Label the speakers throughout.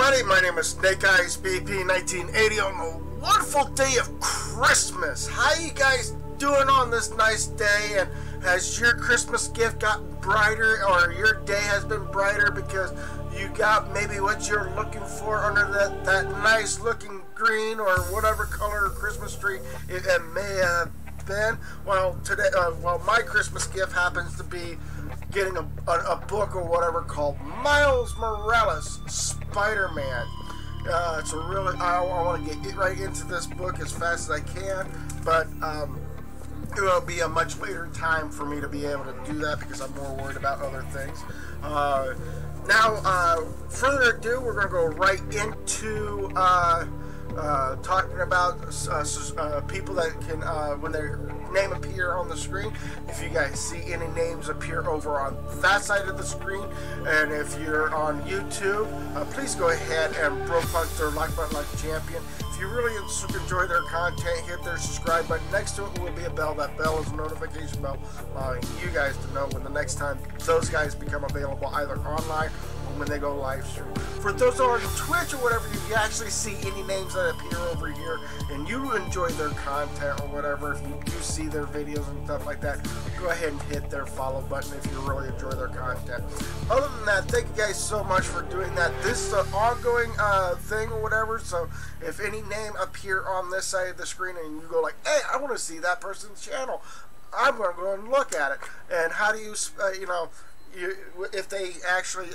Speaker 1: everybody, my name is Snake Eyes BP 1980 on the wonderful day of Christmas. How you guys doing on this nice day? And has your Christmas gift gotten brighter, or your day has been brighter because you got maybe what you're looking for under that nice looking green or whatever color Christmas tree it may have been? Well, today, my Christmas gift happens to be getting a book or whatever called Miles Morales Spider-Man. It's a really, I want to get right into this book as fast as I can, but it will be a much later time for me to be able to do that because I'm more worried about other things. Now, further ado, we're going to go right into talking about people that can, when their name appear on the screen. If you guys see any names appear over on that side of the screen, and if you're on YouTube, please go ahead and bro punch their like button like a champion. If you really enjoy their content, hit their subscribe button. Next to it will be a bell. That bell is a notification bell, allowing you guys to know when the next time those guys become available, either online or when they go live stream. For those that are on Twitch or whatever, if you actually see any names that appear over here and you enjoy their content or whatever, if you do see their videos and stuff like that, go ahead and hit their follow button if you really enjoy their content. Other than that, thank you guys so much for doing that. This is an ongoing thing or whatever, so if any name appear on this side of the screen and you go like, hey, I want to see that person's channel, I'm going to go and look at it. And how do you, if they actually,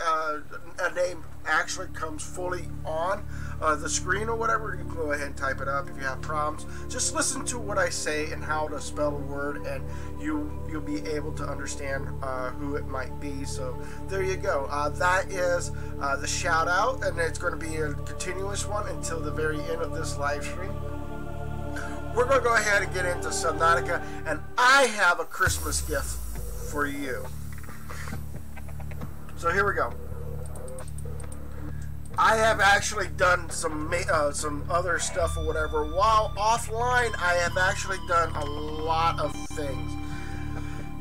Speaker 1: a name actually comes fully on the screen or whatever, you can go ahead and type it up. If you have problems, just listen to what I say and how to spell a word, and you'll be able to understand who it might be. So there you go. That is the shout out, and it's going to be a continuous one until the very end of this live stream. We're going to go ahead and get into Subnautica, and I have a Christmas gift for you. So here we go. I have actually done some other stuff or whatever. While offline, I have actually done a lot of things.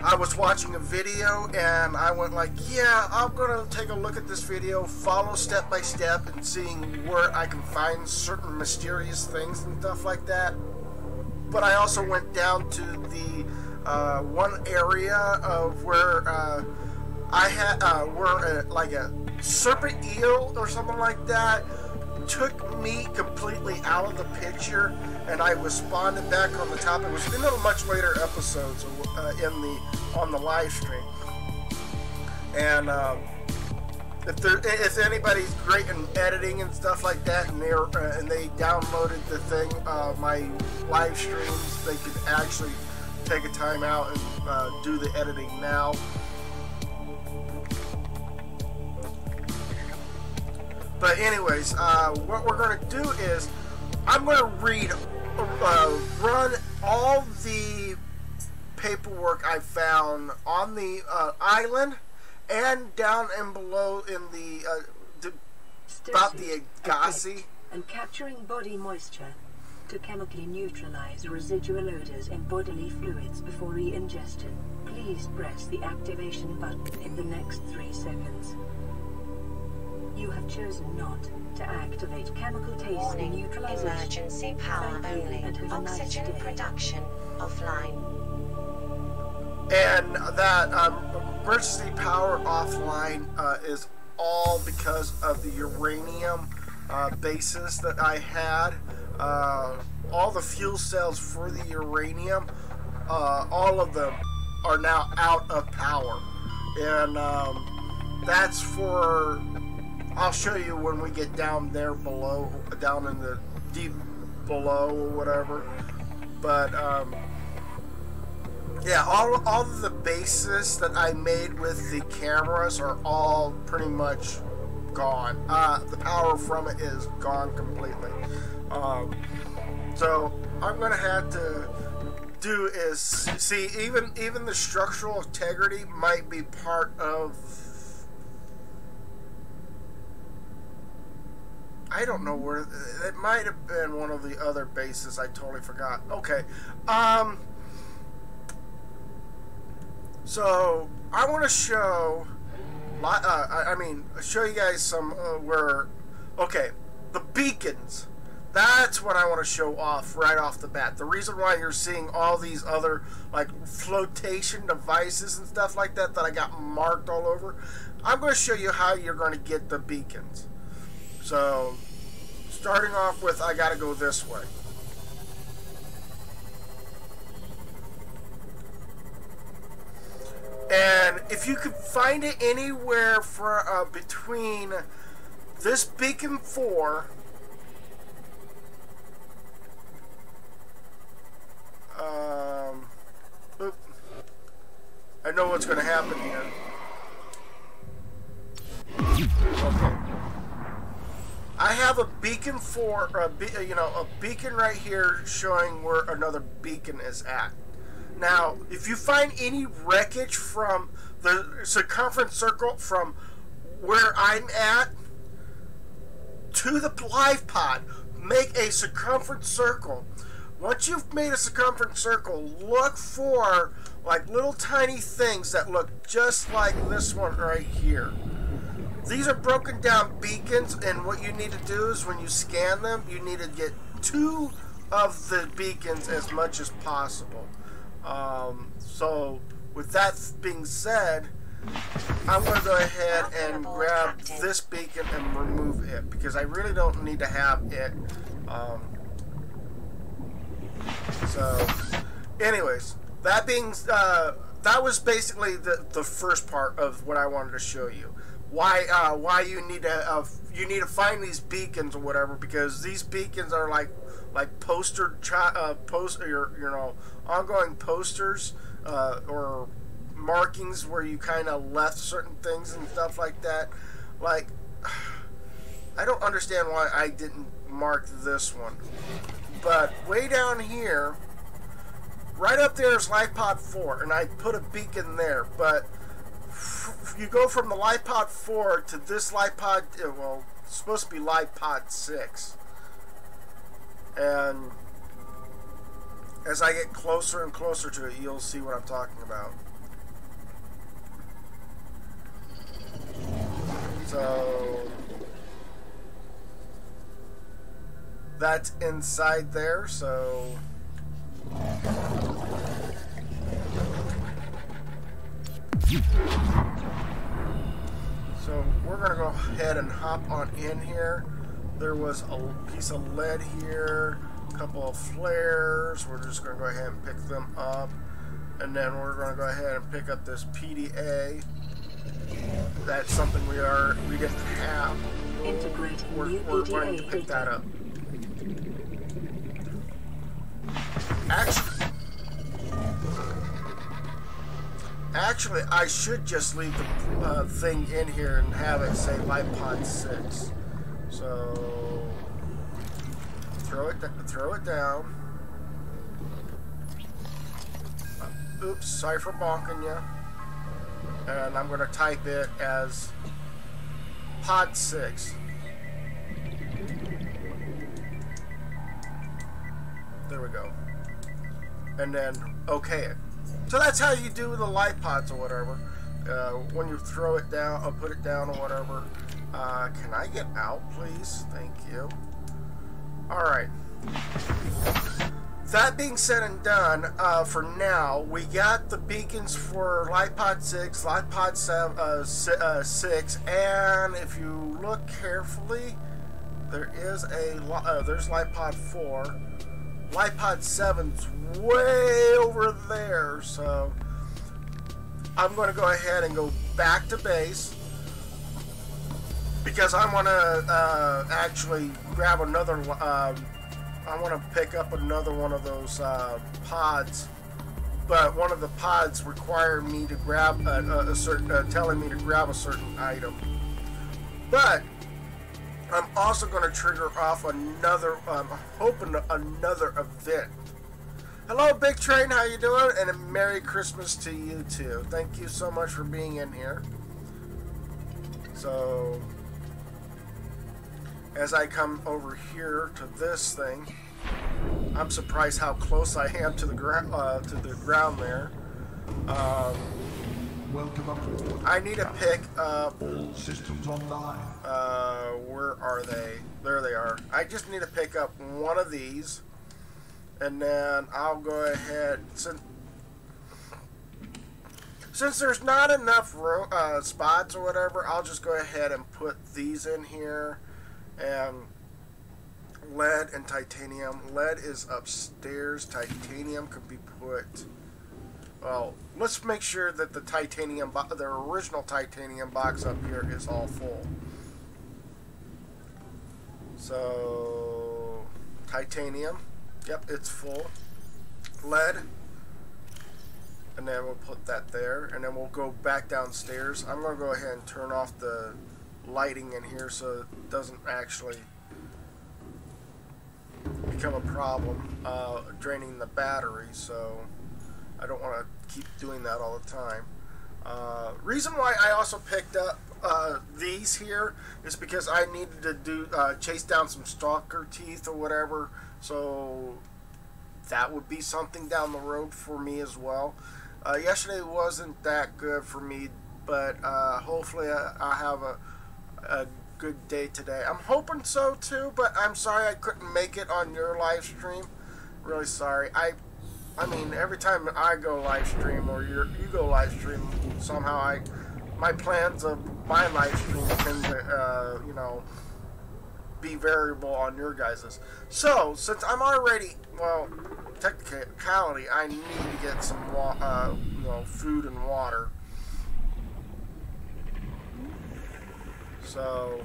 Speaker 1: I was watching a video and I went like, yeah, I'm gonna take a look at this video, follow step by step, and seeing where I can find certain mysterious things and stuff like that. But I also went down to the one area of where I had where like a serpent eel or something like that took me completely out of the picture, and I was spawned back on the top. It was in a much later episodes on the live stream. And if anybody's great in editing and stuff like that, and they downloaded the thing, my live streams, they could actually take a time out and do the editing now. But anyways, what we're going to do is I'm going to run all the paperwork I found on the island and down and below in the about the Agassi.
Speaker 2: And capturing body moisture to chemically neutralize residual odors in bodily fluids before re-ingestion. Please press the activation button in the next 3 seconds. You have chosen not to activate chemical taste neutralization.
Speaker 3: Emergency power only. Oxygen production offline.
Speaker 1: And that emergency power offline is all because of the uranium bases that I had. All the fuel cells for the uranium, all of them are now out of power. And that's for... I'll show you when we get down there below, down in the deep below or whatever. But yeah, all of the bases that I made with the cameras are all pretty much gone. The power from it is gone completely. So I'm gonna have to do is see, even the structural integrity might be part of. I don't know where, it might have been one of the other bases, I totally forgot. Okay, so I want to show, show you guys some where Okay, the beacons. That's what I want to show off right off the bat. The reason why you're seeing all these other like flotation devices and stuff like that that I got marked all over, I'm going to show you how you're going to get the beacons. So, starting off with, I got to go this way. And if you could find it anywhere for between this beacon 4 I know what's going to happen here. Okay. I have a beacon 4, a beacon right here showing where another beacon is at. Now, if you find any wreckage from the circumference circle from where I'm at to the life pod, make a circumference circle. Once you've made a circumference circle, look for like little tiny things that look just like this one right here. These are broken down beacons, and what you need to do is when you scan them, you need to get 2 of the beacons as much as possible. So with that being said, I'm going to go ahead and grab this beacon and remove it because I really don't need to have it. So anyways, that being that was basically the first part of what I wanted to show you. Why you need to find these beacons or whatever, because these beacons are like ongoing posters or markings where you kind of left certain things and stuff like that. Like, I don't understand why I didn't mark this one, but way down here, right up there is Life Pod 4, and I put a beacon there, but you go from the Life Pod 4 to this Life Pod, well, it's supposed to be Life Pod 6. And as I get closer and closer to it, you'll see what I'm talking about. So that's inside there, so we're going to go ahead and hop on in here. There was a piece of lead here, a couple of flares. We're just going to go ahead and pick them up. And then we're going to go ahead and pick up this PDA. That's something we didn't have. We're going to pick that up. Actually, I should just leave the thing in here and have it say Life Pod 6. So throw it down. Oops, sorry for bonking you. And I'm going to type it as Pod 6. There we go. And then okay it. So that's how you do the life pods or whatever. When you throw it down or put it down or whatever. Can I get out, please? Thank you. Alright. That being said and done, for now, we got the beacons for Life Pod 6, Life Pod 6, and if you look carefully, there's Life Pod 4. Life Pod 7's way over there, so I'm going to go ahead and go back to base because I want to actually grab another. I want to pick up another one of those pods, but one of the pods require me to grab a certain, telling me to grab a certain item. But I'm also going to trigger off another, hoping another event. Hello, Big Train, how you doing? And a Merry Christmas to you too. Thank you so much for being in here. So, as I come over here to this thing, I'm surprised how close I am to the ground there.
Speaker 4: Welcome aboard.
Speaker 1: I need to pick up.
Speaker 4: All systems online.
Speaker 1: Where are they? There they are. I just need to pick up one of these, and then I'll go ahead. Since there's not enough spots or whatever, I'll just go ahead and put these in here, and lead and titanium. Lead is upstairs. Titanium can be put. Well, let's make sure that the titanium, the original titanium box up here is all full. So, titanium, yep, it's full. Lead, and then we'll put that there, and then we'll go back downstairs. I'm going to go ahead and turn off the lighting in here so it doesn't actually become a problem draining the battery, so I don't want to keep doing that all the time. Reason why I also picked up these here is because I needed to do chase down some stalker teeth or whatever, so that would be something down the road for me as well. Yesterday wasn't that good for me, but hopefully I have a good day today. I'm hoping so too, but I'm sorry I couldn't make it on your live stream. Really sorry. I mean, every time I go live stream or you go live stream, somehow my plans of my live stream tend to, you know, be variable on your guys's. So, since I'm already, well, technicality, I need to get some, you know, food and water. So,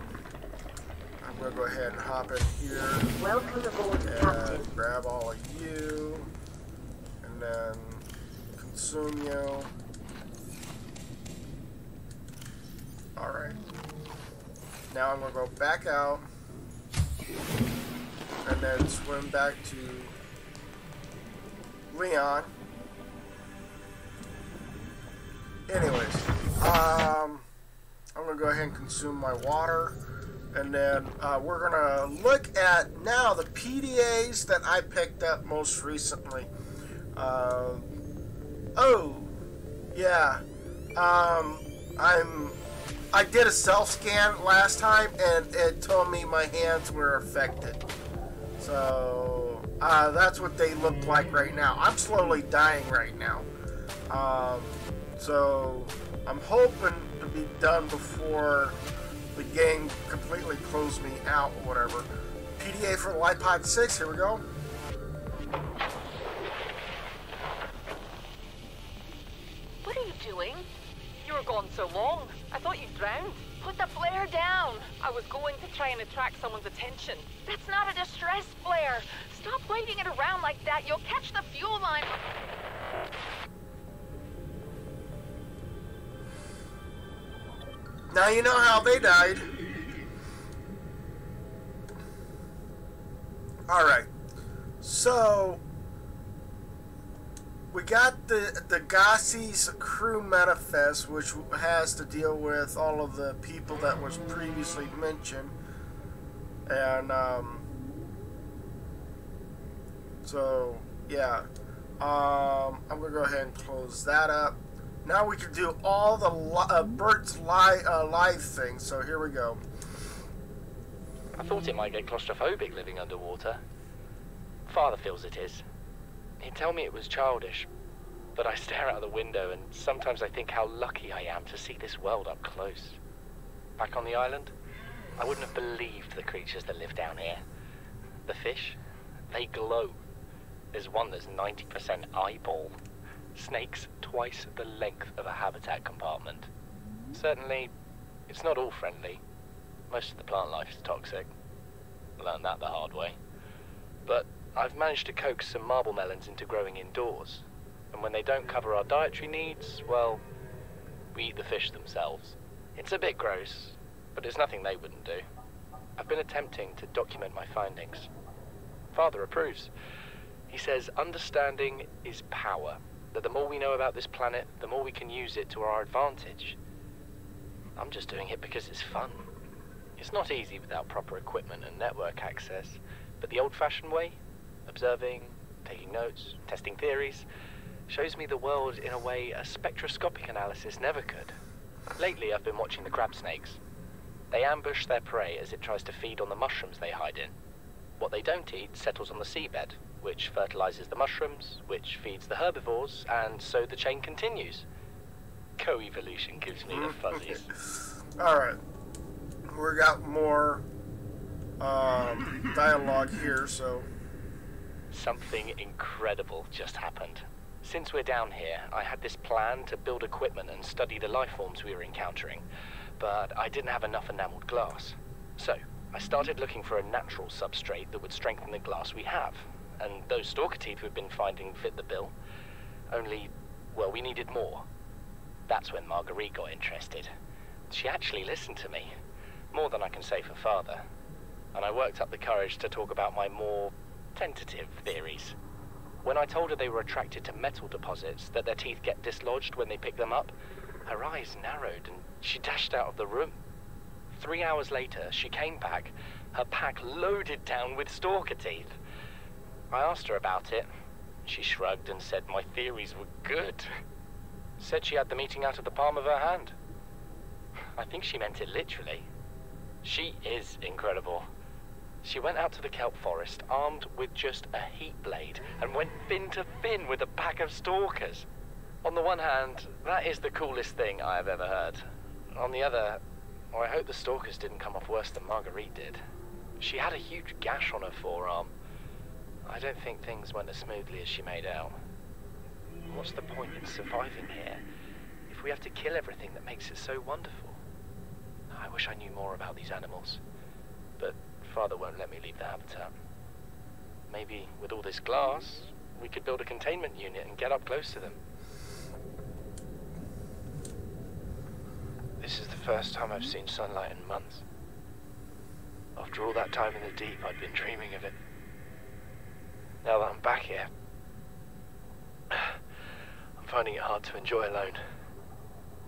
Speaker 1: I'm gonna go ahead and hop in here.
Speaker 2: Welcome aboard, Captain.
Speaker 1: And grab all of you. And then consume you. Alright. Now I'm going to go back out. And then swim back to Leon. Anyways. I'm going to go ahead and consume my water. And then we're going to look at now the PDAs that I picked up most recently. Oh, yeah. I did a self-scan last time, and it told me my hands were affected. So, that's what they look like right now. I'm slowly dying right now. So, I'm hoping to be done before the game completely closed me out or whatever. PDA for the iPod 6, here we go.
Speaker 5: What are you doing? You were gone so long. I thought you drowned. Put the flare down. I was going to try and attract someone's attention. That's not a distress flare. Stop waving it around like that. You'll catch the fuel line.
Speaker 1: Now you know how they died. Alright. So we got the Gossie's crew manifest, which has to deal with all of the people that was previously mentioned. And so yeah, I'm gonna go ahead and close that up. Now we can do all the Bert's live things. So here we go.
Speaker 6: I thought it might get claustrophobic living underwater. Father feels it is. He'd tell me it was childish, but I stare out the window and sometimes I think how lucky I am to see this world up close. Back on the island, I wouldn't have believed the creatures that live down here. The fish, they glow. There's one that's 90% eyeball. Snakes twice the length of a habitat compartment. Certainly, it's not all friendly. Most of the plant life is toxic. Learned that the hard way. But I've managed to coax some marble melons into growing indoors. And when they don't cover our dietary needs, well, we eat the fish themselves. It's a bit gross, but it's nothing they wouldn't do. I've been attempting to document my findings. Father approves. He says understanding is power. That the more we know about this planet, the more we can use it to our advantage. I'm just doing it because it's fun. It's not easy without proper equipment and network access, but the old-fashioned way, observing, taking notes, testing theories, Shows me the world in a way a spectroscopic analysis never could. Lately, I've been watching the crab snakes. They ambush their prey as it tries to feed on the mushrooms they hide in. What they don't eat settles on the seabed, which fertilizes the mushrooms, which feeds the herbivores, and so the chain continues. Co-evolution gives me the fuzzies.
Speaker 1: Alright. We got more dialogue here, so...
Speaker 6: Something incredible just happened. Since we're down here, I had this plan to build equipment and study the life forms we were encountering, but I didn't have enough enameled glass. So, I started looking for a natural substrate that would strengthen the glass we have, and those stalker teeth we've been finding fit the bill. Only, well, we needed more. That's when Marguerite got interested. She actually listened to me, more than I can say for Father, and I worked up the courage to talk about my more tentative theories. When I told her they were attracted to metal deposits, that their teeth get dislodged when they pick them up, her eyes narrowed and she dashed out of the room. 3 hours later, she came back, her pack loaded down with stalker teeth. I asked her about it. She shrugged and said my theories were good. Said she had the meeting out of the palm of her hand. I think she meant it literally. She is incredible. She went out to the kelp forest armed with just a heat blade and went fin to fin with a pack of stalkers. On the one hand, that is the coolest thing I have ever heard. On the other, well, I hope the stalkers didn't come off worse than Marguerite did. She had a huge gash on her forearm. I don't think things went as smoothly as she made out. What's the point in surviving here if we have to kill everything that makes it so wonderful? I wish I knew more about these animals, but Father won't let me leave the habitat. Maybe with all this glass, we could build a containment unit and get up close to them. This is the first time I've seen sunlight in months. After all that time in the deep, I'd been dreaming of it. Now that I'm back here, I'm finding it hard to enjoy alone.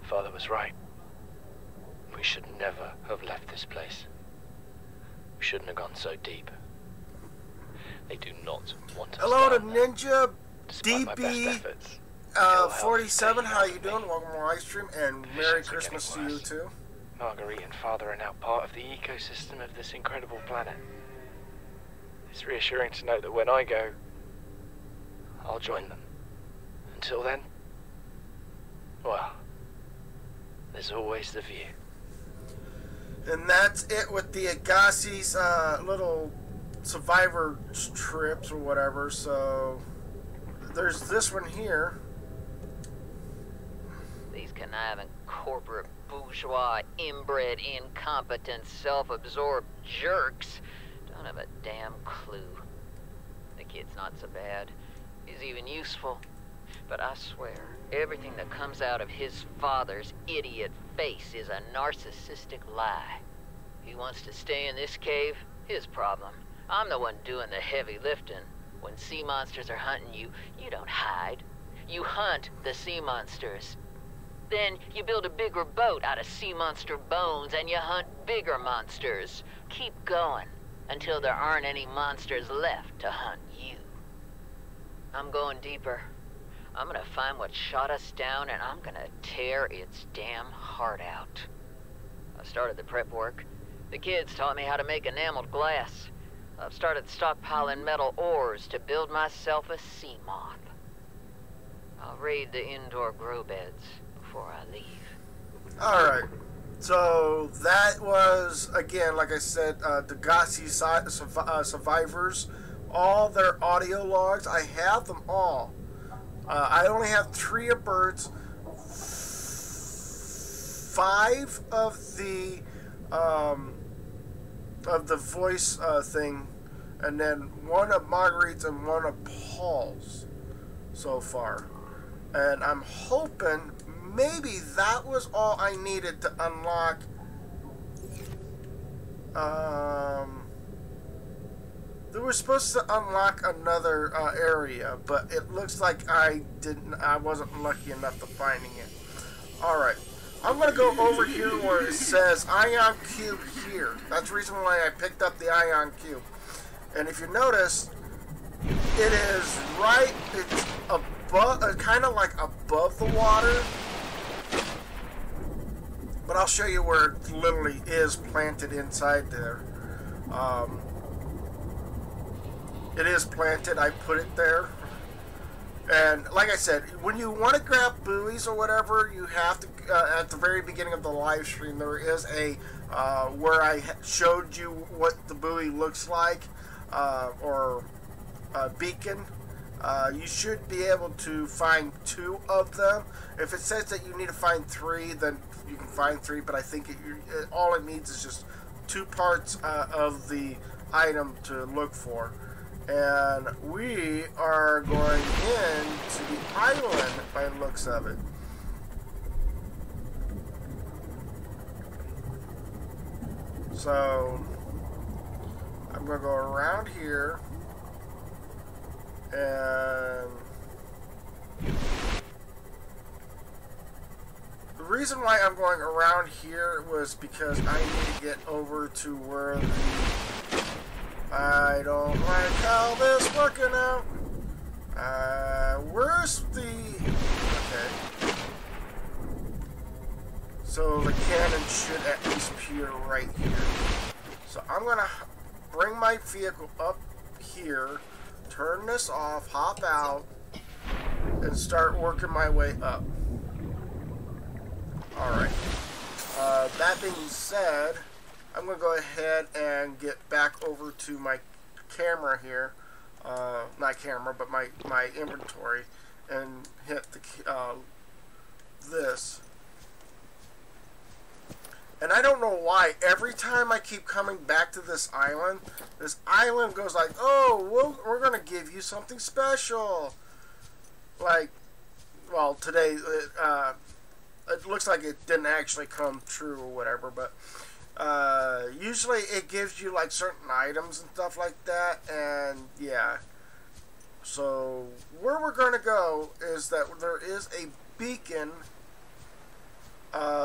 Speaker 6: Father was right. We should never have left this place. We shouldn't have gone so deep. They do not want us.
Speaker 1: Hello to
Speaker 6: down there.
Speaker 1: Ninja
Speaker 6: Despite my best
Speaker 1: DB
Speaker 6: efforts, ill health
Speaker 1: 47.
Speaker 6: is
Speaker 1: How you
Speaker 6: taking
Speaker 1: doing?
Speaker 6: over me.
Speaker 1: Welcome to my live stream and Merry
Speaker 6: Visions are
Speaker 1: Christmas to
Speaker 6: getting
Speaker 1: you
Speaker 6: worse.
Speaker 1: too.
Speaker 6: Marguerite and Father are now part of the ecosystem of this incredible planet. It's reassuring to know that when I go, I'll join them. Until then, well, there's always the view.
Speaker 1: And that's it with the Agassi's little survivor trips or whatever. So there's this one here.
Speaker 7: These conniving corporate bourgeois, inbred, incompetent, self-absorbed jerks don't have a damn clue. The kid's not so bad. He's even useful. But I swear, everything that comes out of his father's idiot face is a narcissistic lie. He wants to stay in this cave, his problem. I'm the one doing the heavy lifting. When sea monsters are hunting you, you don't hide. You hunt the sea monsters. Then you build a bigger boat out of sea monster bones and you hunt bigger monsters. Keep going until there aren't any monsters left to hunt you. I'm going deeper. I'm gonna find what shot us down and I'm gonna tear its damn heart out. I started the prep work. The kids taught me how to make enameled glass. I've started stockpiling metal ores to build myself a sea moth. I'll raid the indoor grow beds before I leave.
Speaker 1: Alright, so that was, again, like I said, Degassi Survivors. All their audio logs, I have them all. I only have 3 of Bert's, 5 of the voice thing, and then 1 of Marguerite's and 1 of Paul's so far. And I'm hoping maybe that was all I needed to unlock they were supposed to unlock another area, but it looks like I wasn't lucky enough to finding it. Alright, I'm going to go over here where it says Ion Cube here. That's the reason why I picked up the Ion Cube. And if you notice, it is right, it's above, kind of like above the water. But I'll show you where it literally is planted inside there. It is planted. I put it there. And like I said, when you want to grab buoys or whatever, you have to, at the very beginning of the live stream, there is a, where I showed you what the buoy looks like, or a beacon. You should be able to find 2 of them. If it says that you need to find 3, then you can find 3, but I think all it needs is just 2 parts of the item to look for. And we are going into the island by the looks of it. So I'm going to go around here, and the reason why I'm going around here was because I need to get over to where the, I don't like how this working out. Where's the, okay. So the cannon should at least appear right here. So I'm gonna bring my vehicle up here, turn this off, hop out, and start working my way up. Alright. That being said, I'm going to go ahead and get back over to my camera here. Not camera, but my inventory. And hit the this. And I don't know why. Every time I keep coming back to this island goes like, oh, we're going to give you something special. Like, well, today, it looks like it didn't actually come true or whatever, but usually it gives you like certain items and stuff like that, and yeah. So where we're going to go is that there is a beacon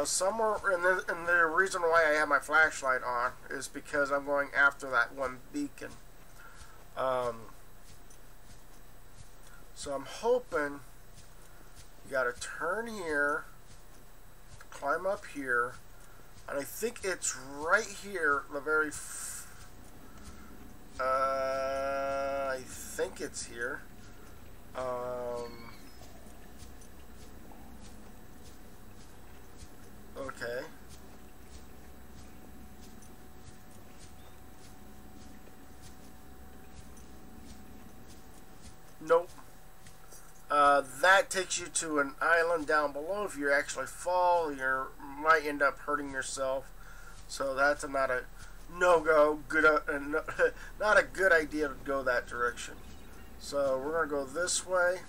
Speaker 1: somewhere, and the reason why I have my flashlight on is because I'm going after that one beacon. So I'm hoping you got to turn here, climb up here, and I think it's right here, the very I think it's here. Okay. Nope. That takes you to an island down below. If you actually fall, you might end up hurting yourself. So that's not a no-go. Not a good idea to go that direction. So we're going to go this way.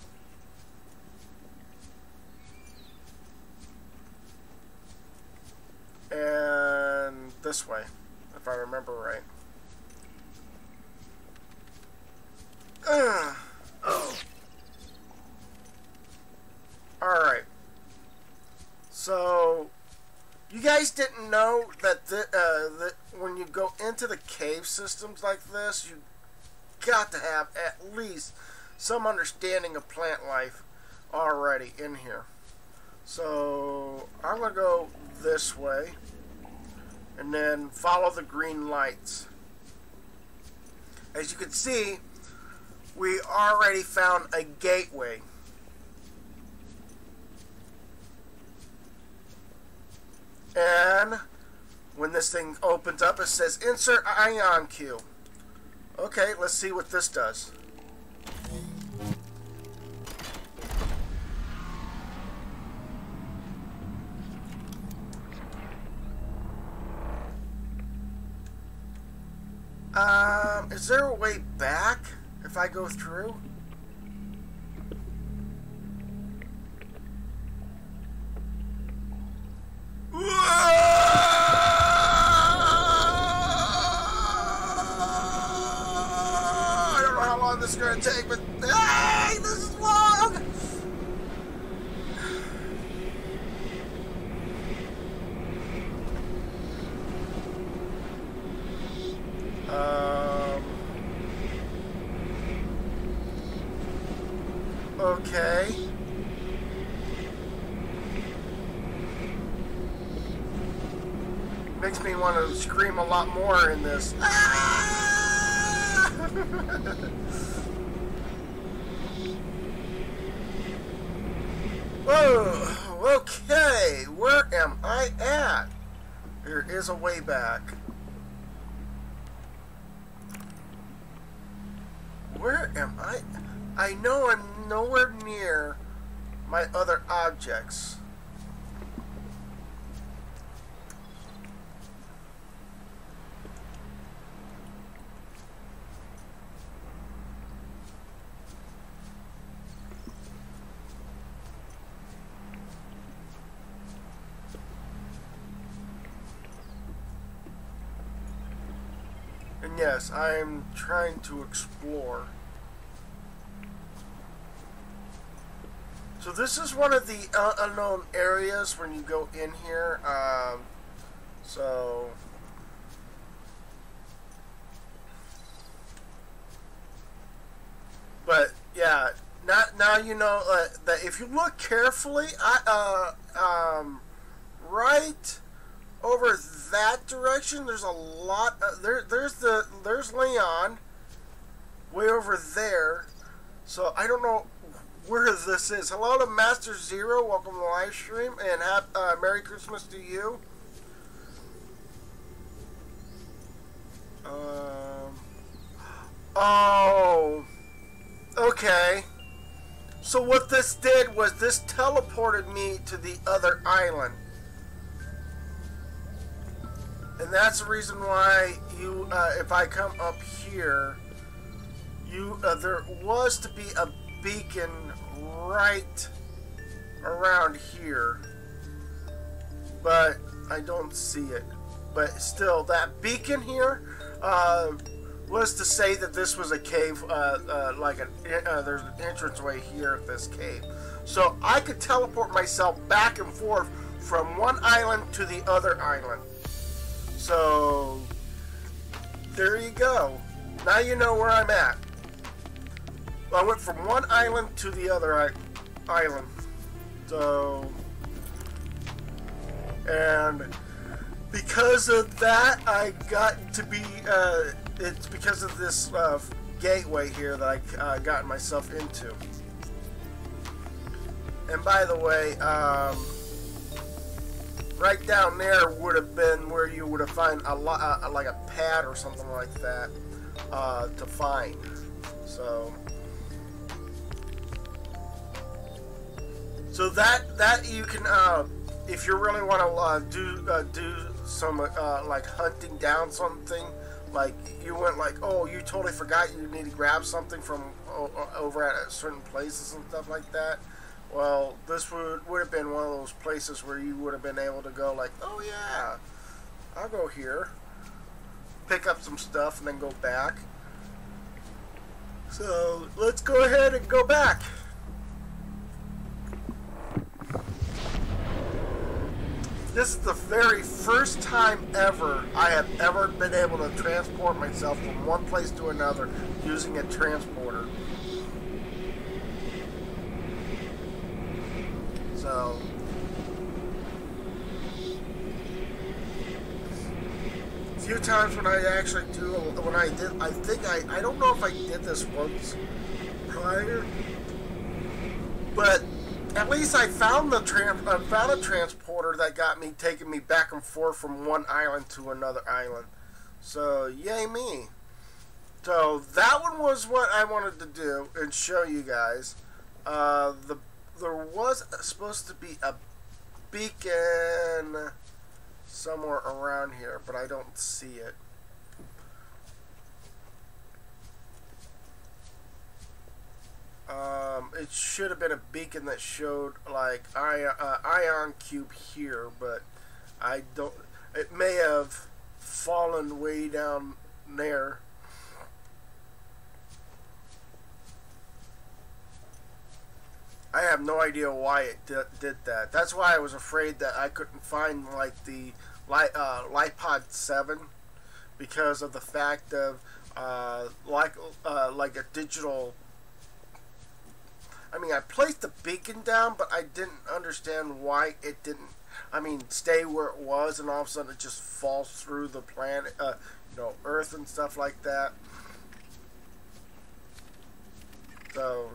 Speaker 1: And this way, if I remember right. Alright. So, you guys didn't know that when you go into the cave systems like this, you got to have at least some understanding of plant life already in here. So, I'm going to go this way and then follow the green lights. As you can see, we already found a gateway. And when this thing opens up, it says insert ion cube. Okay, let's see what this does. Is there a way back if I go through? I don't know how long this is going to take, but hey, this is long! Okay. Makes me want to scream a lot more in this. Ah! Whoa, okay, where am I at? There is a way back. Where am I? I know I'm nowhere near my other objects. And yes, I am trying to explore. So this is one of the unknown areas when you go in here. But yeah, now you know that if you look carefully, right over that direction, there's a lot. There's Leon, way over there. So I don't know where this is. Hello to Master Zero. Welcome to the live stream, and Merry Christmas to you. Oh, okay. So what this did was this teleported me to the other island. And that's the reason why you, if I come up here, there was to be a beacon right around here, but I don't see it. But still, that beacon here was to say that this was a cave, there's an entranceway here at this cave. So I could teleport myself back and forth from one island to the other island. So there you go. Now you know where I'm at. I went from one island to the other island. So, and because of that, I got to be, it's because of this gateway here that I got myself into. And by the way, right down there would have been where you would have found a lot, like a pad or something like that, to find. So that you can, if you really want to do some like hunting down something, like you went like, oh, you totally forgot you need to grab something from over at certain places and stuff like that. Well, this would have been one of those places where you would have been able to go like, oh yeah, I'll go here, pick up some stuff, and then go back. So let's go ahead and go back. This is the very first time ever I have ever been able to transport myself from one place to another using a transporter. So, a few times when I actually do, I don't know if I did this once prior, but at least I found a transporter that got me, taking me back and forth from one island to another island. So, yay me. So, that one was what I wanted to do and show you guys. There was supposed to be a beacon somewhere around here, but I don't see it. It should have been a beacon that showed like ion cube here, but I don't. It may have fallen way down there. I have no idea why it did that. That's why I was afraid that I couldn't find like the Nightbot 7, because of the fact of like a digital I mean, I placed the beacon down, but I didn't understand why it didn't, I mean, stay where it was, and all of a sudden it just falls through the planet, you know, Earth and stuff like that. So,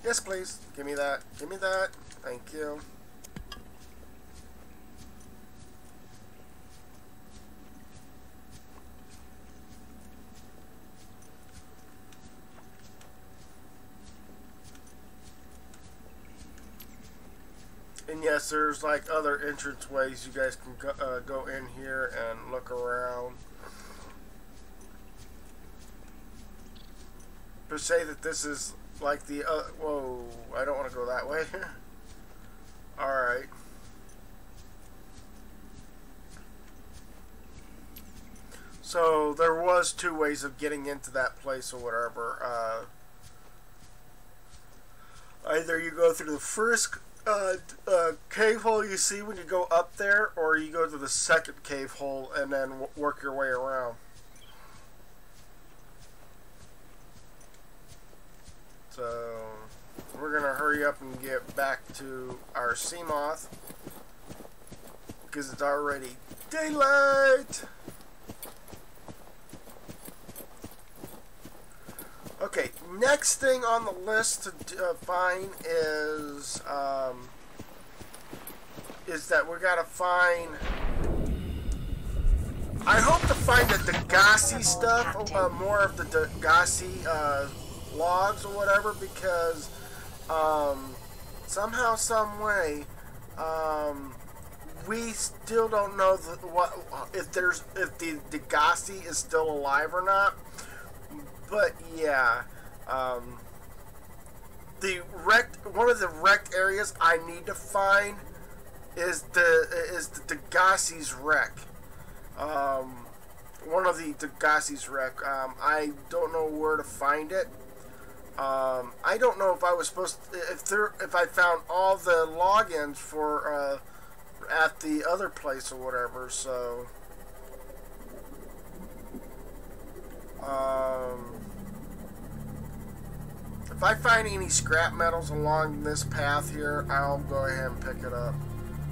Speaker 1: yes, please. Give me that. Give me that. Thank you. And yes, there's like other entrance ways you guys can go in here and look around. But say that this is like the whoa, I don't want to go that way. Alright. So there was two ways of getting into that place or whatever. Either you go through the first cave hole you see when you go up there, or you go to the second cave hole and then work your way around. So we're gonna hurry up and get back to our sea moth because it's already daylight. Okay, next thing on the list to find is that we gotta find. I hope to find the Degassi stuff, more of the Degassi logs or whatever, because somehow, some way, we still don't know if the Degassi is still alive or not. But yeah, one of the wrecked areas I need to find is the Degassi's wreck. One of the Degassi's wreck. I don't know where to find it. I don't know if I was supposed to, if I found all the logins for at the other place or whatever. So. If I find any scrap metals along this path here, I'll go ahead and pick it up.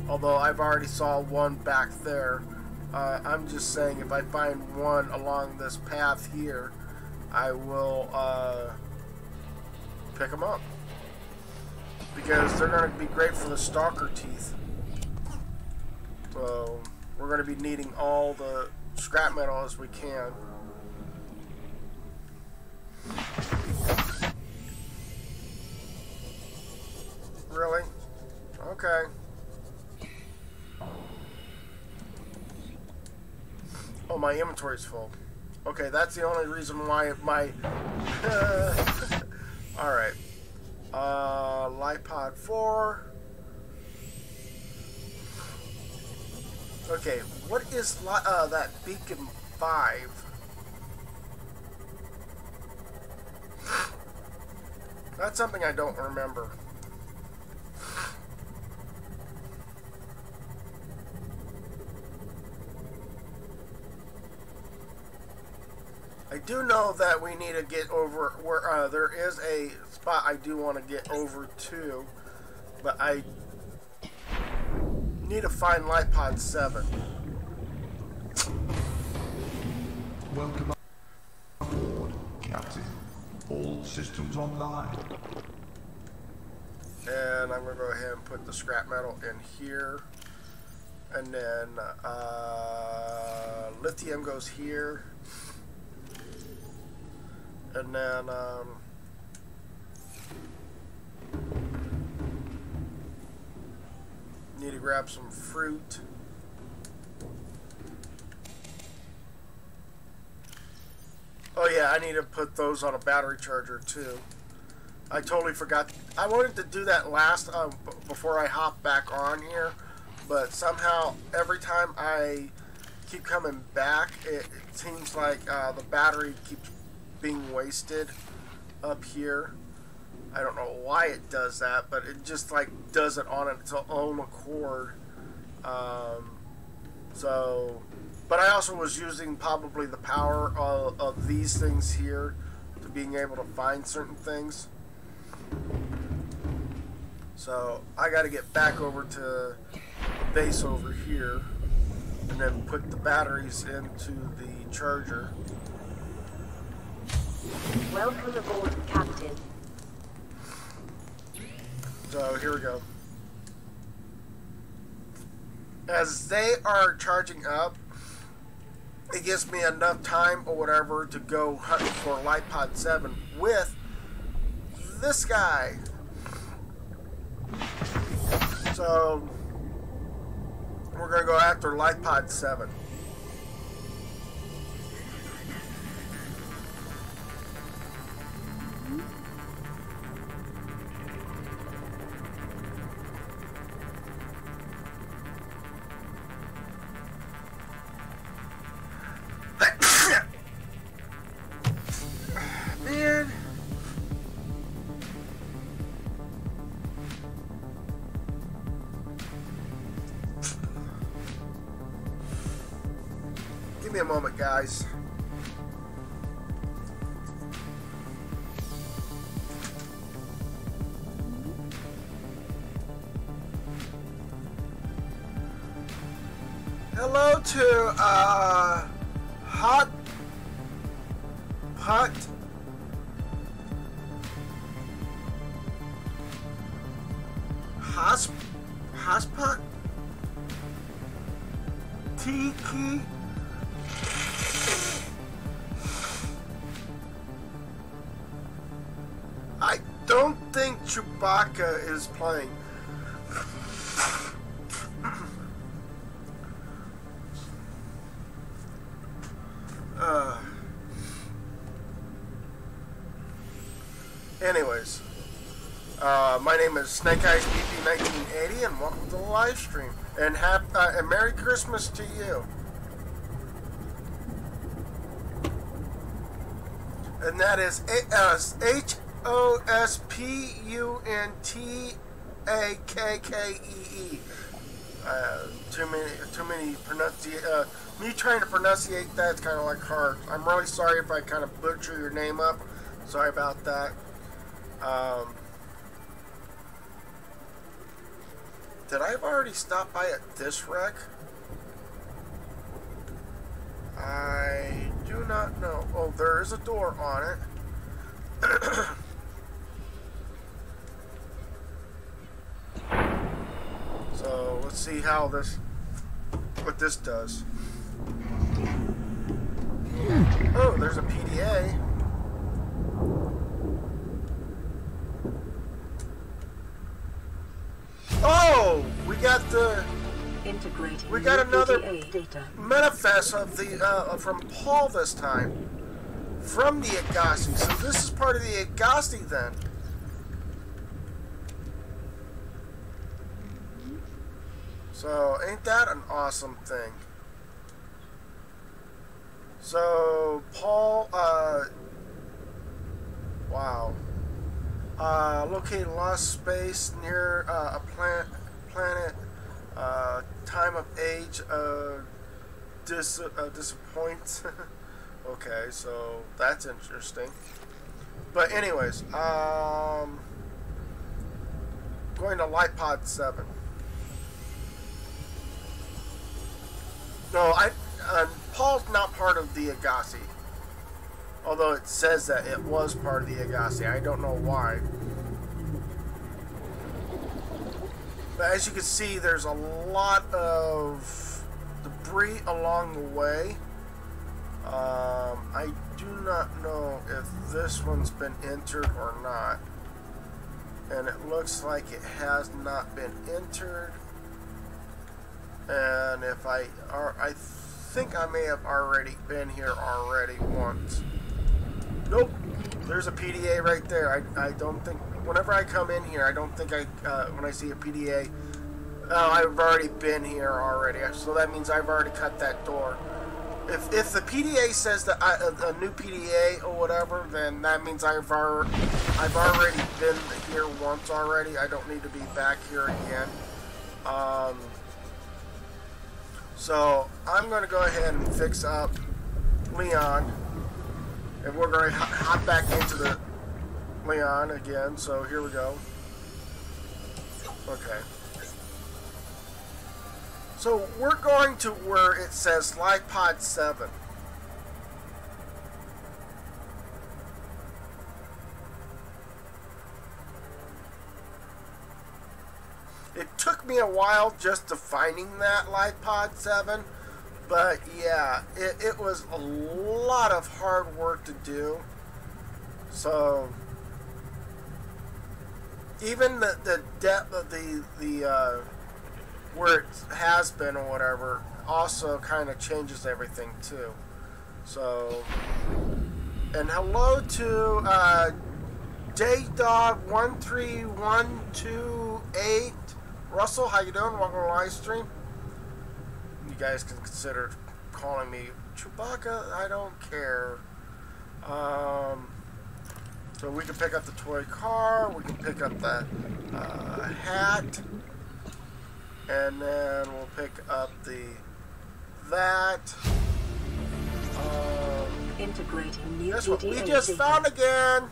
Speaker 1: Although I've already saw one back there. I'm just saying, if I find one along this path here, I will pick them up. Because they're going to be great for the stalker teeth. So we're going to be needing all the scrap metal as we can. Really? Okay. Oh, my inventory's full. Okay, that's the only reason why my... Alright. Lipod 4. Okay, what is that beacon 5? That's something I don't remember. I do know that we need to get over where there is a spot I do want to get over to, but I need to find Lipod 7.
Speaker 4: Welcome aboard, Captain. All systems online.
Speaker 1: And I'm going to go ahead and put the scrap metal in here. And then lithium goes here. And then need to grab some fruit. Oh yeah, I need to put those on a battery charger too. I totally forgot. I wanted to do that last before I hop back on here, but somehow every time I keep coming back, it seems like the battery keeps being wasted up here. I don't know why it does that, but it just like does it on its own accord. But I also was using probably the power of these things here to being able to find certain things. So I got to get back over to the base over here and then put the batteries into the charger.
Speaker 2: Welcome aboard, Captain.
Speaker 1: So here we go. As they are charging up, it gives me enough time or whatever to go hunting for Nightbot 7 with this guy. So we're going to go after Nightbot 7. Man. Give me a moment, guys. Hello to Hot Hotspot Tiki. I don't think Chewbacca is playing. Anyways, my name is Snake Eyes BP 1980, and welcome to the live stream. And Merry Christmas to you. And that is HOSPUNTAKKEE. Too many me trying to pronunciate that's kind of like hard. I'm really sorry if I kind of butcher your name up. Sorry about that. Did I already stop by at this wreck? I do not know. Oh, there is a door on it. So let's see how what this does. Oh, there's a PDA. Oh, we got another manifest of the from Paul this time, from the Agassi. So this is part of the Agassi then. So ain't that an awesome thing? So Paul, wow. Located lost space near a planet. Time of age disappoints. Okay, so that's interesting. But anyways, going to Nightbot 7. No, Paul's not part of the Agassi. Although it says that it was part of the Agassi. I don't know why. But as you can see, there's a lot of debris along the way. I do not know if this one's been entered or not. And it looks like it has not been entered. And if I think I may have already been here once. Nope, there's a PDA right there. I don't think, whenever I come in here, I don't think when I see a PDA, I've already been here already. So that means I've already cut that door. If the PDA says that a new PDA or whatever, then that means I've already been here once already. I don't need to be back here again. So I'm going to go ahead and fix up Leon, and we're going to hop back into the Leon again. So here we go. Okay. So we're going to where it says Nightbot 7. It took me a while just to finding that Nightbot 7, but yeah, it was a lot of hard work to do. So even the depth of the where it has been or whatever also kind of changes everything too. So, and hello to JDog13128. Russell, how you doing? Welcome to the live stream. You guys can consider calling me Chewbacca. I don't care. So we can pick up the toy car. We can pick up that hat. And then we'll pick up that.
Speaker 2: Integrating new
Speaker 1: This one we
Speaker 2: PDA
Speaker 1: just
Speaker 2: data.
Speaker 1: found again.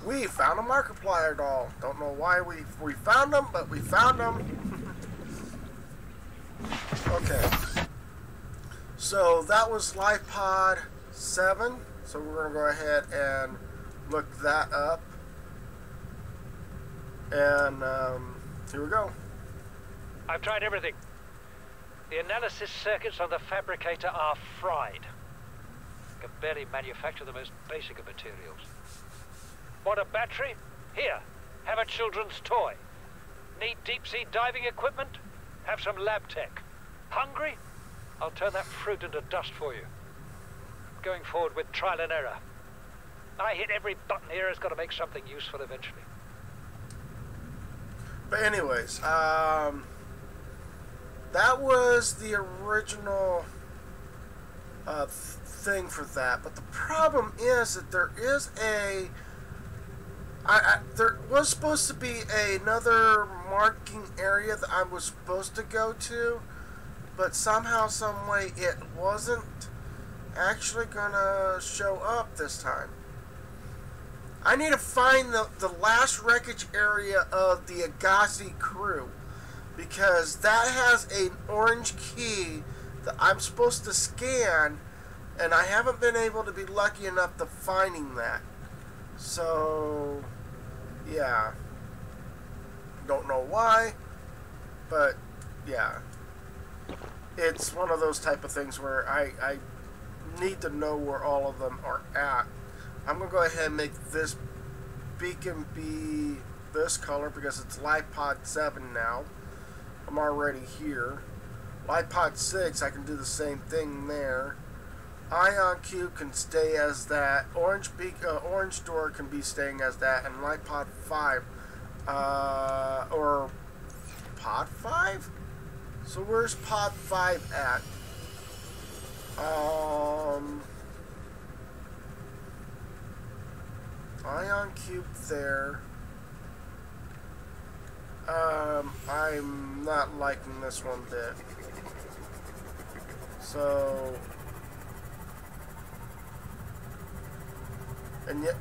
Speaker 1: We found a Markiplier doll. Don't know why we found them, but we found them. Okay. So that was Nightbot 7. So we're gonna go ahead and look that up. And here we go.
Speaker 8: I've tried everything. The analysis circuits on the fabricator are fried. Can barely manufacture the most basic of materials. Want a battery? Here, have a children's toy. Need deep-sea diving equipment? Have some lab tech. Hungry? I'll turn that fruit into dust for you. Going forward with trial and error. I hit every button here has got to make something useful eventually.
Speaker 1: But anyways, that was the original thing for that. But the problem is that there is there was supposed to be another marking area that I was supposed to go to, but somehow, some way, it wasn't actually gonna show up this time. I need to find the last wreckage area of the Agassi crew, because that has an orange key that I'm supposed to scan, and I haven't been able to be lucky enough to finding that. So, yeah. Don't know why, but yeah. It's one of those type of things where I need to know where all of them are at. I'm going to go ahead and make this beacon be this color because it's Nightbot 7 now. I'm already here. Nightbot 6, I can do the same thing there. Ion Cube can stay as that. Orange door can be staying as that. And Nightbot 5, or Pod 5? So where's Pod 5 at? Ion Cube there. I'm not liking this one bit. So, and yet,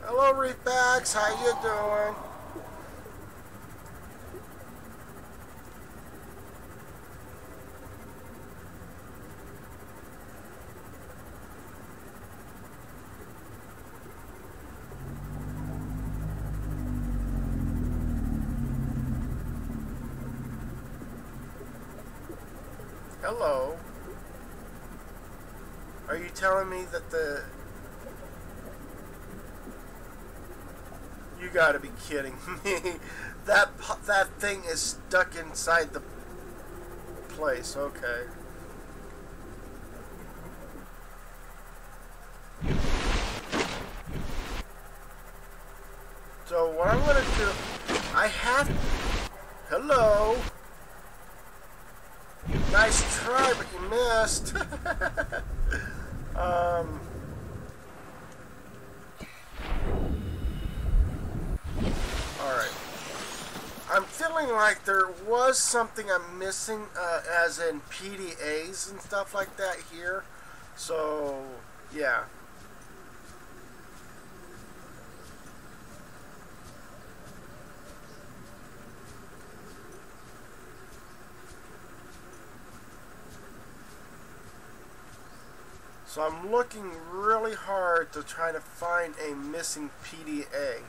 Speaker 1: hello Reefbacks, how you doing? Hello. Are you telling me that you gotta be kidding me. that thing is stuck inside the place. Okay. So what I'm gonna do, I have, hello, nice try, but you missed. Alright. I'm feeling like there was something I'm missing, as in PDAs and stuff like that here. So, yeah. So I'm looking really hard to try to find a missing PDA.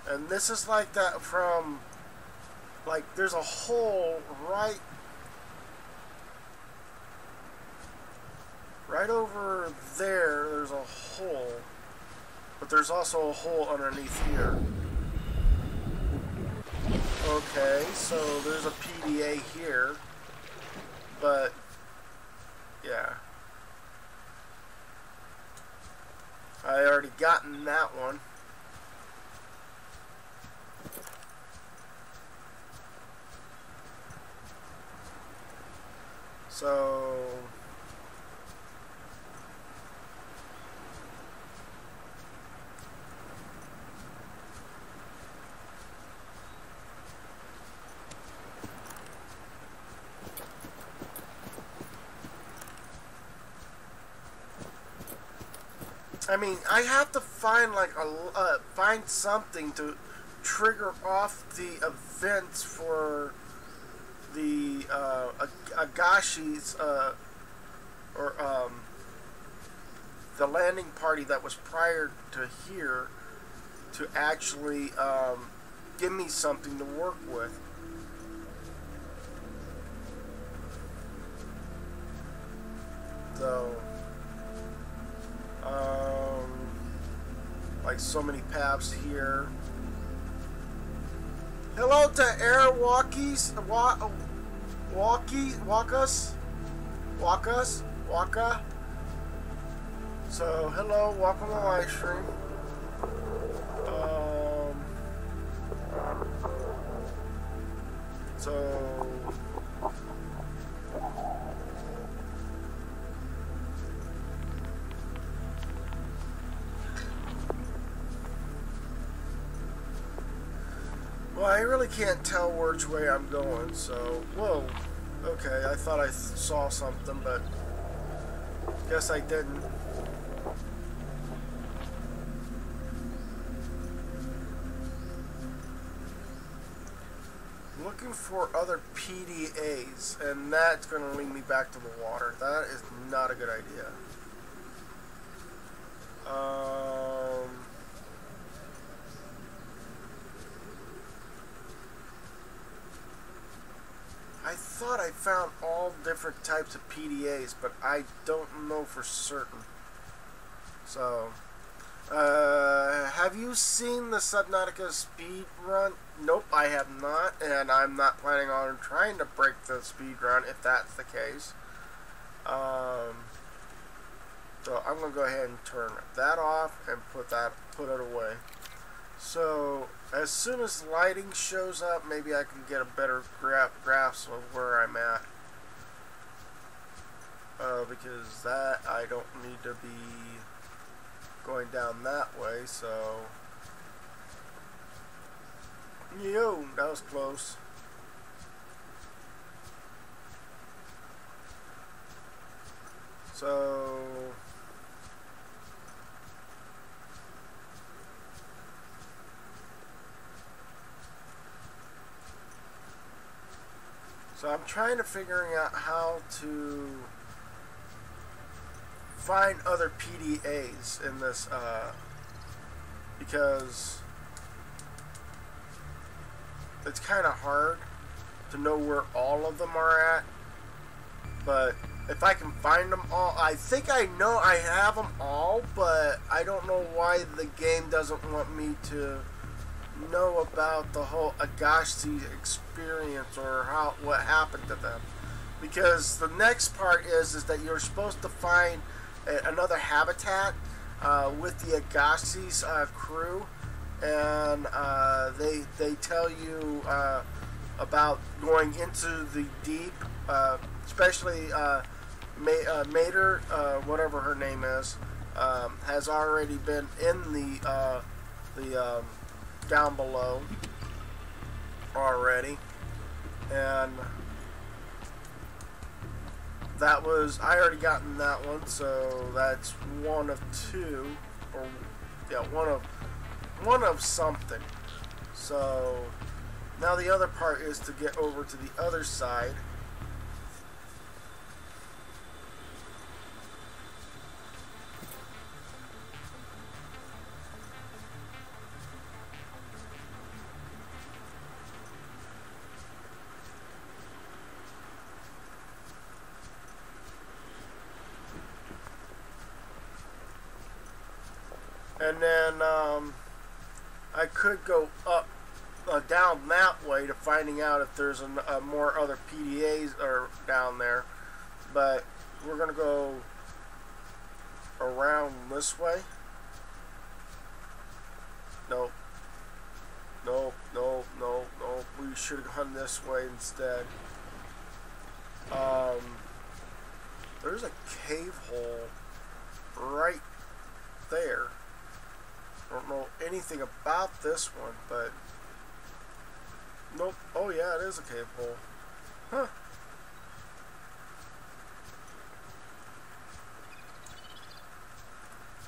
Speaker 1: And this is like that from, like, there's a hole right over there. There's a hole, but there's also a hole underneath here. Okay, so there's a PDA here, but yeah, I already gotten that one. So I mean, I have to find like find something to trigger off the events for the Agashi's or the landing party that was prior to here to actually give me something to work with. So like so many paths here. Hello to Air Walkies, Waka. So hello, welcome to the live stream. So well, I really can't tell which way I'm going, so whoa. Okay, I thought I saw something, but guess I didn't. Looking for other PDAs, and that's going to lead me back to the water. That is not a good idea. I thought I found all different types of PDAs, but I don't know for certain. So, have you seen the Subnautica speed run? Nope, I have not, and I'm not planning on trying to break the speed run if that's the case. So I'm gonna go ahead and turn that off and put it away. So as soon as lighting shows up, maybe I can get a better grasp of where I'm at. Because that I don't need to be going down that way, so yo, that was close. So I'm trying to figuring out how to find other PDAs in this, because it's kind of hard to know where all of them are at. But if I can find them all, I think I know I have them all, but I don't know why the game doesn't want me to know about the whole Agashi experience or what happened to them. Because the next part is that you're supposed to find another habitat with the Agashi's crew, and they tell you about going into the deep, especially Mater, whatever her name is, has already been in the down below already, and that was, I already gotten that one, so that's one of two, or yeah, one of something. So now the other part is to get over to the other side. And then I could go up, down that way to finding out if there's more other PDAs are down there. But we're gonna go around this way. Nope. Nope. Nope. Nope. Nope. We should have gone this way instead. There's a cave hole right there. Don't know anything about this one, but nope. Oh yeah, it is a cave hole. Huh.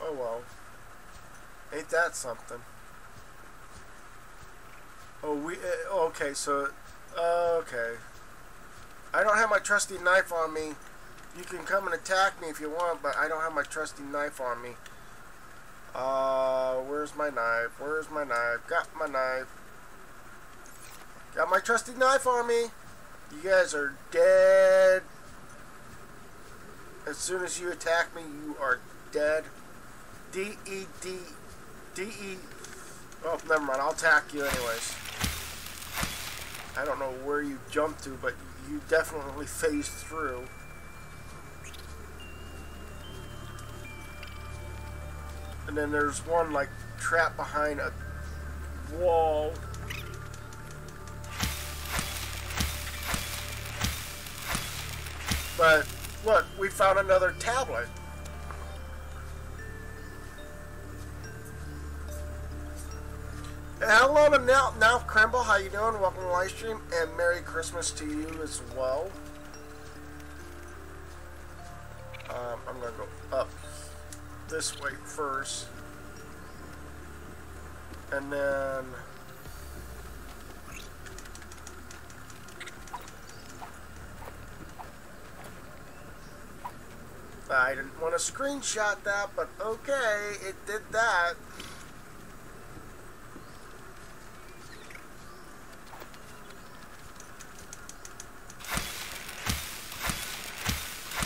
Speaker 1: Oh well. Ain't that something? Oh, okay, so okay. I don't have my trusty knife on me. You can come and attack me if you want, but I don't have my trusty knife on me. Where's my knife? Where's my knife? Got my knife. Got my trusty knife on me. You guys are dead. As soon as you attack me, you are dead. D-E-D. D-E. Oh, never mind. I'll attack you anyways. I don't know where you jumped to, but you definitely phased through. And then there's one like trapped behind a wall. But look, we found another tablet. Hello to now Crumble, how you doing? Welcome to the live stream, and Merry Christmas to you as well. I'm gonna go up this way first, and then I didn't want to screenshot that, but okay, it did that.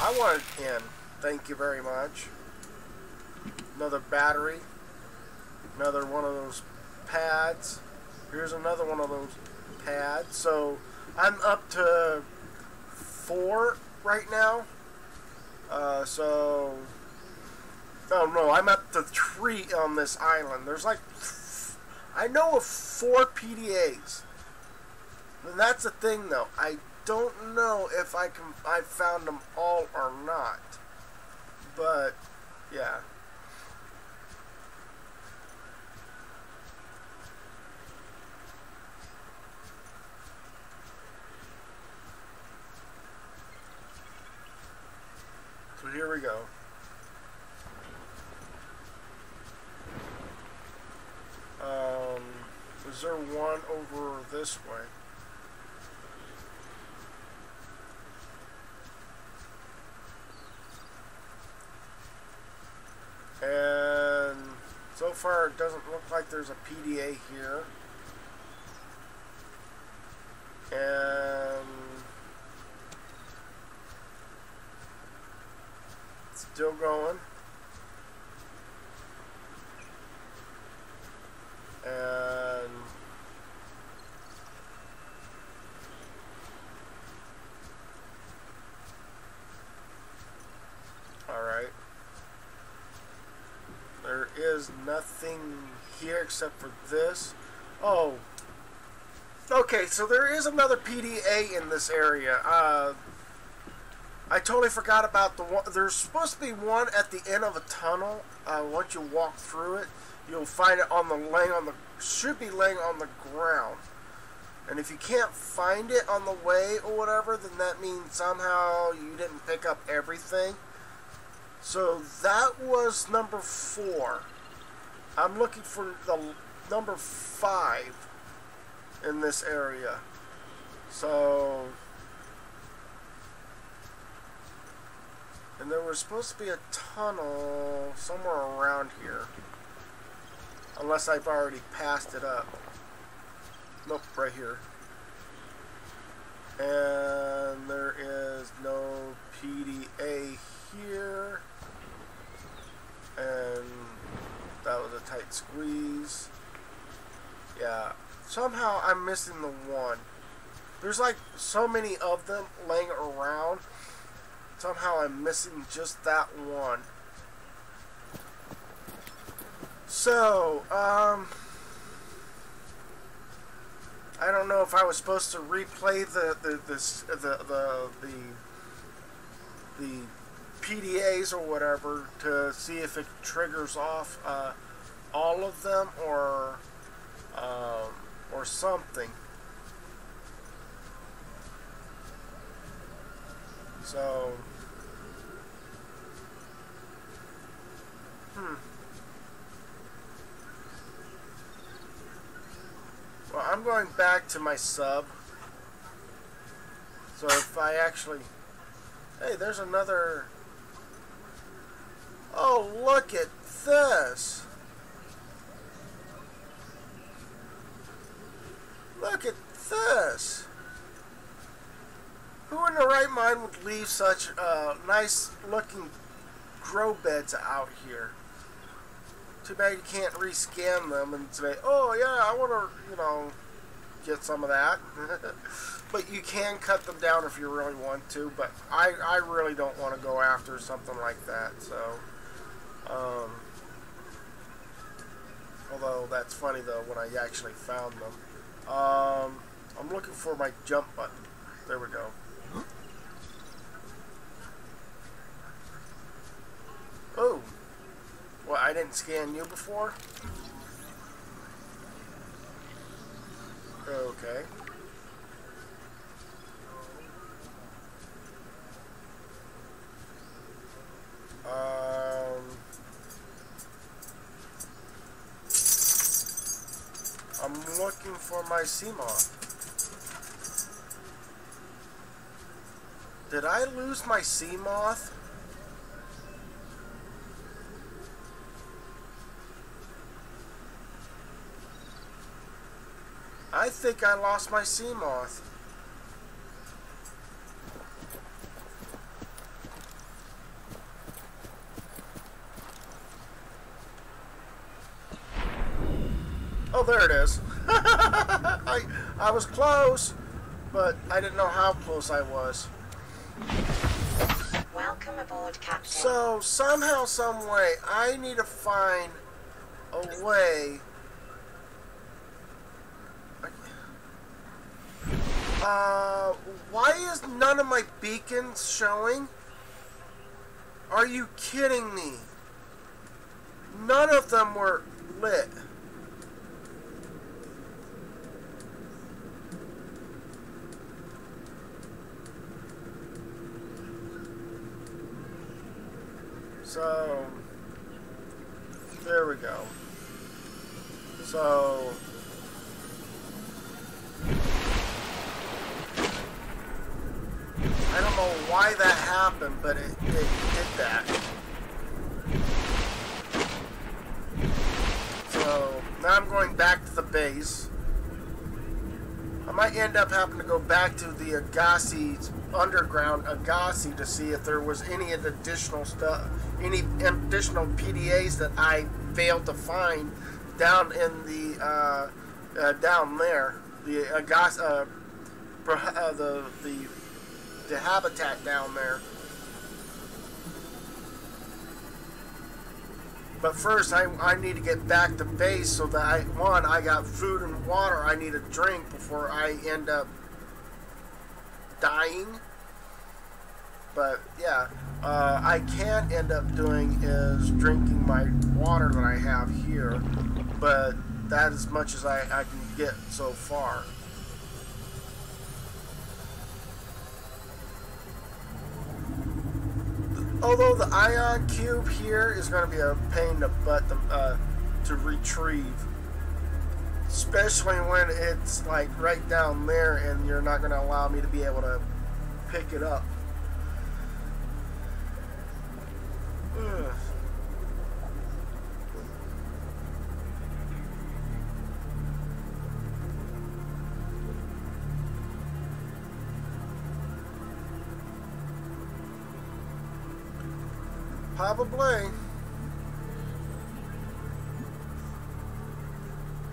Speaker 1: I want it in. Thank you very much. Another battery. Another one of those pads. Here's another one of those pads. So I'm up to 4 right now. Oh no, I'm up to 3 on this island. There's like, I know of 4 PDAs. And that's the thing though. I don't know if I found them all or not. But yeah. So here we go. Is there one over this way? And so far it doesn't look like there's a PDA here. And still going. And all right. There is nothing here except for this. Oh. Okay, so there is another PDA in this area. I totally forgot about the one. There's supposed to be one at the end of a tunnel. Once you walk through it, you'll find it should be laying on the ground. And if you can't find it on the way or whatever, then that means somehow you didn't pick up everything. So that was number 4. I'm looking for the number 5 in this area. So, and there was supposed to be a tunnel somewhere around here, unless I've already passed it up. Nope, right here. And there is no PDA here, and that was a tight squeeze. Yeah, somehow I'm missing the one. There's like so many of them laying around. Somehow I'm missing just that one. So, I don't know if I was supposed to replay the PDAs or whatever to see if it triggers off all of them or something. So, well, I'm going back to my sub. So if I actually... Hey, there's another... Oh, look at this! Look at this! Who in their right mind would leave such nice looking grow beds out here? Too bad you can't rescan them and say, oh yeah, I want to, get some of that. But you can cut them down if you really want to, but I really don't want to go after something like that, so. Although that's funny though when I actually found them. I'm looking for my jump button. There we go. Oh. Well, I didn't scan you before? Okay. I'm looking for my Seamoth. Did I lose my Seamoth? I think I lost my Seamoth. Oh, there it is. I was close, but I didn't know how close I was.
Speaker 3: Welcome aboard, Captain.
Speaker 1: So, somehow, some way, I need to find a way... why is none of my beacons showing? Are you kidding me? None of them were lit. So, there we go. So, I don't know why that happened, but it did that. So, now I'm going back to the base. I might end up having to go back to the Agassi's underground Agassi to see if there was any additional stuff, any additional PDAs that I failed to find down in the down there, the Agassi, the habitat down there. But first, I need to get back to base so that I got food and water. I need a drink before I end up dying. But yeah, I can end up doing is drinking my water that I have here, but that is as much as I can get so far. Although the ion cube here is going to be a pain in the butt to retrieve, especially when it's like right down there and you're not going to allow me to be able to pick it up. Ugh. Probably.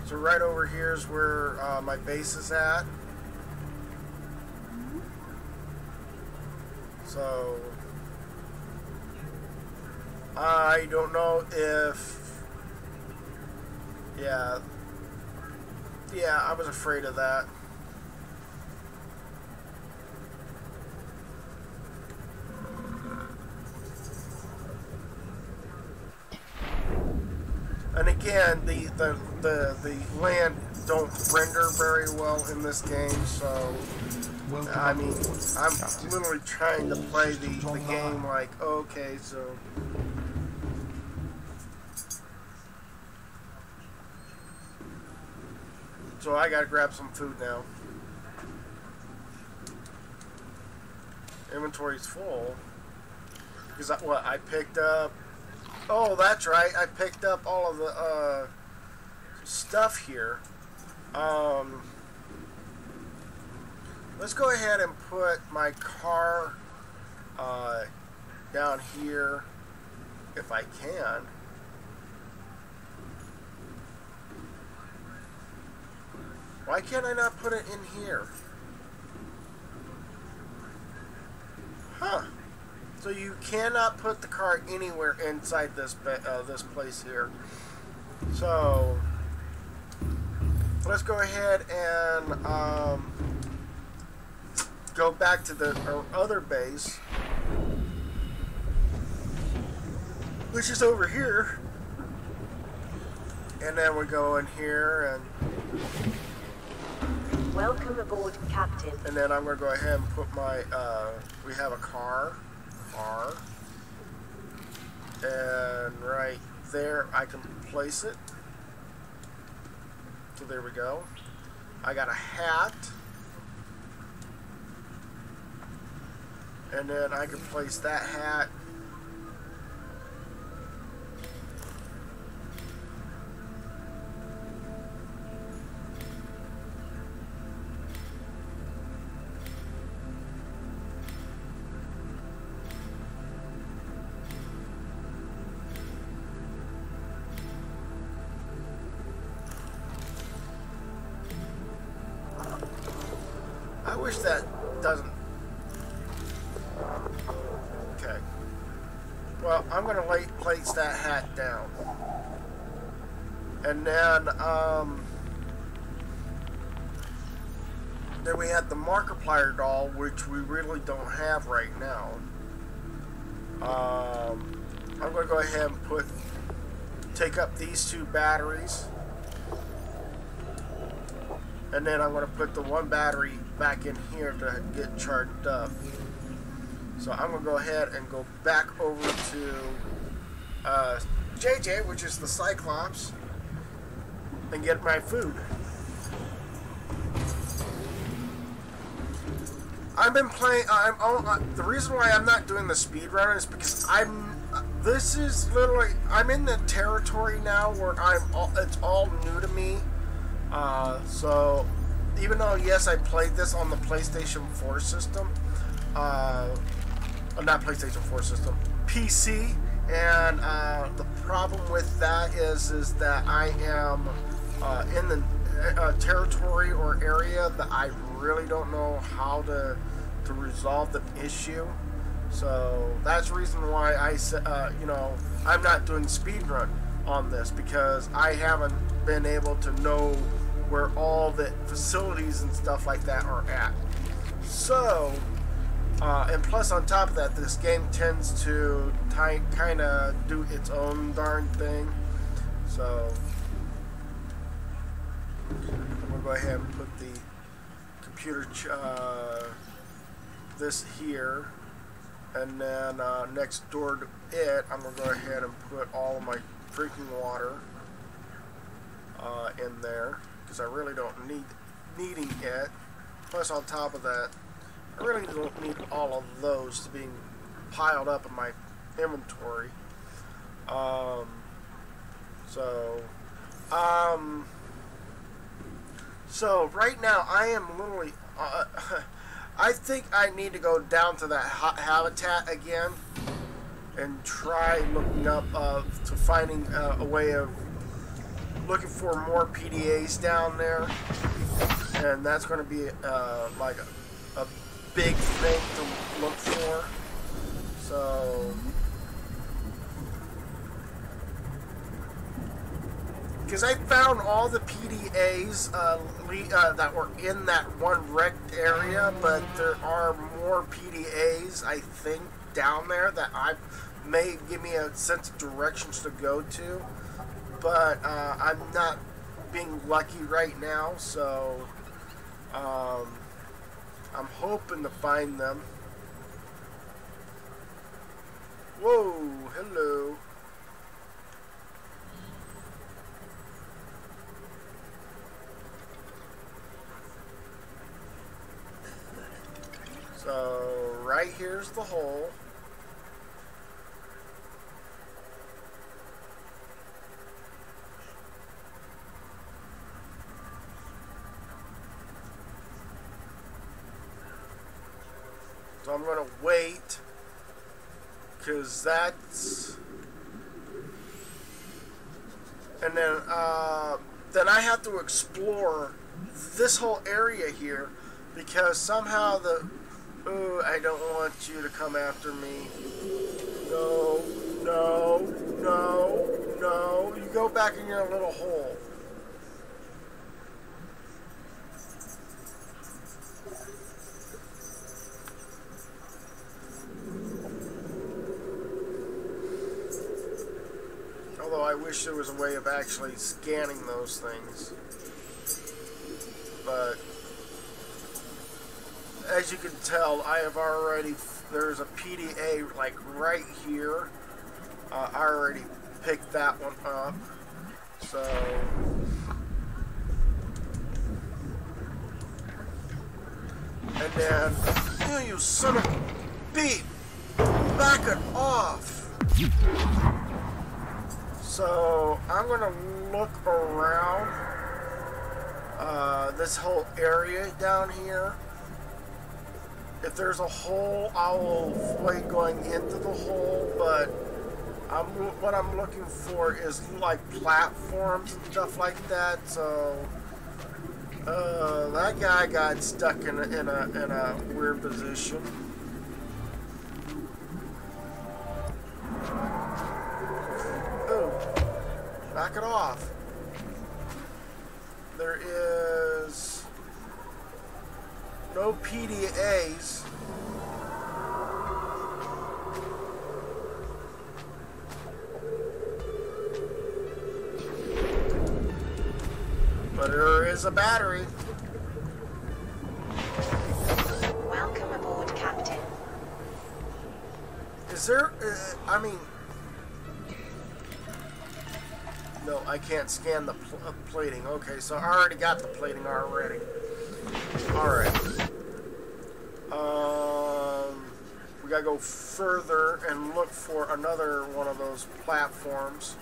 Speaker 1: So right over here is where my base is at. So I don't know if, yeah, I was afraid of that. And again, the land don't render very well in this game, so I mean, I'm literally trying to play the game like, okay, so I gotta grab some food now. Inventory's full because I picked up. Oh, that's right. I picked up all of the stuff here. Let's go ahead and put my car down here if I can. Why can't I not put it in here? Huh. So you cannot put the car anywhere inside this this place here. So let's go ahead and go back to our other base, which is over here, and then we go in here and
Speaker 2: welcome aboard, Captain.
Speaker 1: And then I'm going to go ahead and put my we have a car. And right there I can place it. So there we go. I got a hat. And then I can place that hat. I wish that doesn't. Okay. Well, I'm going to place that hat down. And then we have the Markiplier doll, which we really don't have right now. I'm going to go ahead and take up these two batteries. And then I'm going to put the one battery back in here to get charged up. So I'm going to go ahead and go back over to JJ, which is the Cyclops, and get my food. I've been playing. The reason why I'm not doing the speedrun is because this is literally. I'm in the territory now where it's all new to me. So even though yes, I played this on the PlayStation 4 system, not PlayStation 4 system, PC, and the problem with that is that I am in the territory or area that I really don't know how to resolve the issue. So that's the reason why I said, you know, I'm not doing speedrun on this, because I haven't been able to know where all the facilities and stuff like that are at. So, and plus on top of that, this game tends to kind of do its own darn thing. So, I'm going to go ahead and put the computer, this here. And then next door to it, I'm going to go ahead and put all of my drinking water in there, because I really don't needing it. Plus on top of that, I really don't need all of those to being piled up in my inventory. So right now I am literally I think I need to go down to that habitat again and try looking up to finding a way of looking for more PDAs down there, and that's going to be like a big thing to look for. So, because I found all the PDAs that were in that one wrecked area, but there are more PDAs, I think, down there that may give me a sense of directions to go to. But I'm not being lucky right now, so I'm hoping to find them. Whoa, hello. So, right here's the hole. So I'm going to wait, because that's... And then I have to explore this whole area here, because somehow the... Oh, I don't want you to come after me. No, no, no, no. You go back in your little hole. Although I wish there was a way of actually scanning those things. But as you can tell, I have already, there's a PDA like right here. I already picked that one up. So, and then, you son of a beep, back it off. So I'm gonna look around this whole area down here. If there's a hole, I will avoid going into the hole, but what I'm looking for is like platforms and stuff like that. So that guy got stuck in a weird position. Oh, back it off. There is no PDAs. But there is a battery.
Speaker 3: Welcome aboard, Captain.
Speaker 1: Is there, I mean, no, I can't scan the plating. Okay, so I already got the plating already. Alright. We gotta go further and look for another one of those platforms.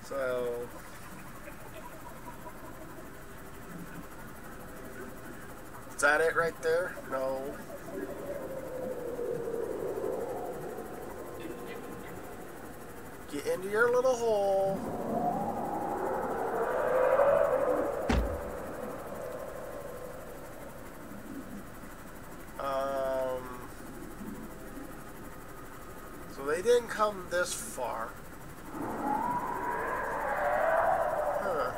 Speaker 1: So, is that it right there? No. Get into your little hole. So they didn't come this far. Huh.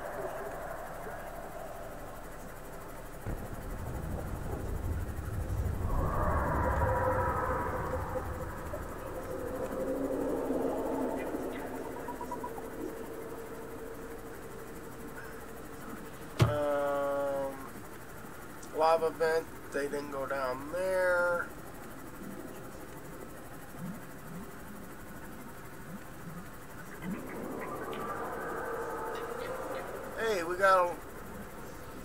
Speaker 1: Lava vent, they didn't go down there. Hey, we got a...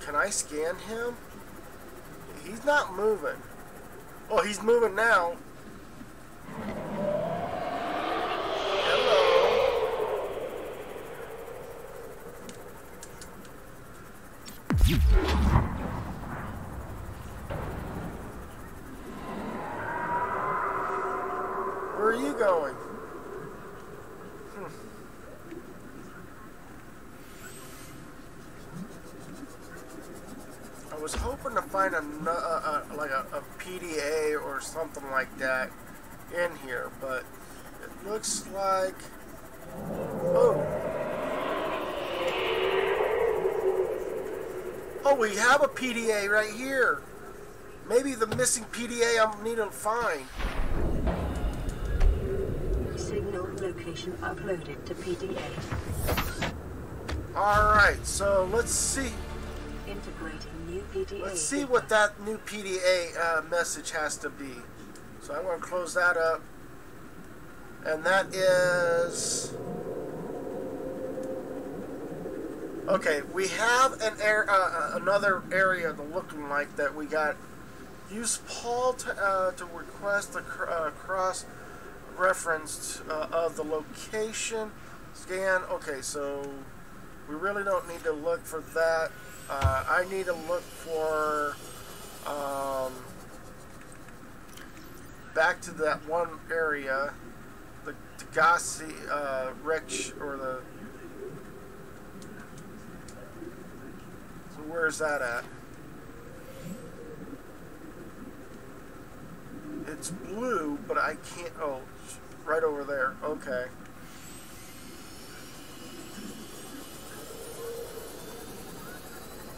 Speaker 1: Can I scan him? He's not moving. Oh, he's moving now. Where are you going? I was hoping to find a PDA or something like that in here, but it looks like... Oh! Oh, we have a PDA right here! Maybe the missing PDA I need to find.
Speaker 2: Signal location uploaded to PDA.
Speaker 1: Alright, so let's see.
Speaker 2: Integrating new PDA.
Speaker 1: Let's see what that new PDA message has to be. So I'm going to close that up. And that is... Okay, we have an another area looking like that we got. Use Paul to request the cross reference of the location. Scan. Okay, so we really don't need to look for that. I need to look for back to that one area, the Tagasi Rich, or the... So where's that at? It's blue, but I can't... Oh, right over there. Okay.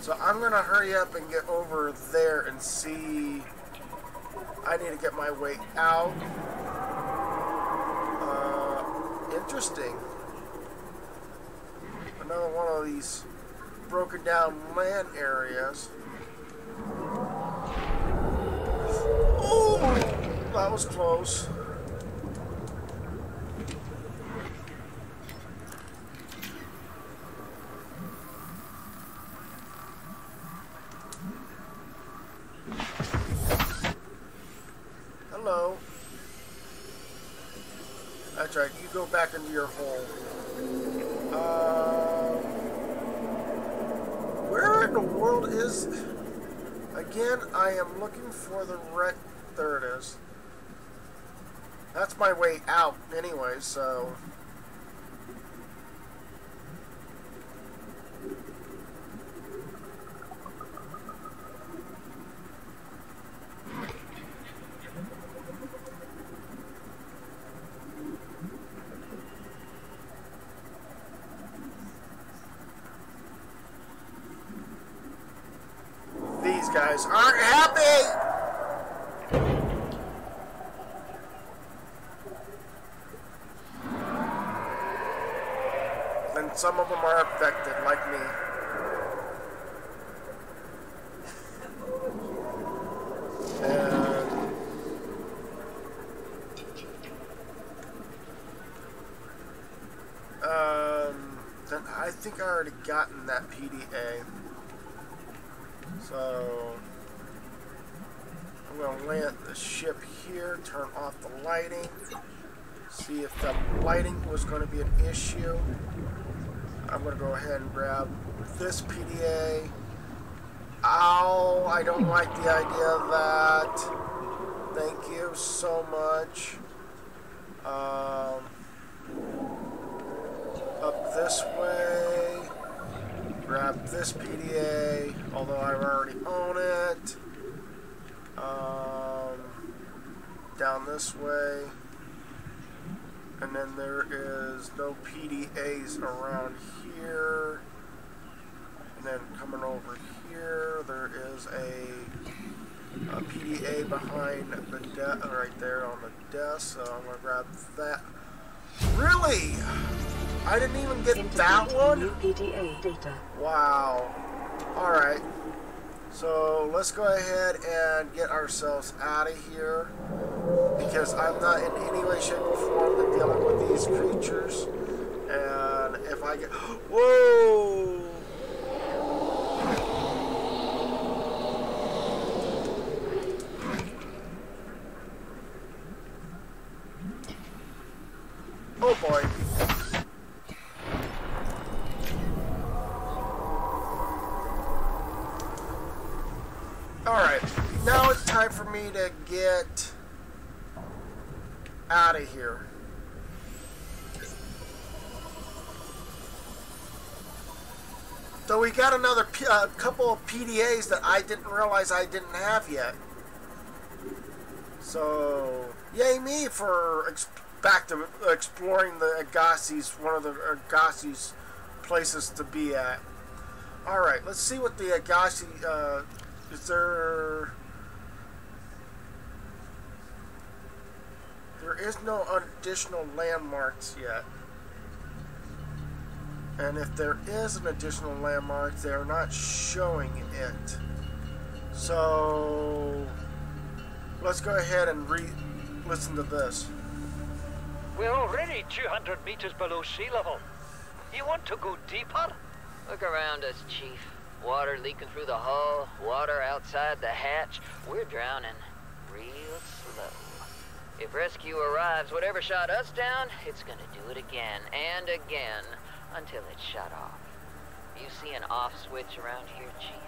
Speaker 1: So I'm going to hurry up and get over there and see... I need to get my way out. Interesting. Another one of these broken down land areas. Oh! That was close. Hello. That's right, you go back into your hole. Where in the world is... Again, I am looking for the red... There it is. That's my way out anyway, so... These guys aren't happy! And some of them are affected, like me. And... then I think I already gotten that PDA. So I'm going to land the ship here, turn off the lighting, see if the lighting was going to be an issue. I'm going to go ahead and grab this PDA. Ow, I don't like the idea of that. Thank you so much. up this way. Grab this PDA, although I already own it. Down this way. And then there is no PDAs around here. And then coming over here, there is a PDA behind the desk, right there on the desk. So I'm gonna grab that. Really? I didn't even get that one?
Speaker 2: New PDA data.
Speaker 1: Wow. Alright. So let's go ahead and get ourselves out of here. Because I'm not in any way, shape, or form dealing with these creatures. And if I get... Whoa! Oh boy. Alright, now it's time for me to get out of here. So we got another couple of PDAs that I didn't realize I didn't have yet. So, yay me for back to exploring the Agassiz, one of the Agassiz places to be at. Alright, let's see what the Agassi, is there... There is no additional landmarks yet. And if there is an additional landmark, they're not showing it. So, let's go ahead and listen to this.
Speaker 8: We're already 200 meters below sea level. You want to go deeper?
Speaker 7: Look around us, Chief. Water leaking through the hull, water outside the hatch. We're drowning real slow. If rescue arrives, whatever shot us down, it's gonna do it again and again until it's shut off. You see an off switch around here, Chief?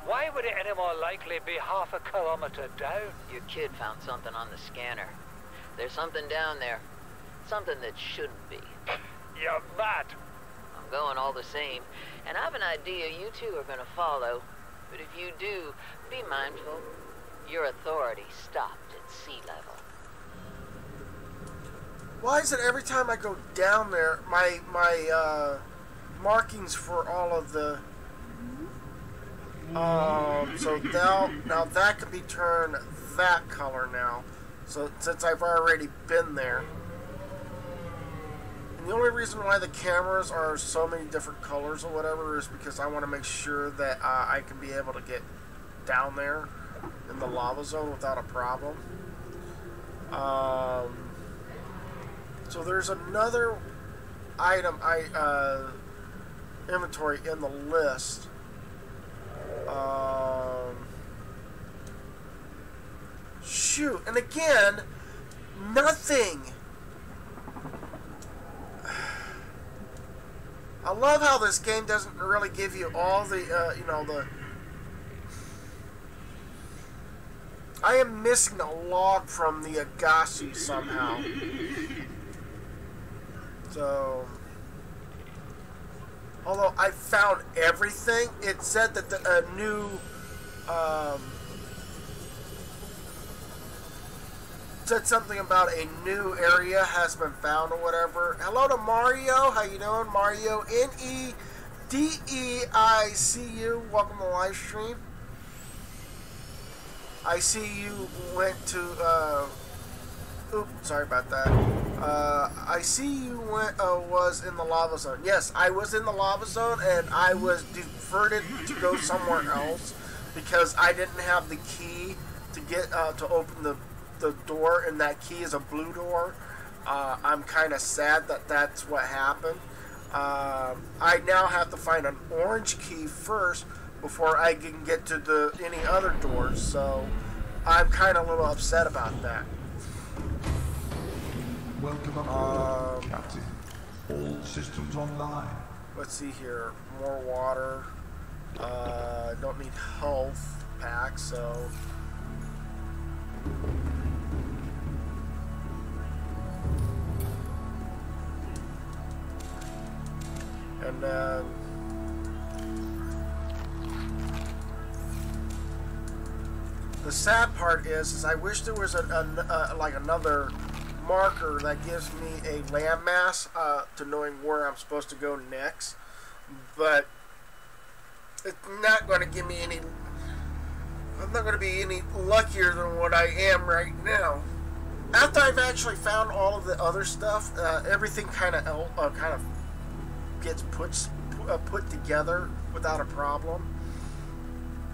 Speaker 8: Why would it any more likely be half a kilometer down?
Speaker 7: Your kid found something on the scanner. There's something down there. Something that shouldn't be.
Speaker 8: You're mad.
Speaker 7: I'm going all the same, and I have an idea you two are gonna follow. But if you do, be mindful. Your authority stopped at sea level.
Speaker 1: Why is it every time I go down there, my markings for all of the... so now that can be turned that color now. So since I've already been there. And the only reason why the cameras are so many different colors or whatever is because I want to make sure that I can be able to get down there in the lava zone without a problem. So there's another item inventory in the list. Shoot, and again, nothing. I love how this game doesn't really give you all the, you know, the... I am missing a log from the Agassi somehow. So, although I found everything, it said that a new, said something about a new area has been found or whatever. Hello to Mario. How you doing? Mario, N-E-D-E-I-C-U. Welcome to the live stream. I see you went to, oops, sorry about that. I see you was in the lava zone. Yes, I was in the lava zone, and I was diverted to go somewhere else because I didn't have the key to get to open the door, and that key is a blue door. I'm kind of sad that that's what happened. I now have to find an orange key first before I can get to any other doors, so I'm kind of a little upset about that.
Speaker 4: Welcome aboard, Captain. All systems online.
Speaker 1: Let's see here. More water. Don't need health pack, so... And the sad part is I wish there was like another marker that gives me a landmass to knowing where I'm supposed to go next, but it's not going to give me any. I'm not going to be any luckier than what I am right now. After I've actually found all of the other stuff, everything kind of gets put together without a problem.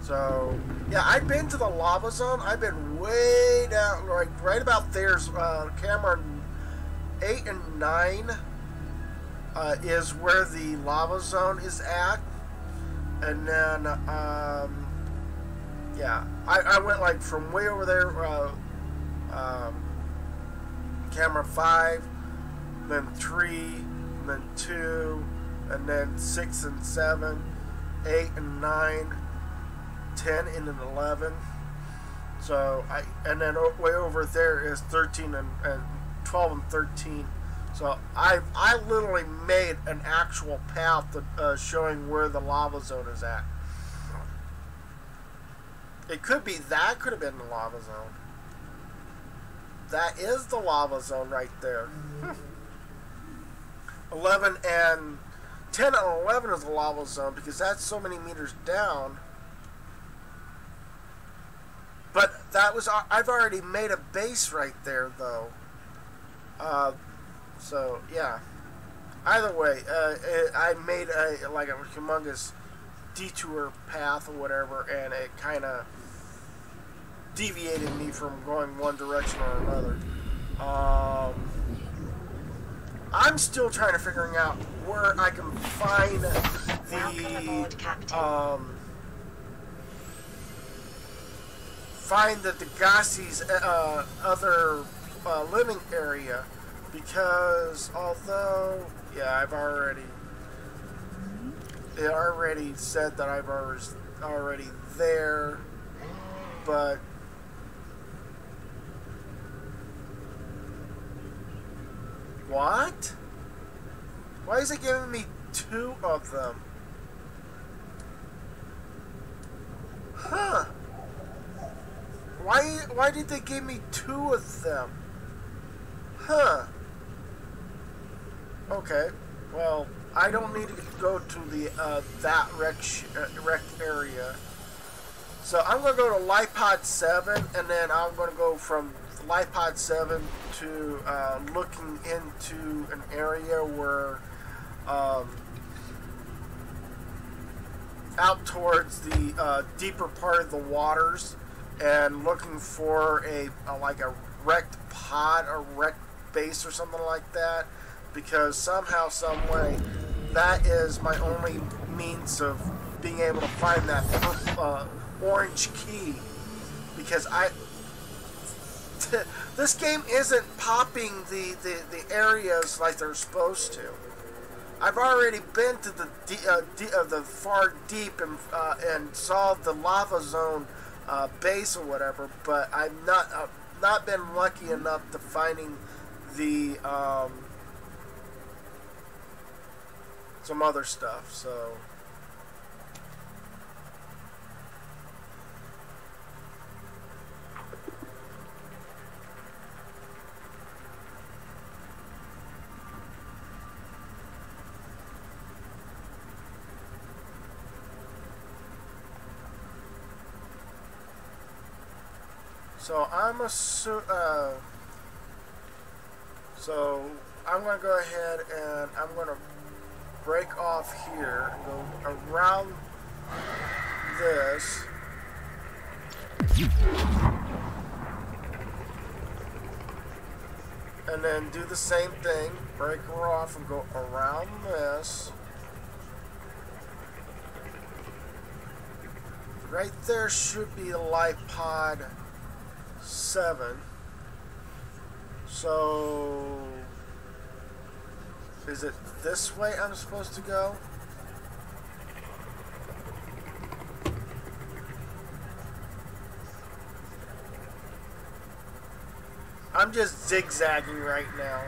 Speaker 1: So yeah, I've been to the lava zone. I've been way down, like right about there's camera 8 and 9 is where the lava zone is at, and then yeah, I went like from way over there. Camera 5, then 3, and then 2, and then 6 and 7, 8 and 9, 10 and then 11. So and then way over there is 13 and 12 and 13. So I literally made an actual path showing where the lava zone is at. It could be that could have been the lava zone. That is the lava zone right there. 11 and 10 and 11 is the lava zone because that's so many meters down. But that was, I've already made a base right there though. So yeah. Either way, I made like a humongous detour path or whatever, and it kind of deviated me from going one direction or another. I'm still trying to figuring out where I can find the Degassi's other living area, because although yeah, it already said that I've already there, but what? Why is it giving me 2 of them? Huh. Why did they give me 2 of them? Huh. Okay. Well, I don't need to go to the that wreck area. So I'm going to go to Life Pod 7, and then I'm going to go from Life Pod 7 to looking into an area where out towards the deeper part of the waters, and looking for a like a wrecked pod or wrecked base or something like that, because somehow, some way, that is my only means of being able to find that orange key, because this game isn't popping the areas like they're supposed to. I've already been to the far deep and saw the lava zone base or whatever, but I've not been lucky enough to finding the some other stuff. So so I'm going to go ahead and I'm going to break off here, go around this, and then do the same thing, break her off and go around this. Right there should be a Life Pod 7. So is it this way I'm supposed to go? I'm just zigzagging right now.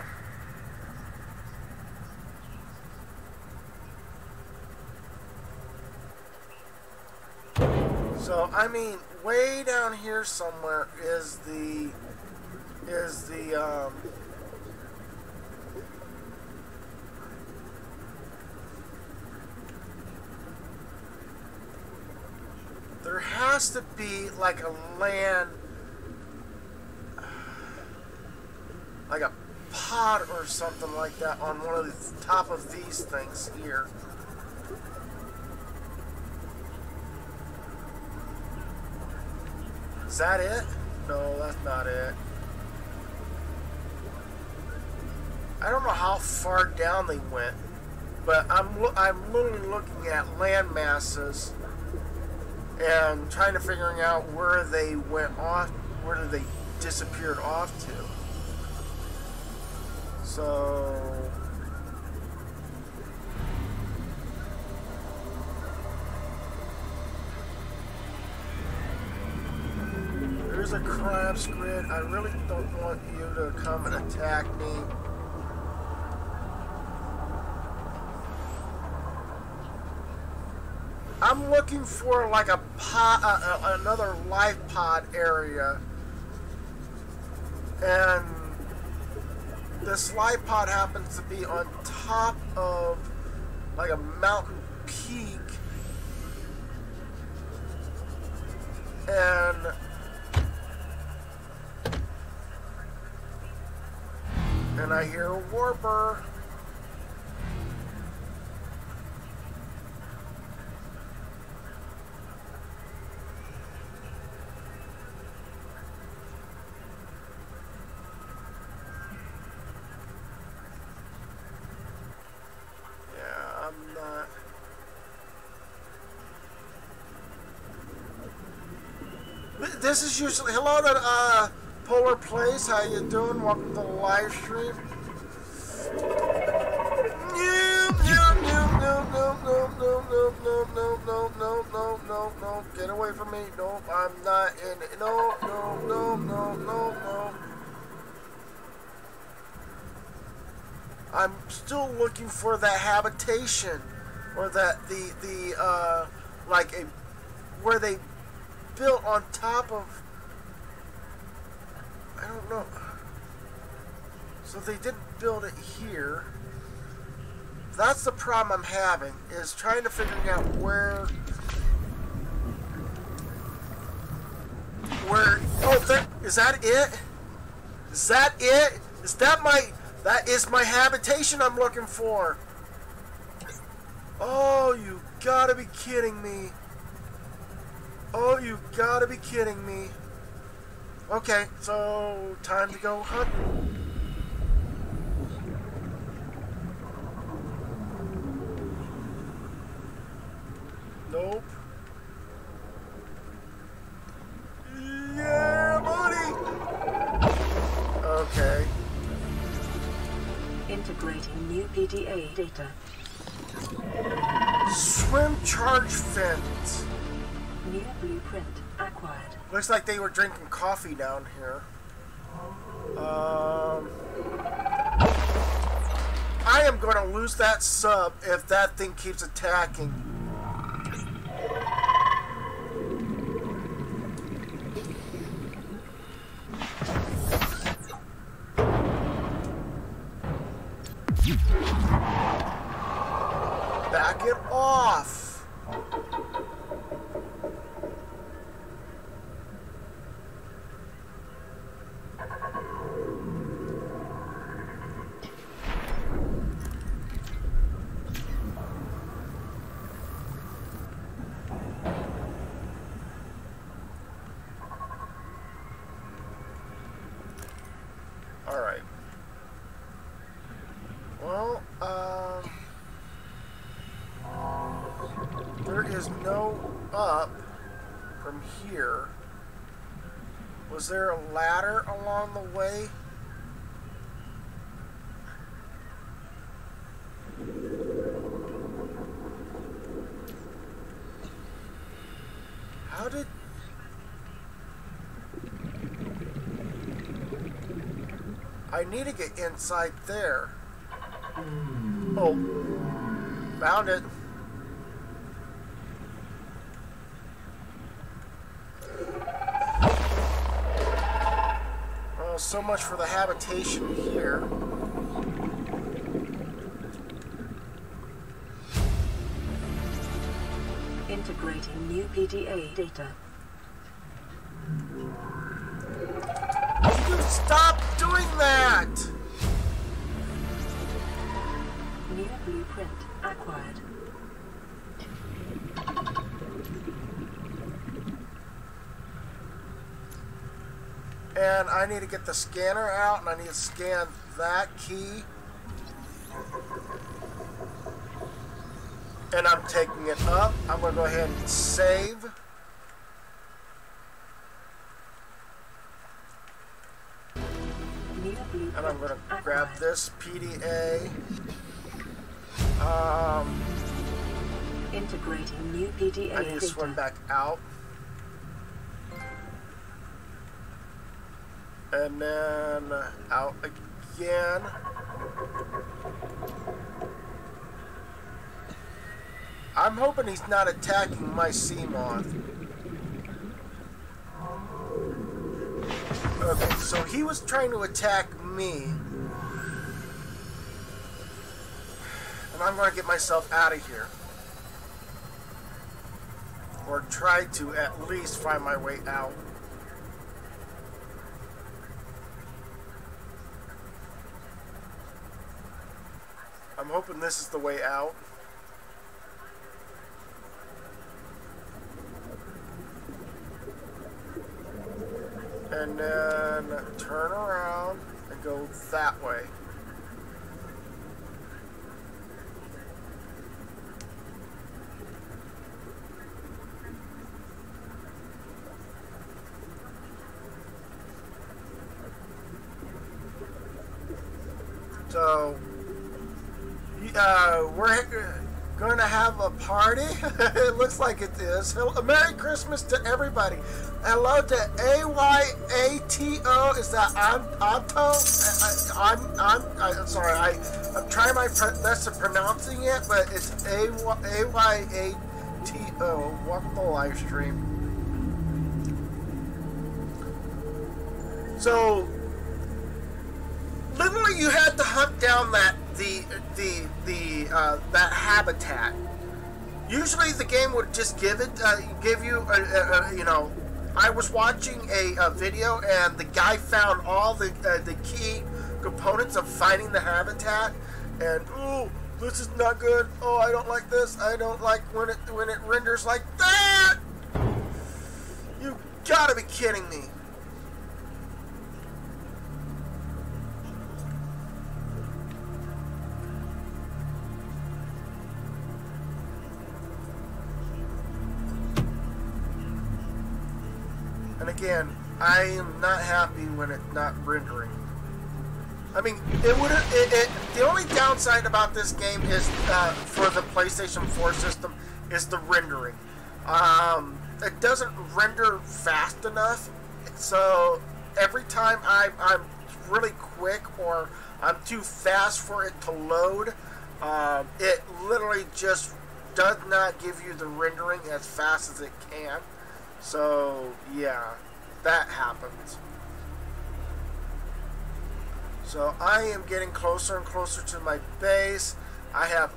Speaker 1: So I mean, way down here somewhere is the there has to be like a land, like a pod or something like that on one of the top of these things here. Is that it? No, that's not it. I don't know how far down they went, but I'm literally looking at land masses and trying to figure out where they went off, where they disappeared off to. So there's a crab squid. I really don't want you to come and attack me. I'm looking for like a pod, another life pod area, and this life pod happens to be on top of like a mountain peak, and I hear a warper. This is usually, hello to Polar Place, how you doing? Welcome to the live stream. No, get away from me. No, I'm not in it. No. I'm still looking for that habitation, or that like a, where they built on top of, I don't know. So they didn't build it here. That's the problem I'm having, is trying to figure out where, oh, there, is that it? Is that it? Is that that is my habitation I'm looking for? Oh, you gotta be kidding me. Oh, you gotta be kidding me. Okay, so time to go hunting. Nope. Yeah, buddy! Okay.
Speaker 2: Integrating new PDA data.
Speaker 1: Swim charge fins.
Speaker 2: New blueprint acquired.
Speaker 1: Looks like they were drinking coffee down here. I am going to lose that sub if that thing keeps attacking. Back it off. Alright. Well, there is no up from here. Was there a ladder along the way? How did... I need to get inside there. Oh. Found it. so much for the habitation here.
Speaker 2: Integrating new PDA data.
Speaker 1: Stop doing that!
Speaker 2: New blueprint acquired.
Speaker 1: And I need to get the scanner out, and I need to scan that key. And I'm taking it up. I'm going to go ahead and save. And I'm going to grab this PDA.
Speaker 2: Integrating new PDA
Speaker 1: I need to swim back out. And then out again. I'm hoping he's not attacking my sea moth. Okay, so he was trying to attack me. And I'm going to get myself out of here. Or try to at least find my way out. I'm hoping this is the way out. And then turn around and go that way. So, we're going to have a party. It looks like it is. Merry Christmas to everybody. Hello to AYATO. Is that Anto? I'm sorry. I'm trying my best at pronouncing it, but it's AYATO. Welcome to the live stream. So, literally, you had to hunt down that that habitat. Usually, the game would just give you you know. I was watching a video, and the guy found all the key components of finding the habitat, and oh, this is not good. Oh, I don't like this. I don't like when it renders like that. You gotta be kidding me. And again, I am not happy when it's not rendering. I mean, the only downside about this game is for the PlayStation 4 system is the rendering. It doesn't render fast enough, so every time I'm really quick or I'm too fast for it to load, it literally just does not give you the rendering as fast as it can. So, yeah, that happens. So, I am getting closer and closer to my base. I have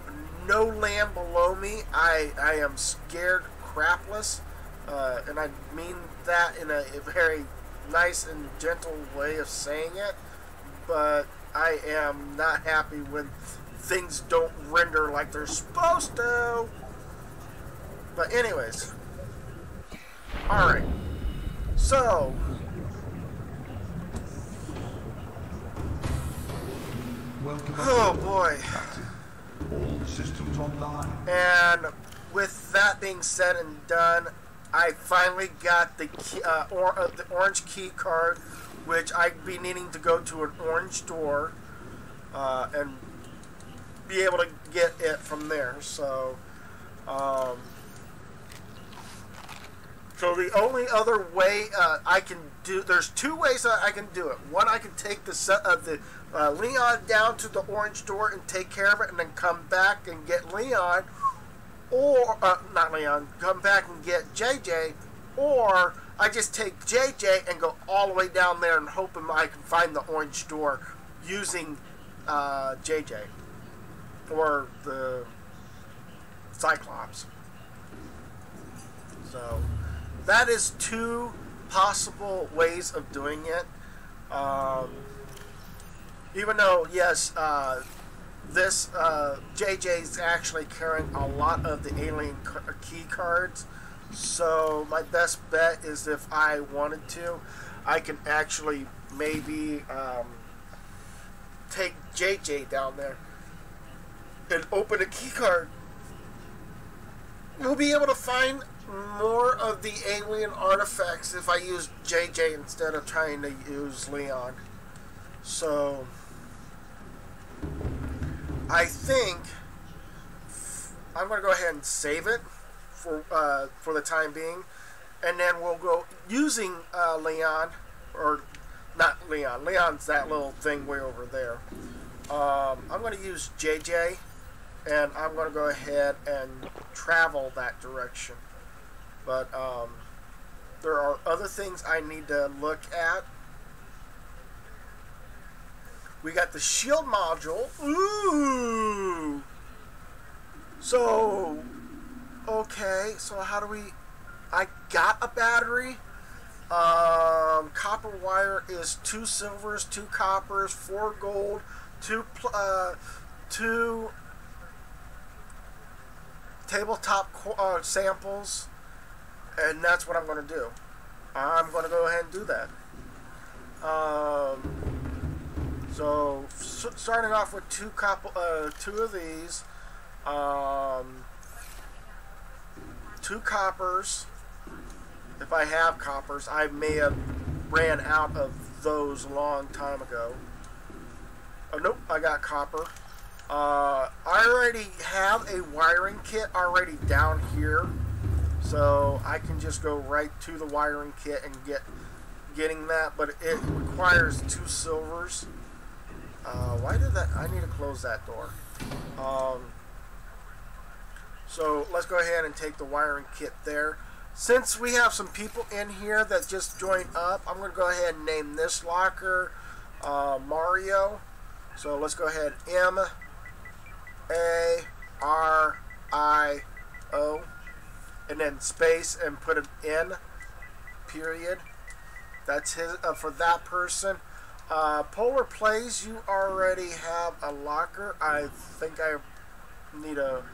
Speaker 1: no land below me. I am scared crapless. And I mean that in a very nice and gentle way of saying it. But I am not happy when things don't render like they're supposed to. But anyways. Alright, so oh boy.
Speaker 4: All systems online.
Speaker 1: And with that being said and done, I finally got the orange key card, which I'd be needing to go to an orange door and be able to get it from there. So so the only other way I can do, there's two ways that I can do it. One, I can take the Leon down to the orange door and take care of it, and then come back and get Leon, or not Leon, come back and get JJ, or I just take JJ and go all the way down there and hoping I can find the orange door using JJ or the Cyclops. So that is two possible ways of doing it. Even though, yes, this JJ's actually carrying a lot of the alien key cards. So my best bet is if I wanted to, I can actually maybe take JJ down there and open a key card. We'll be able to find more of the alien artifacts if I use JJ instead of trying to use Leon. So I think I'm going to go ahead and save it for the time being, and then we'll go using Leon, or not Leon. Leon's that little thing way over there. I'm going to use JJ, and I'm going to go ahead and travel that direction. But there are other things I need to look at. We got the shield module. Ooh! So, okay, so how do we... I got a battery. Copper wire is 2 silvers, 2 coppers, 4 gold, 2 tabletop samples, and that's what I'm going to do. I'm going to go ahead and do that. So starting off with 2 of these, 2 coppers. If I have coppers, I may have ran out of those a long time ago. Oh nope, I got copper. I already have a wiring kit already down here, so I can just go right to the wiring kit and getting that. But it requires 2 silvers. Why did that? I need to close that door. So let's go ahead and take the wiring kit there. Since we have some people in here that just joined up, I'm going to go ahead and name this locker Mario. So let's go ahead, M-A-R-I-O, and then space and put an N, period. That's his for that person. Polar Plays, you already have a locker. I think I need to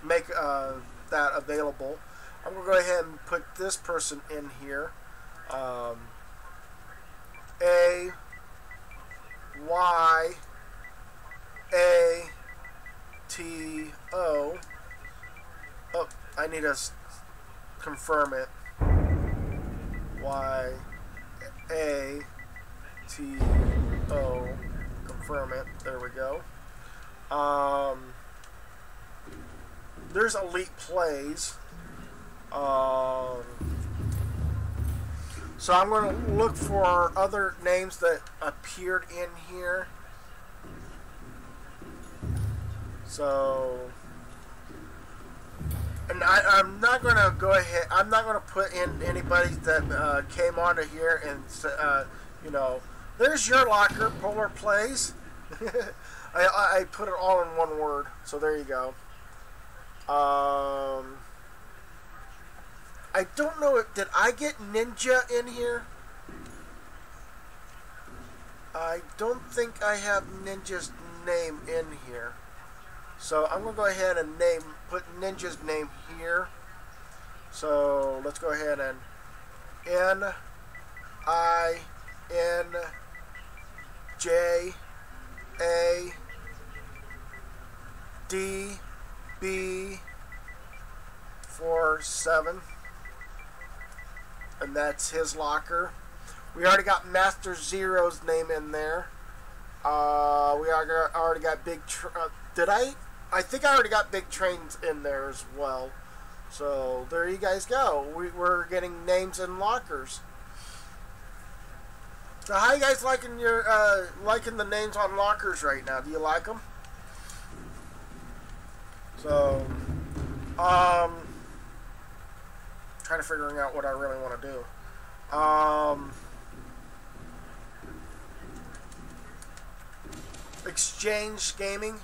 Speaker 1: make that available. I'm going to go ahead and put this person in here. A-Y-A-T-O. Oh, I need to confirm it. Y-A-T-O. Confirm it. There we go. There's Elite Plays. So I'm going to look for other names that appeared in here. So, and I'm not going to go ahead. I'm not going to put in anybody that came onto here and you know, there's your locker, Polar Plays. I put it all in one word. So there you go. I don't know, did I get Ninja in here? I don't think I have Ninja's name in here. So I'm going to go ahead and put Ninja's name here. So let's go ahead and N-I-N-J-A-D-B-47. And that's his locker. We already got Master Zero's name in there. We already got Big... I think I already got Big Trains in there as well. So there you guys go. We're getting names in lockers. So how you guys liking your liking the names on lockers right now? Do you like them? So trying to figuring out what I really want to do. Exchange Gaming.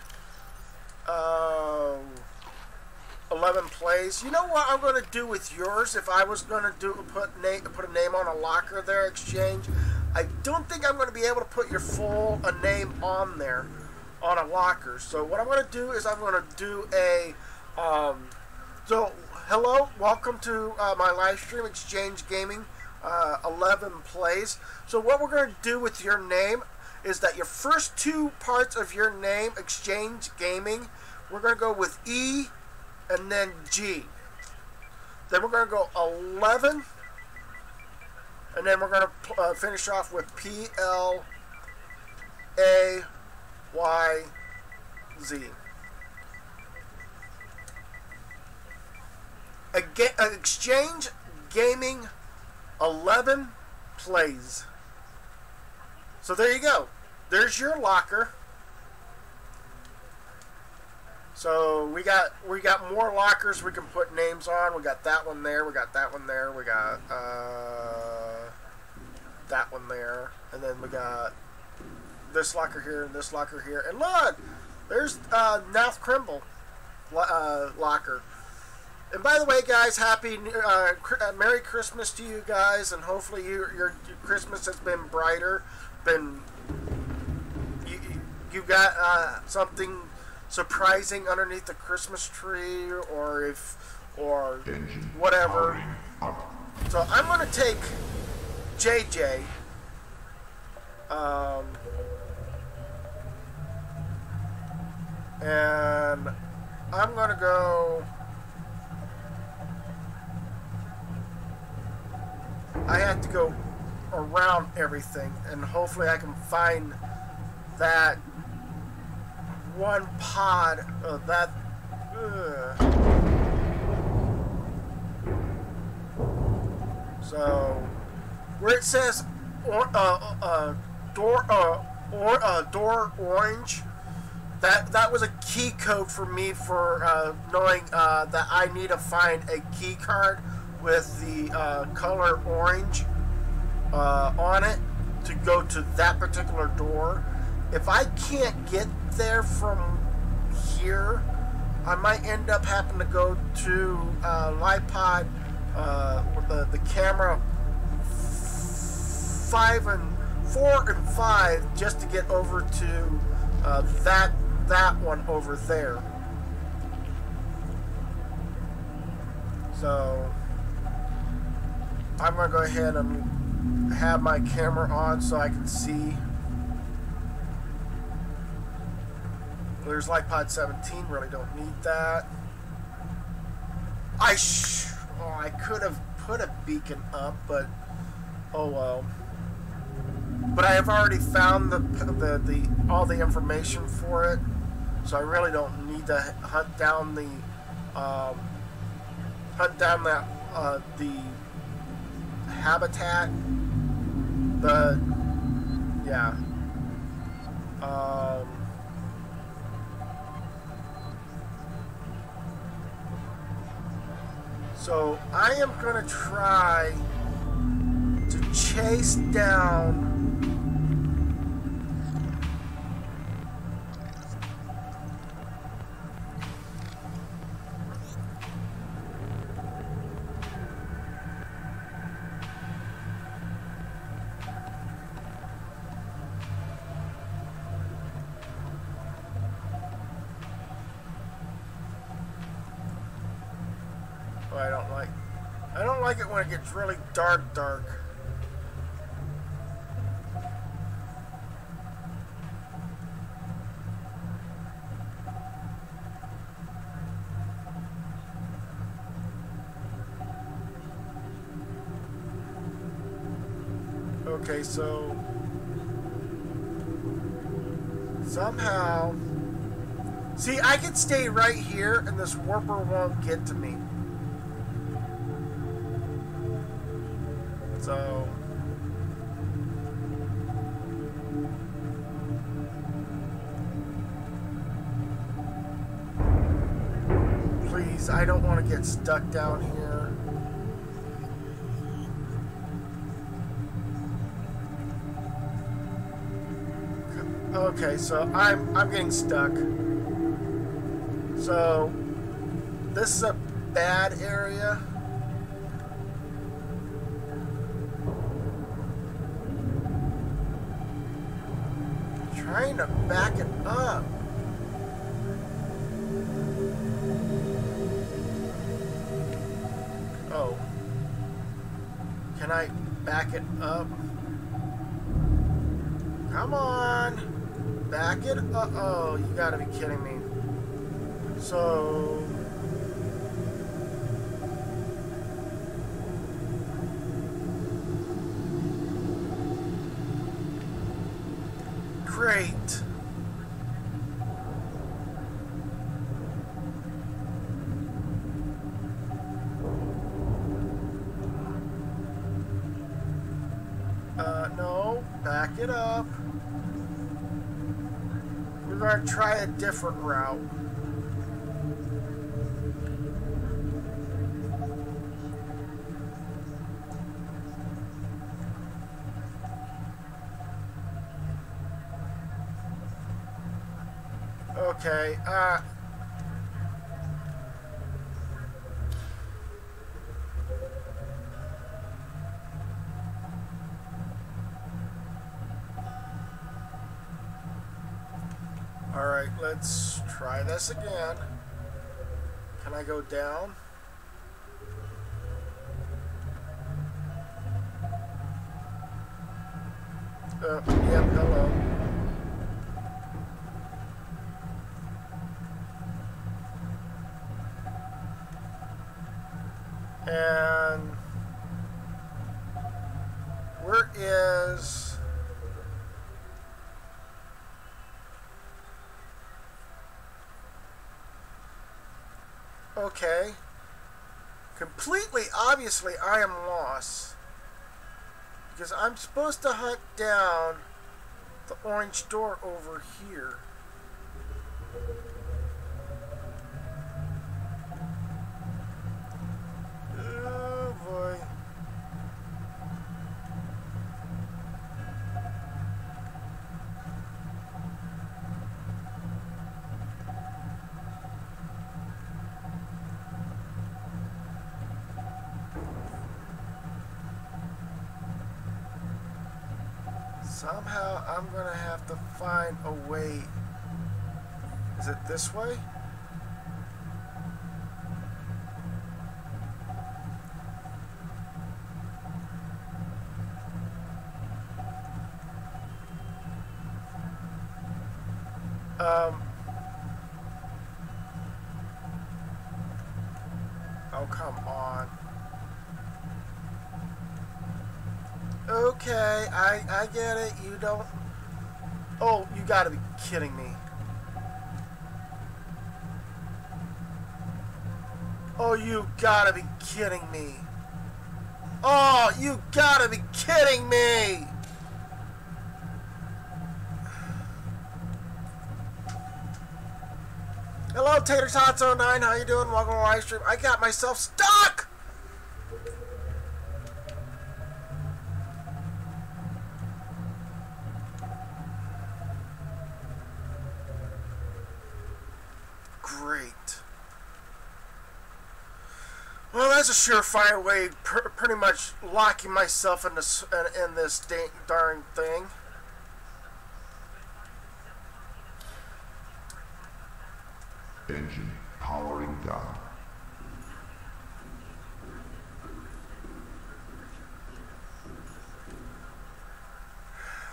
Speaker 1: 11 plays. You know what I'm going to do with yours? If I was going to put a name on a locker there, Exchange, I don't think I'm going to be able to put your full name on there on a locker. So what I'm going to do is I'm going to do a so hello, welcome to my live stream, Exchange Gaming, 11 plays. So what we're going to do with your name is that your first two parts of your name, Exchange Gaming, we're going to go with E and then G. Then we're going to go 11, and then we're going to finish off with PLAYZ. Exchange Gaming 11 plays. So there you go. There's your locker. So we got more lockers we can put names on. We got that one there. We got that one there. We got that one there, and then we got this locker here and this locker here. And look, there's Nath Krimble locker. And by the way, guys, happy Merry Christmas to you guys, and hopefully your Christmas has been brighter. You got something surprising underneath the Christmas tree, or whatever. So I'm going to take JJ. And I'm going to go. I have to go around everything, and hopefully I can find that one pod of that. So where it says door orange, that was a key code for me for knowing that I need to find a key card with the color orange on it to go to that particular door. If I can't get there from here, I might end up having to go to LivePod with the camera 4 and 5 just to get over to that one over there. So I'm going to go ahead and have my camera on so I can see. There's LivePod 17, really don't need that. I could have put a beacon up, but oh well. But I have already found all the information for it, so I really don't need to hunt down the habitat. But yeah. So I am going to try to chase down I don't like it when it gets really dark. Okay, so somehow, see, I can stay right here and this warper won't get to me. So please, I don't want to get stuck down here. Okay, so I'm getting stuck. So this is a bad area. Trying to back it up. Oh. Can I back it up? Come on. Back it up. Oh, you gotta be kidding me. So. Great. No, back it up. We're going to try a different route. Okay, alright, let's try this again. Can I go down? Yep, hello. And where is okay, completely obviously I am lost because I'm supposed to hunt down the orange door over here. Oh boy. Somehow I'm gonna have to find a way. Is it this way? Oh, come on. Okay, I get it. You don't... Oh, you gotta be kidding me. Oh, you gotta be kidding me. Oh, you gotta be kidding me. Hello, Tater Tots 09. How you doing? Welcome to the live stream. I got myself stuck. Great. Well, that's a surefire way, pretty much locking myself in this darn thing.
Speaker 4: Engine powering down.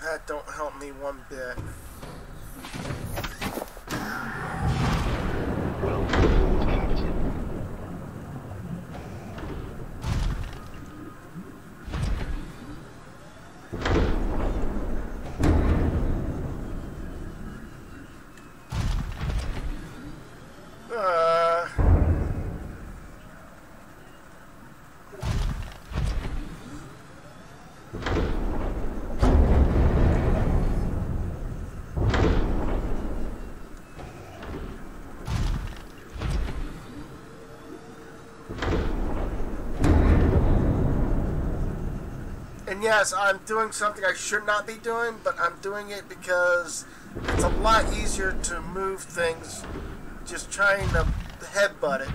Speaker 1: That don't help me one bit. And yes, I'm doing something I should not be doing, but I'm doing it because it's a lot easier to move things just trying to headbutt it.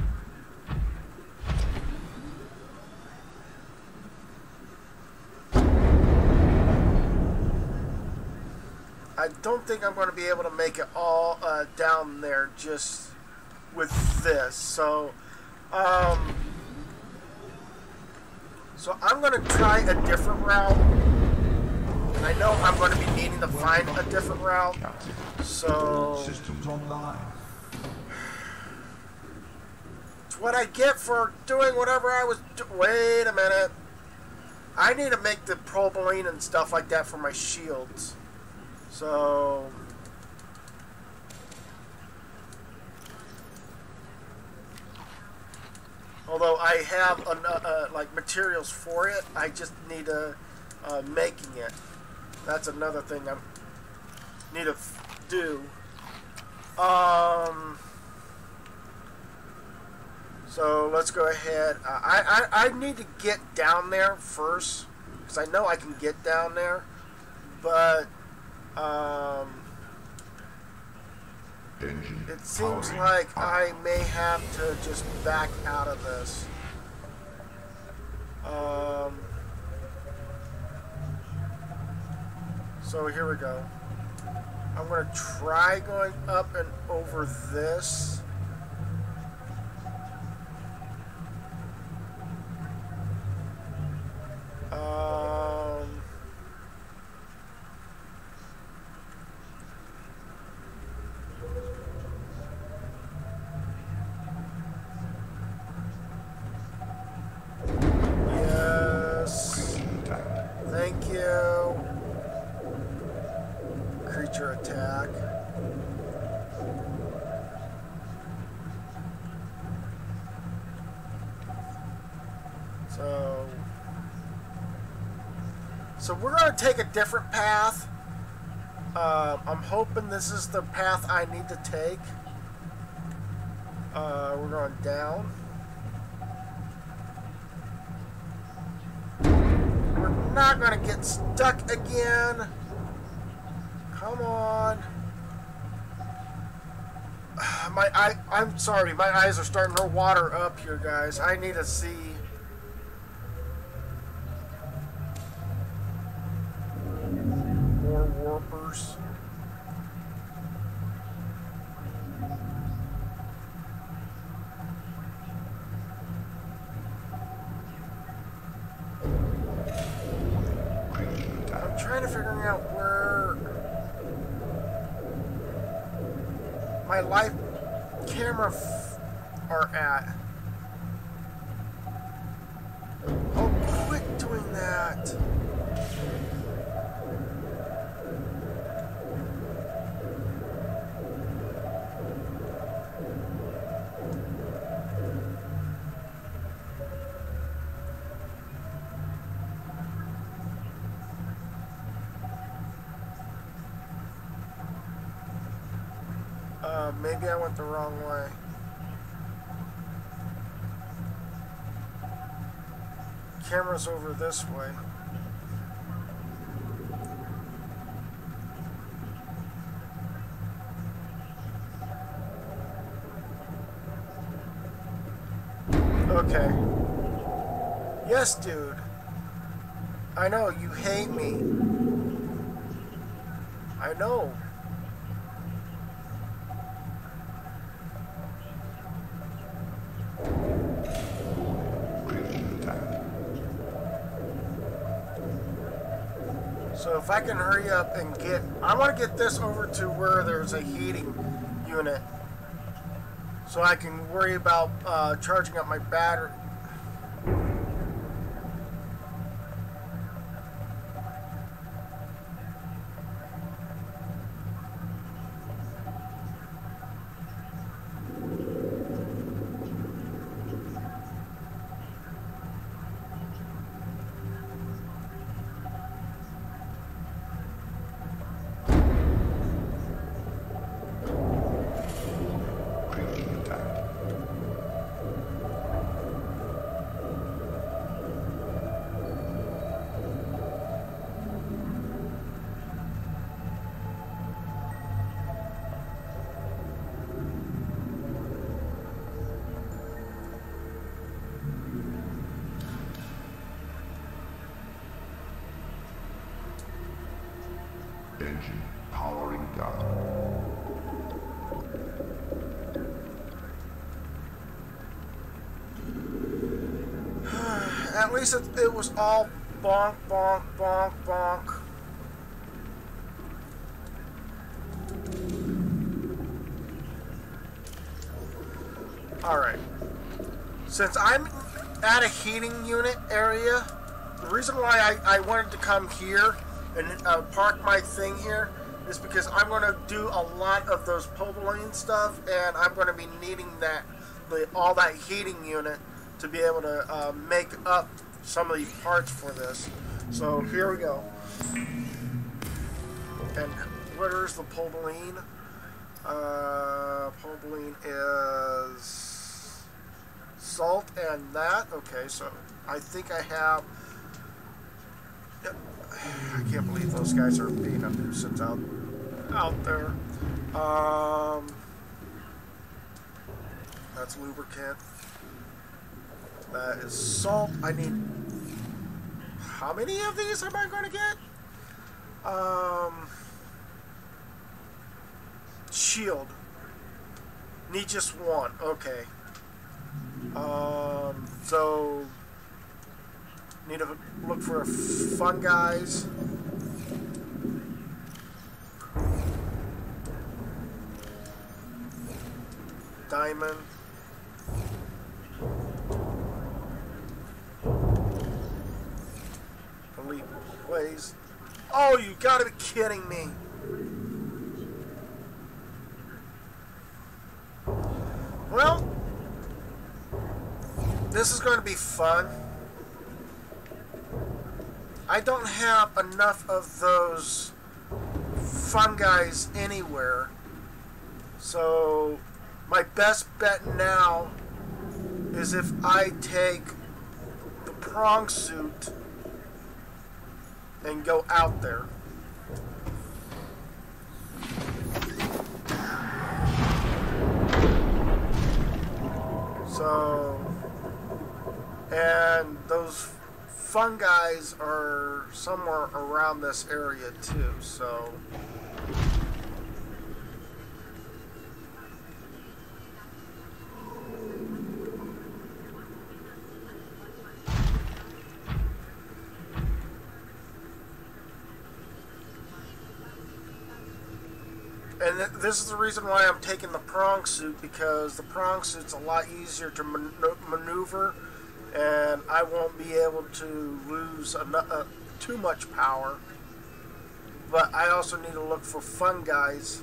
Speaker 1: I don't think I'm going to be able to make it all down there just with this. So I'm going to try a different route. And I know I'm going to be needing to find a different route. So
Speaker 4: Systems online.
Speaker 1: it's what I get for doing whatever I was doing. Wait a minute. I need to make the propylene and stuff like that for my shields. So although I have like materials for it, I just need to making it. That's another thing I need to do. So let's go ahead. I need to get down there first because I know I can get down there, but it seems like I may have to just back out of this. So here we go. I'm going to try going up and over this. Yes. Thank you. Creature attack. So we're going to take a different path. I'm hoping this is the path I need to take. We're going down. We're not going to get stuck again. Come on. I'm sorry, my eyes are starting to water up here, guys. I need to see. More warpers. I'm trying to figure out where my live camera are at. Oh, quit doing that. Maybe I went the wrong way. Camera's over this way. Okay. Yes, dude. I know, you hate me. I know. So if I can hurry up and get... I want to get this over to where there's a heating unit. So I can worry about charging up my battery.
Speaker 4: Engine powering down.
Speaker 1: At least it was all bonk, bonk, bonk, bonk. Alright. Since I'm at a heating unit area, the reason why I wanted to come here and park my thing here is because I'm going to do a lot of those polyline stuff, and I'm going to be needing all that heating unit to be able to make up some of the parts for this. So here we go. And where's the polyline? Polyline is salt and that. Okay, so I think I have. I can't believe those guys are being a nuisance out there. That's lubricant. That is salt. I need. How many of these am I going to get? Shield. Need just one. Okay. So need to look for fungi's. Diamond. Elite plays. Oh, you gotta be kidding me. Well, this is going to be fun. I don't have enough of those fungi's anywhere. So my best bet now is if I take the prong suit and go out there. So, and those fungi's are somewhere around this area too, so. And this is the reason why I'm taking the prong suit, because the prong suit's a lot easier to maneuver, and I won't be able to lose too much power. But I also need to look for fungi's,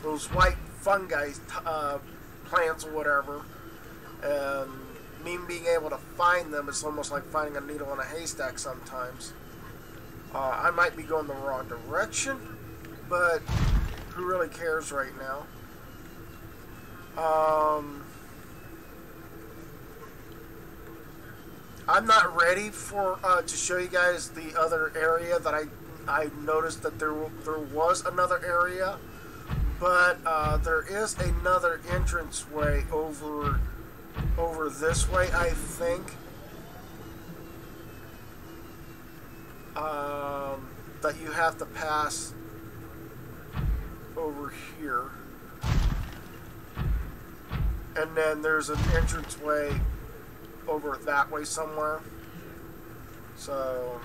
Speaker 1: those white fungi plants or whatever, and me being able to find them is almost like finding a needle in a haystack sometimes. I might be going the wrong direction, but who really cares right now? I'm not ready for to show you guys the other area that I noticed that there was another area, but there is another entrance way over this way, I think. That you have to pass over here, and then there's an entranceway over that way somewhere. So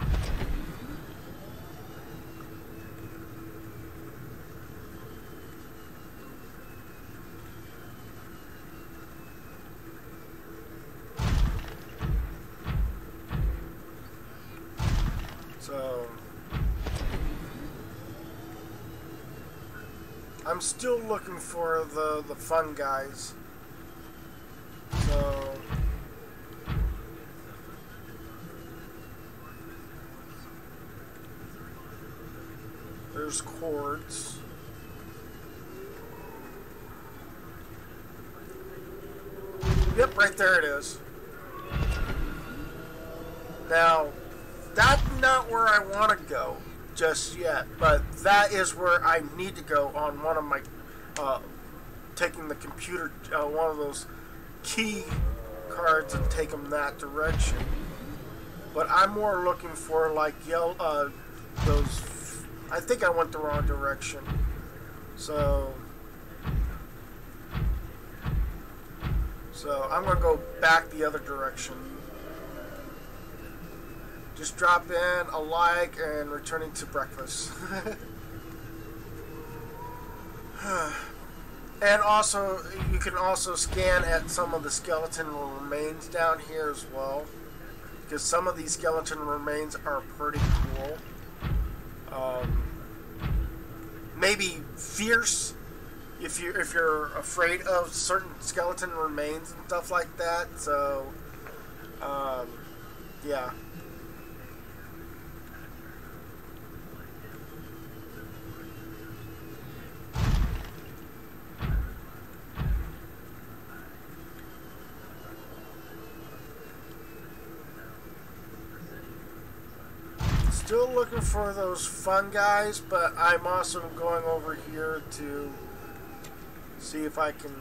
Speaker 1: I'm still looking for the fungi's. So there's quartz. Yep, right there it is. Now, that's not where I want to go just yet, but that is where I need to go on one of my taking the computer, one of those key cards, and take them that direction. But I'm more looking for like those. I think I went the wrong direction. So I'm gonna go back the other direction. Just drop in a like and returning to breakfast. And also, you can also scan at some of the skeleton remains down here as well, because some of these skeleton remains are pretty cool. Maybe fierce if you're afraid of certain skeleton remains and stuff like that. So, yeah. Still looking for those fun guys, but I'm also going over here to see if I can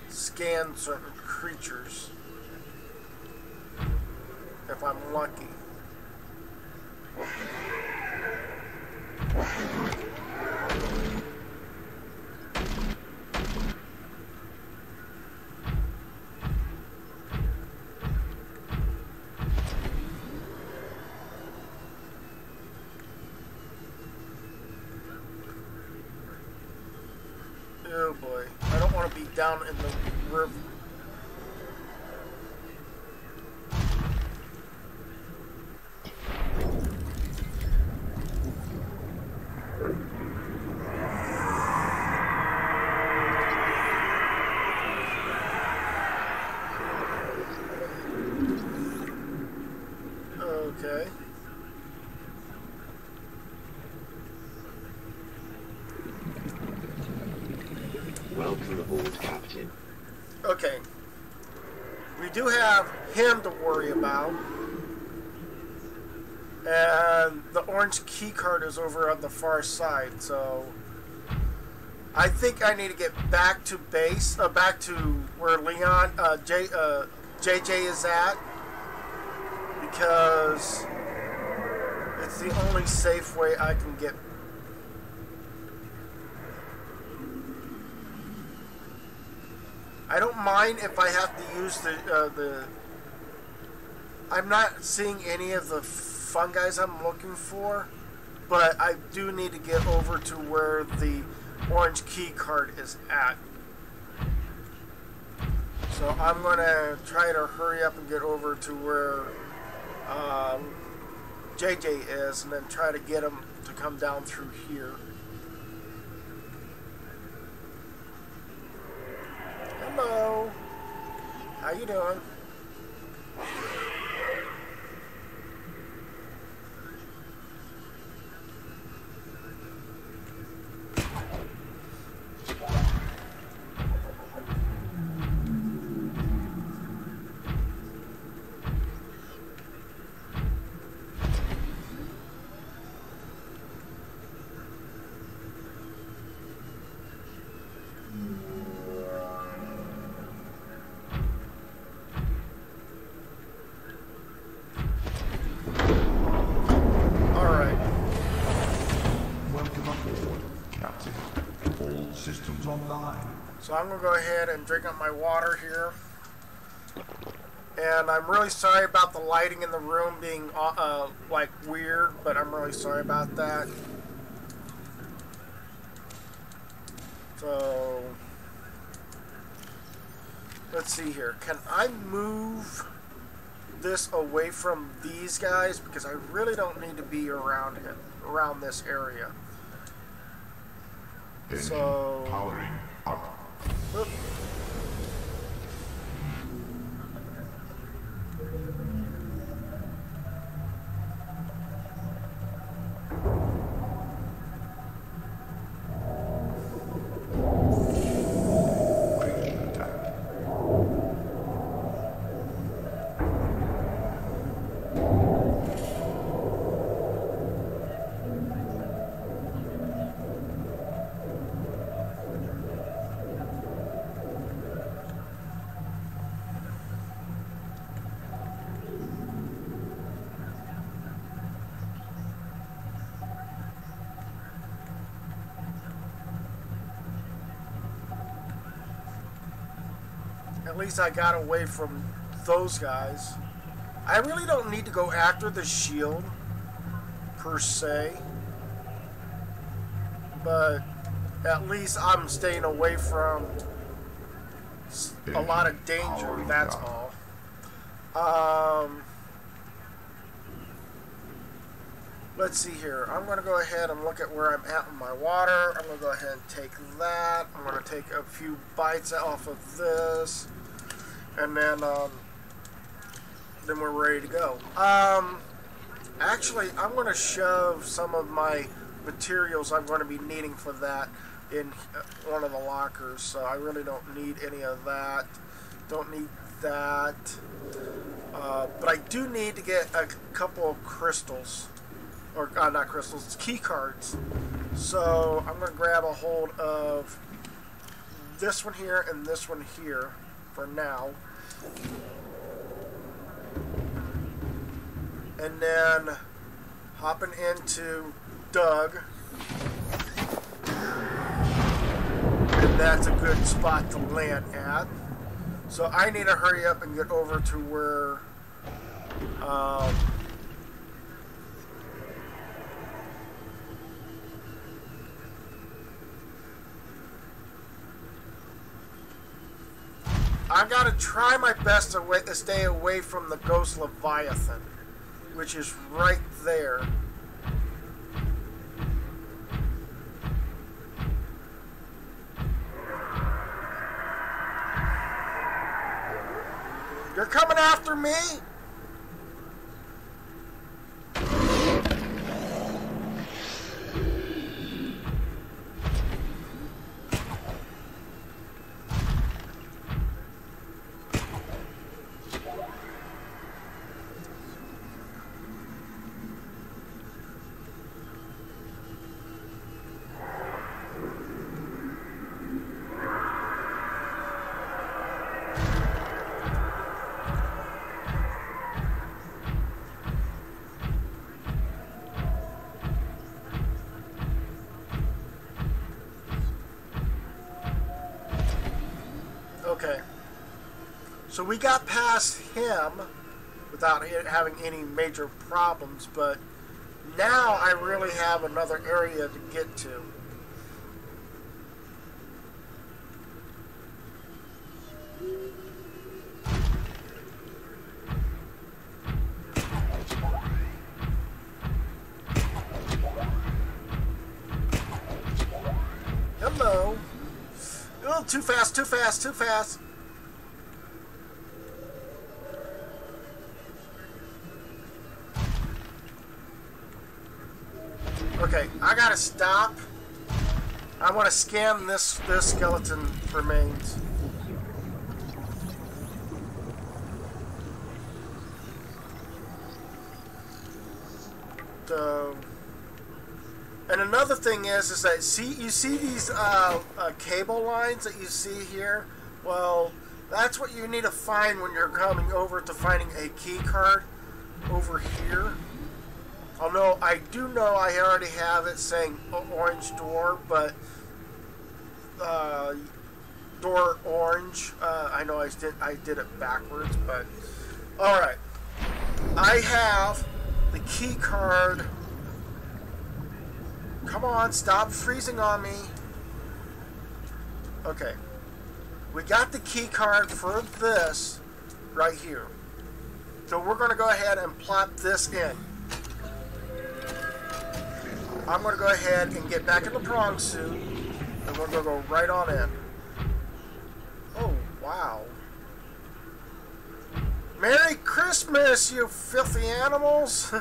Speaker 1: scan certain creatures if I'm lucky. Oh boy, I don't want to be down in the river. Okay.
Speaker 4: Welcome aboard, Captain.
Speaker 1: Okay. We do have him to worry about. And the orange key card is over on the far side, so I think I need to get back to base, back to where Leon, JJ is at, because it's the only safe way I can get. I don't mind if I have to use the. I'm not seeing any of the fun guys I'm looking for, but I do need to get over to where the orange key card is at. So I'm gonna try to hurry up and get over to where JJ is, and then try to get him to come down through here. Hello. How you doing?
Speaker 4: Systems online.
Speaker 1: So I'm going to go ahead and drink up my water here. And I'm really sorry about the lighting in the room being like weird, but I'm really sorry about that. So let's see here. Can I move this away from these guys? Because I really don't need to be around this area. So
Speaker 4: powering up.
Speaker 1: Whoop. At least I got away from those guys. I really don't need to go after the shield, per se. But at least I'm staying away from a lot of danger, that's all. Let's see here. I'm going to go ahead and look at where I'm at with my water. I'm going to go ahead and take that. I'm going to take a few bites off of this. And then we're ready to go. Actually, I'm going to shove some of my materials I'm going to be needing for that in one of the lockers. So I really don't need any of that. Don't need that. But I do need to get a couple of crystals. Or not crystals, it's key cards. So I'm going to grab a hold of this one here and this one here for now. And then hopping into Doug. And that's a good spot to land at. So I need to hurry up and get over to where I gotta try my best to stay away from the Ghost Leviathan, which is right there. You're coming after me? Okay, so we got past him without having any major problems, but now I really have another area to get to. Hello. Oh, too fast, too fast, too fast. Okay, I gotta stop. I want to scan this skeleton remains. So, and another thing is that you see these cable lines that you see here? Well, that's what you need to find when you're coming over to finding a key card over here. Although I do know I already have it saying orange door, but door orange. I know I did it backwards, but all right. I have the key card. Come on, stop freezing on me. Okay. We got the key card for this right here. So we're going to go ahead and plop this in. I'm going to go ahead and get back in the prong suit, and we're going to go right on in. Oh, wow. Merry Christmas, you filthy animals!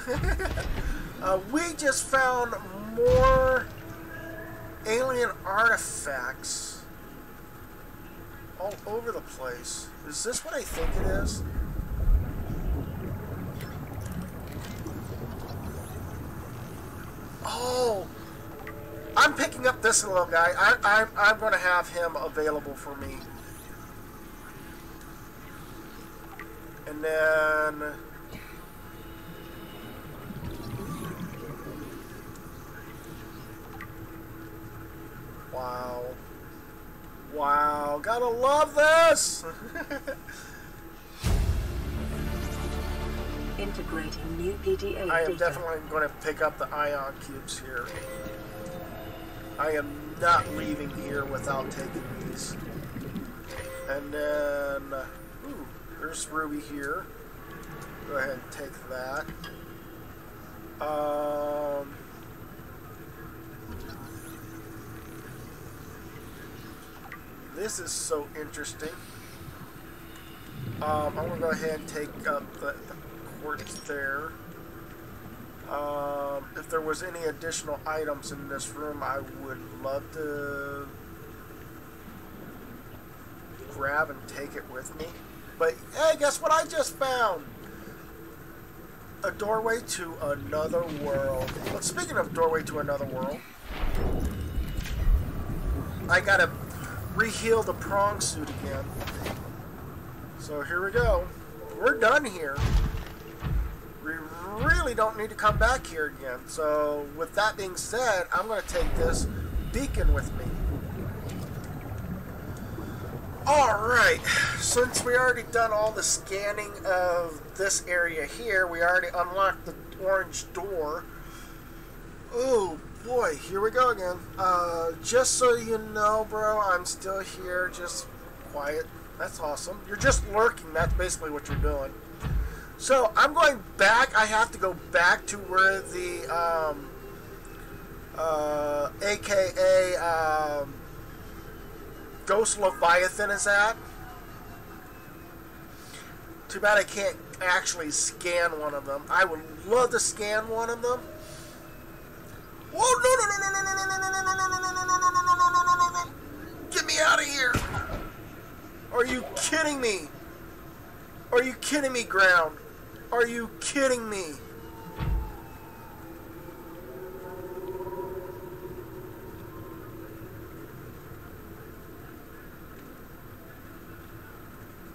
Speaker 1: We just found more alien artifacts all over the place. Is this what I think it is? Oh, I'm picking up this little guy. I'm going to have him available for me. And then wow. Wow. Oh, gotta love this!
Speaker 2: Integrating new PDA
Speaker 1: I am
Speaker 2: data.
Speaker 1: definitely going to pick up the ion cubes here. I am not leaving here without taking these. And then, ooh, there's Ruby here. Go ahead and take that. This is so interesting. I'm going to go ahead and take up the quartz there. If there was any additional items in this room, I would love to grab and take it with me. But hey, guess what I just found? A doorway to another world. Well, speaking of doorway to another world, I gotta re-heal the prong suit again. So here we go. We're done here. We really don't need to come back here again. So with that being said, I'm going to take this beacon with me. Alright, since we already done all the scanning of this area here, we already unlocked the orange door. Oh boy, here we go again. Just so you know, bro, I'm still here, just quiet. That's awesome. You're just lurking, that's basically what you're doing. So, I'm going back. I have to go back to where the, AKA, Ghost Leviathan is at. Too bad I can't actually scan one of them. I would love to scan one of them. Whoa, no. Get me out of here. Are you kidding me? Are you kidding me, ground? Are you kidding me?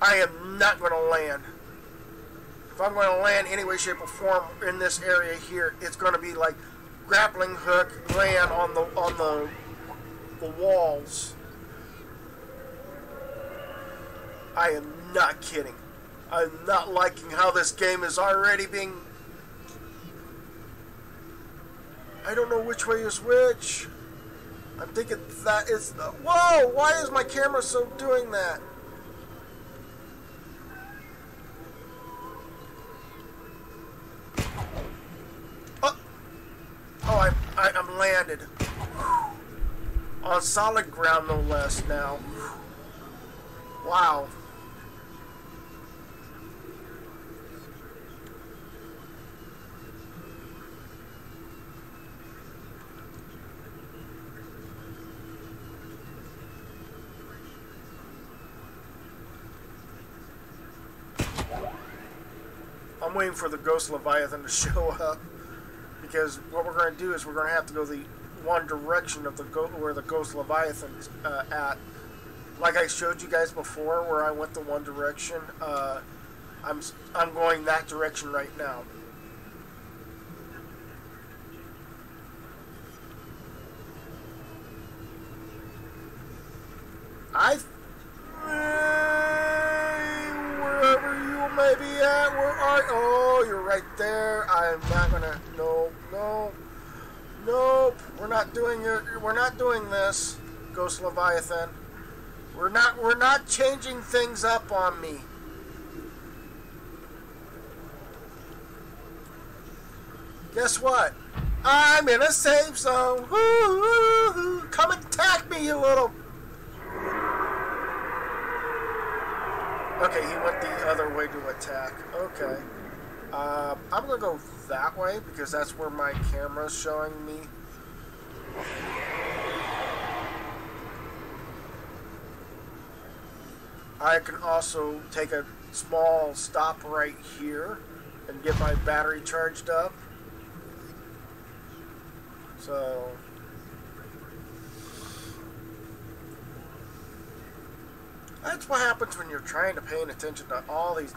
Speaker 1: I am not going to land. If I'm going to land any way, shape, or form in this area here, it's going to be like grappling hook land on the walls. I am not kidding. I'm not liking how this game is already being... I don't know which way is which. I'm thinking that is... Whoa! Why is my camera so doing that? Oh, I'm landed. On solid ground, no less, now. Wow. I'm waiting for the Ghost Leviathan to show up, because what we're going to do is we're going to have to go the one direction of where the Ghost Leviathan's at. Like I showed you guys before, where I went the one direction. I'm going that direction right now. Wherever you may be at, where are you? Oh, you're right there. I'm not gonna. Nope. We're not doing it. We're not doing this, Ghost Leviathan. We're not changing things up on me. Guess what? I'm in a safe zone. Woo-hoo-hoo. Come attack me, you little... Okay, he went the other way to attack. Okay. I'm going to go that way because that's where my camera's showing me. I can also take a small stop right here and get my battery charged up. So... that's what happens when you're trying to pay attention to all these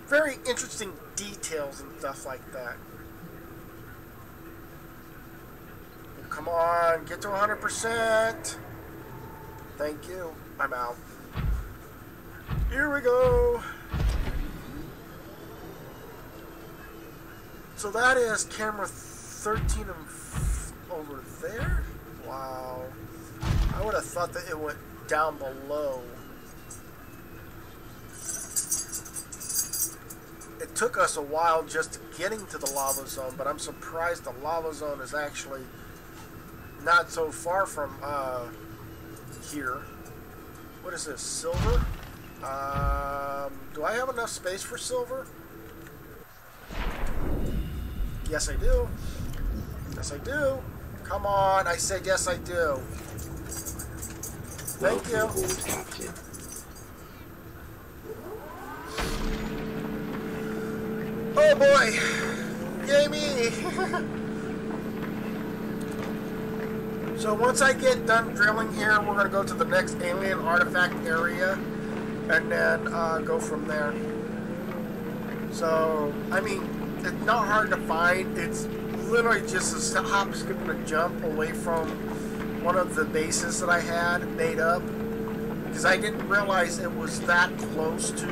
Speaker 1: very interesting details and stuff like that. Come on, get to 100%. Thank you. I'm out. Here we go. So that is camera 13 over there? Wow. I would have thought that it went down below. It took us a while just getting to the lava zone, but I'm surprised the lava zone is actually not so far from here. What is this? Silver? Do I have enough space for silver? Yes, I do. Yes, I do. Come on, I said yes, I do. Thank you.
Speaker 4: Aboard, Captain.
Speaker 1: Oh boy! Yay me! So once I get done drilling here, we're gonna go to the next alien artifact area, and then go from there. So, I mean, it's not hard to find. It's literally just a hop, skip, and a jump away from one of the bases that I had made up, because I didn't realize it was that close to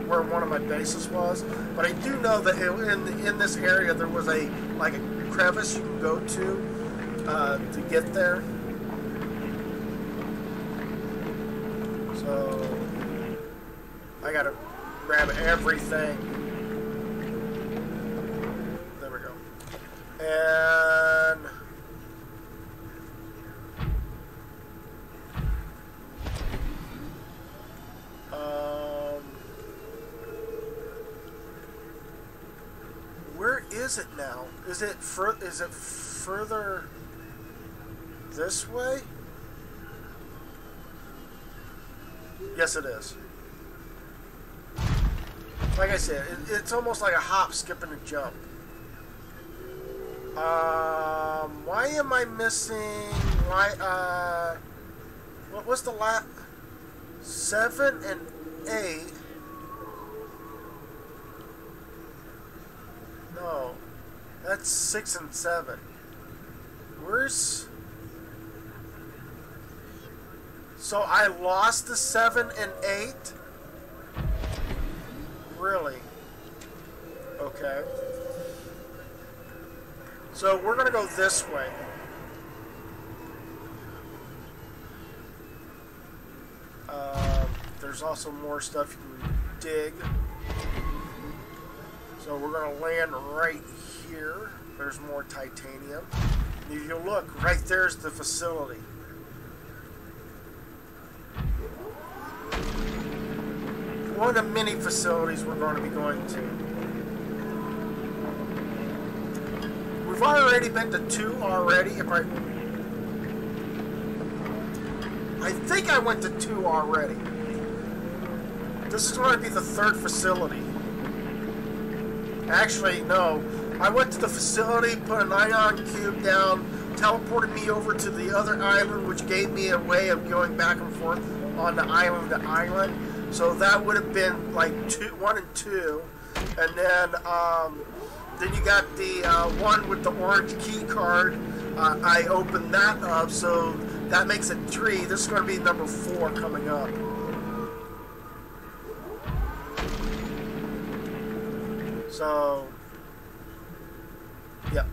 Speaker 1: where one of my bases was. But I do know that in this area there was a crevice you can go to get there. So I gotta grab everything. There we go. And where is it now? Is it further this way? Yes, it is. Like I said, it's almost like a hop, skip, and a jump. Why am I missing? What was the last? 7 and 8. No, that's 6 and 7. Where's? So I lost the 7 and 8? Really? Okay. So we're gonna go this way. There's also more stuff you can dig. So we're gonna land right here. There's more titanium. And if you look, right there's the facility. One of the many facilities we're going to be going to. We've already been to 2 already. I think I went to 2 already. This is going to be the 3rd facility. Actually, no. I went to the facility, put an ion cube down, teleported me over to the other island, which gave me a way of going back and forth on the island to island. So that would have been like 1 and 2, and then you got the one with the orange key card. I opened that up, so that makes it 3. This is going to be number 4 coming up. So, yeah.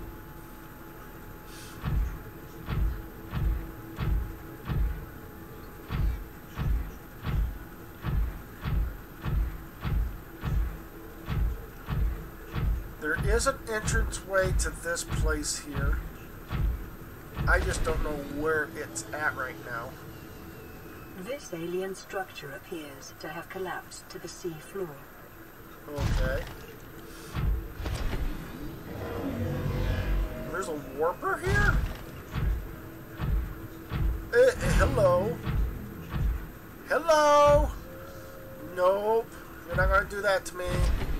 Speaker 1: There is an entranceway to this place here. I just don't know where it's at right now.
Speaker 2: This alien structure appears to have collapsed to the sea floor.
Speaker 1: Okay. There's a warper here? Hello? Hello? Nope. You're not gonna do that to me.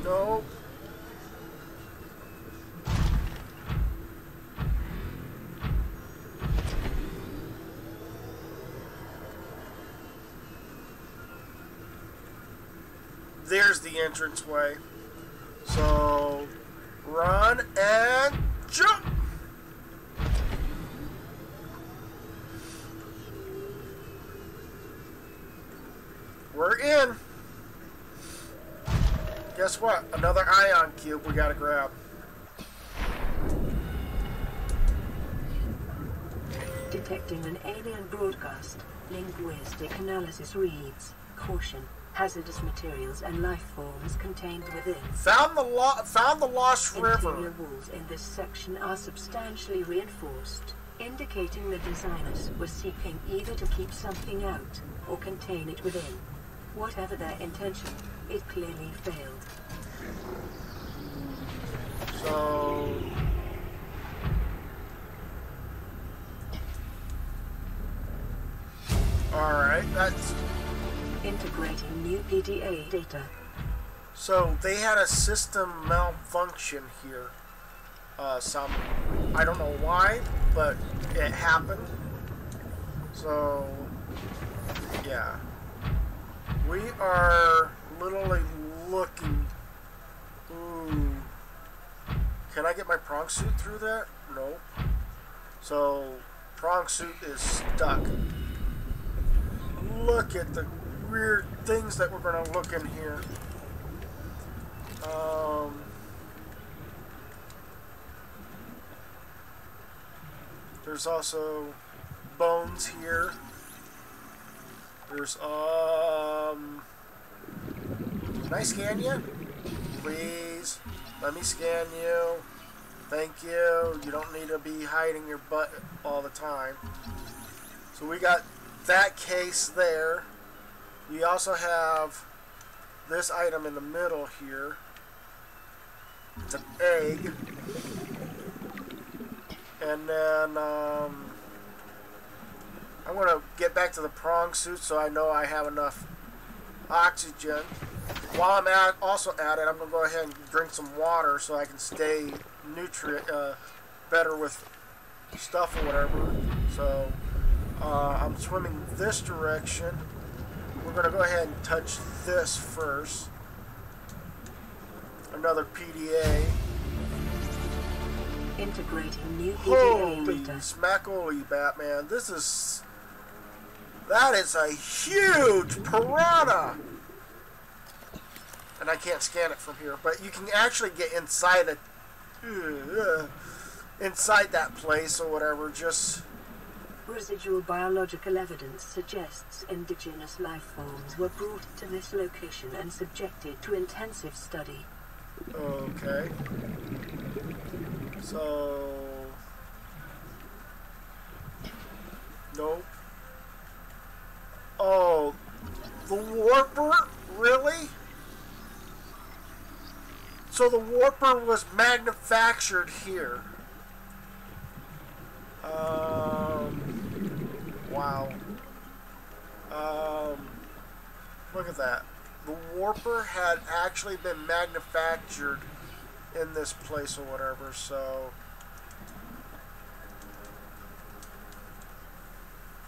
Speaker 1: Nope. There's the entranceway. So, run and jump! guess what? Another ion cube we gotta grab.
Speaker 2: Detecting an alien broadcast. Linguistic analysis reads, caution, hazardous materials and life forms contained within.
Speaker 1: Found the lost river.
Speaker 2: Interior walls in this section are substantially reinforced, indicating the designers were seeking either to keep something out or contain it within. Whatever their intention, it clearly failed.
Speaker 1: So... Alright, that's...
Speaker 2: Integrating new PDA data.
Speaker 1: So, they had a system malfunction here. I don't know why, but it happened. So, yeah. We are literally looking... Ooh. Can I get my prong suit through that? Nope. So, prong suit is stuck. Look at the weird things that we're going to look in here. There's also bones here. There's, can I scan you? Please, let me scan you. Thank you. You don't need to be hiding your butt all the time. So we got that case there. We also have this item in the middle here. It's an egg. And then I'm going to get back to the prong suit so I know I have enough oxygen. While I'm also at it, I'm going to go ahead and drink some water so I can stay better with stuff or whatever. So I'm swimming this direction. We're going to go ahead and touch this first. Another PDA.
Speaker 2: Integrating new PDA
Speaker 1: Holy
Speaker 2: data.
Speaker 1: smackily, Batman. That is a huge piranha! And I can't scan it from here, but you can actually get inside it. Inside that place or whatever, just...
Speaker 2: Residual biological evidence suggests indigenous life forms were brought to this location and subjected to intensive study.
Speaker 1: Okay. So... Nope. Oh, the warper? Really? So the warper was manufactured here. Wow. Look at that. The warper had actually been manufactured in this place or whatever, so...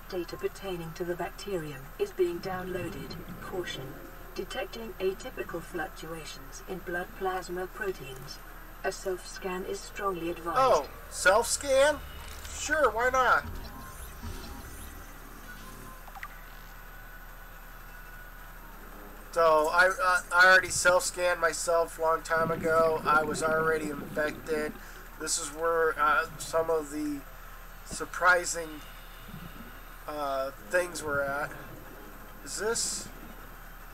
Speaker 2: Data pertaining to the bacterium is being downloaded. Caution. Detecting atypical fluctuations in blood plasma proteins. A self-scan is strongly advised.
Speaker 1: Oh, self-scan? Sure, why not? So, I already self-scanned myself a long time ago. I was already infected. This is where some of the surprising things were at. Is this?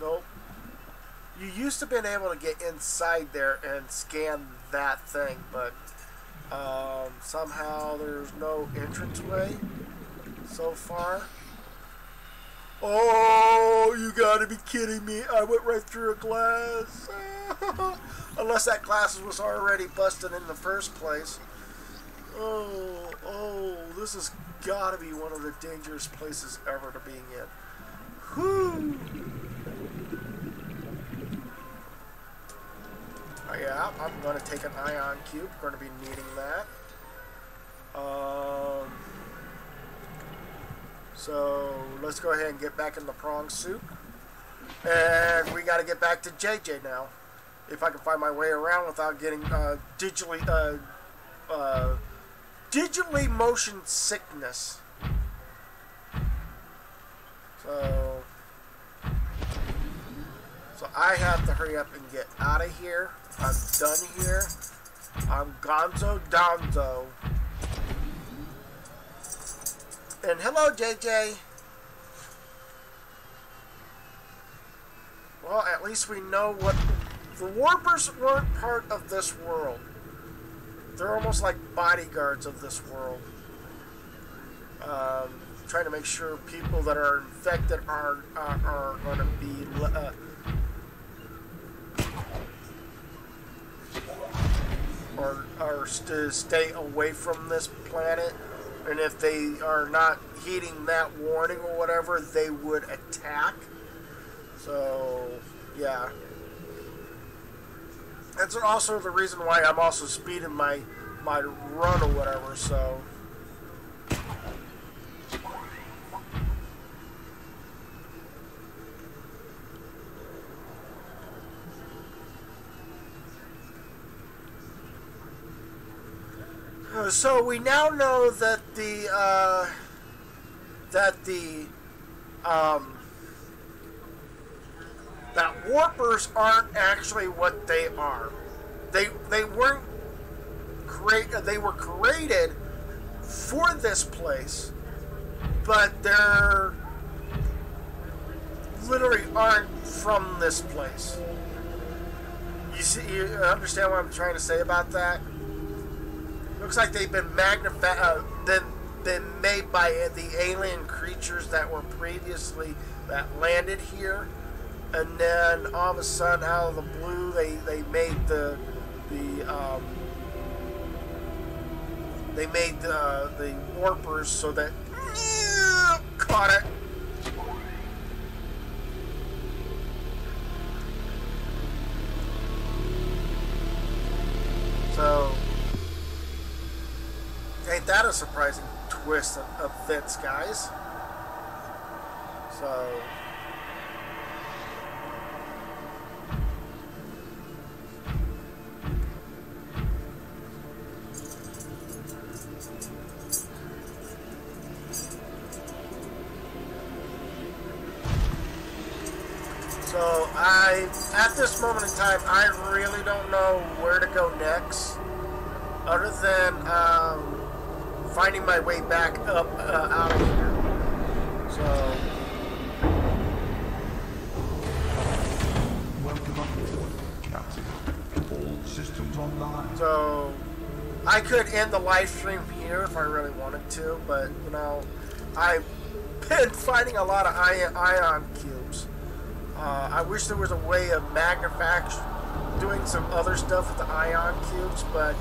Speaker 1: Nope. You used to been able to get inside there and scan that thing, but somehow there's no entranceway so far. Oh, you gotta be kidding me. I went right through a glass. Unless that glass was already busted in the first place. Oh, this has gotta be one of the dangerous places ever to be in. Whew. Yeah, I'm gonna take an ion cube. We're gonna be needing that. So let's go ahead and get back in the prong suit. And we gotta get back to JJ now. If I can find my way around without getting digitally motion sickness. So I have to hurry up and get out of here. I'm done here. I'm Gonzo Donzo. And hello, JJ. Well, at least we know what... The Warpers weren't part of this world. They're almost like bodyguards of this world. Trying to make sure people that are infected are going to be... or to stay away from this planet. And if they are not heeding that warning or whatever, they would attack. So, yeah. That's also the reason why I'm also speeding my run or whatever, so... So we now know that that warpers aren't actually what they are. They weren't they were created for this place, but they're literally aren't from this place. You see, you understand what I'm trying to say about that? Looks like they've been been made by the alien creatures that were previously that landed here, and then all of a sudden, out of the blue, they made the warpers so that caught it. So. Ain't that a surprising twist of events, guys? So... at this moment in time, I really don't know where to go next, other than, finding my way back up out of here. So,
Speaker 4: Welcome aboard, Captain. All systems online.
Speaker 1: So, I could end the live stream here if I really wanted to, but you know, I've been finding a lot of ion cubes. I wish there was a way of doing some other stuff with the ion cubes, but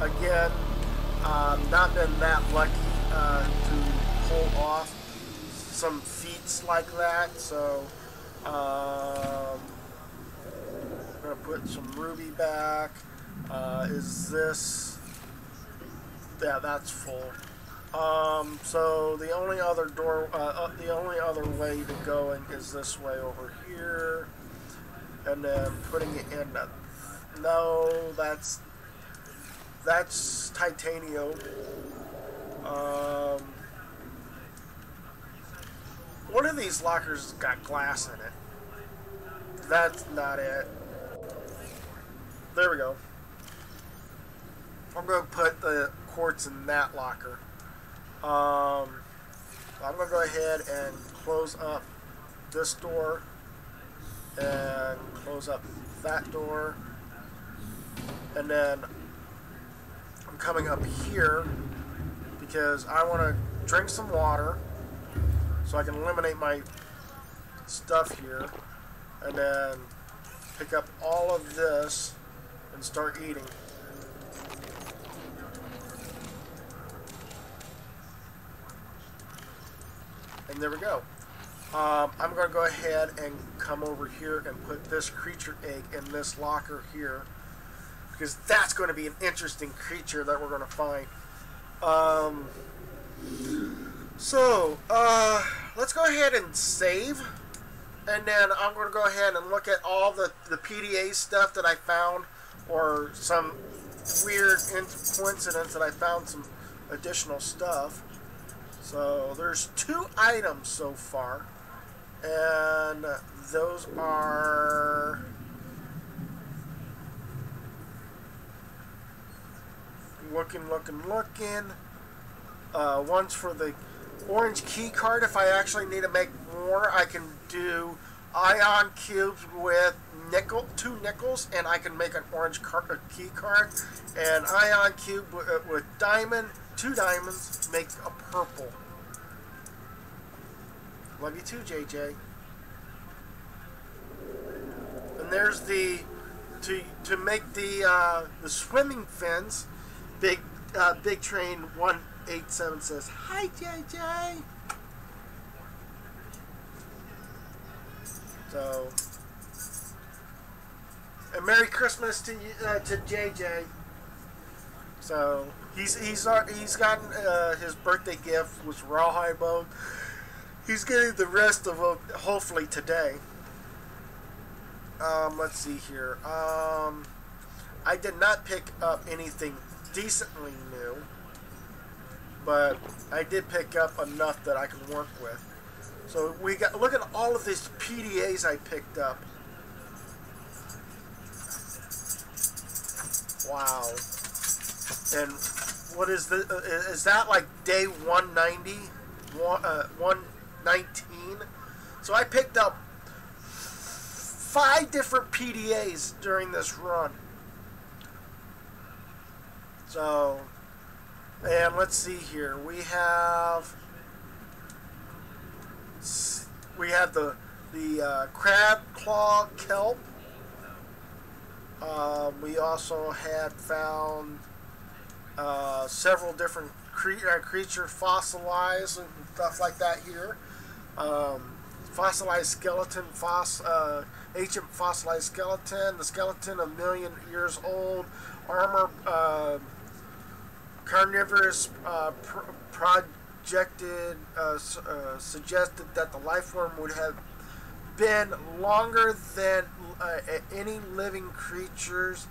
Speaker 1: again, not been that lucky to pull off some feats like that, so I'm gonna put some ruby back. Is this? Yeah, that's full. So the only other door, the only other way to go is this way over here, and then putting it in. No, that's titanium. One of these lockers has got glass in it. That's not it. There we go. I'm going to put the quartz in that locker. I'm going to go ahead and close up this door and close up that door, and then I'm coming up here because I want to drink some water so I can eliminate my stuff here, and then pick up all of this and start eating. And there we go. I'm going to go ahead and come over here and put this creature egg in this locker here, because that's going to be an interesting creature that we're going to find. Let's go ahead and save, and then I'm going to go ahead and look at all the PDA stuff that I found, or some weird coincidence that I found some additional stuff. So there's 2 items so far. And those are looking. One's for the orange key card. If I actually need to make more, I can do ion cubes with two nickels, and I can make an orange key card. And ion cube with two diamonds, make a purple. Love you too, JJ. And there's the to make the swimming fins. Big Train 187 says, "Hi, JJ." So, and Merry Christmas to JJ. So he's gotten his birthday gift was rawhide bone. He's getting the rest of them hopefully today. Let's see here. I did not pick up anything decently new, but I did pick up enough that I can work with. So look at all of these PDAs I picked up. Wow. And what is is that like day 190? 119? So I picked up 5 different PDAs during this run. So, and let's see here. We have the crab claw kelp. We also had found several different creature fossilized and stuff like that here. Fossilized skeleton, ancient fossilized skeleton, the skeleton a million years old, armor, carnivorous, suggested that the life form would have been longer than any living creatures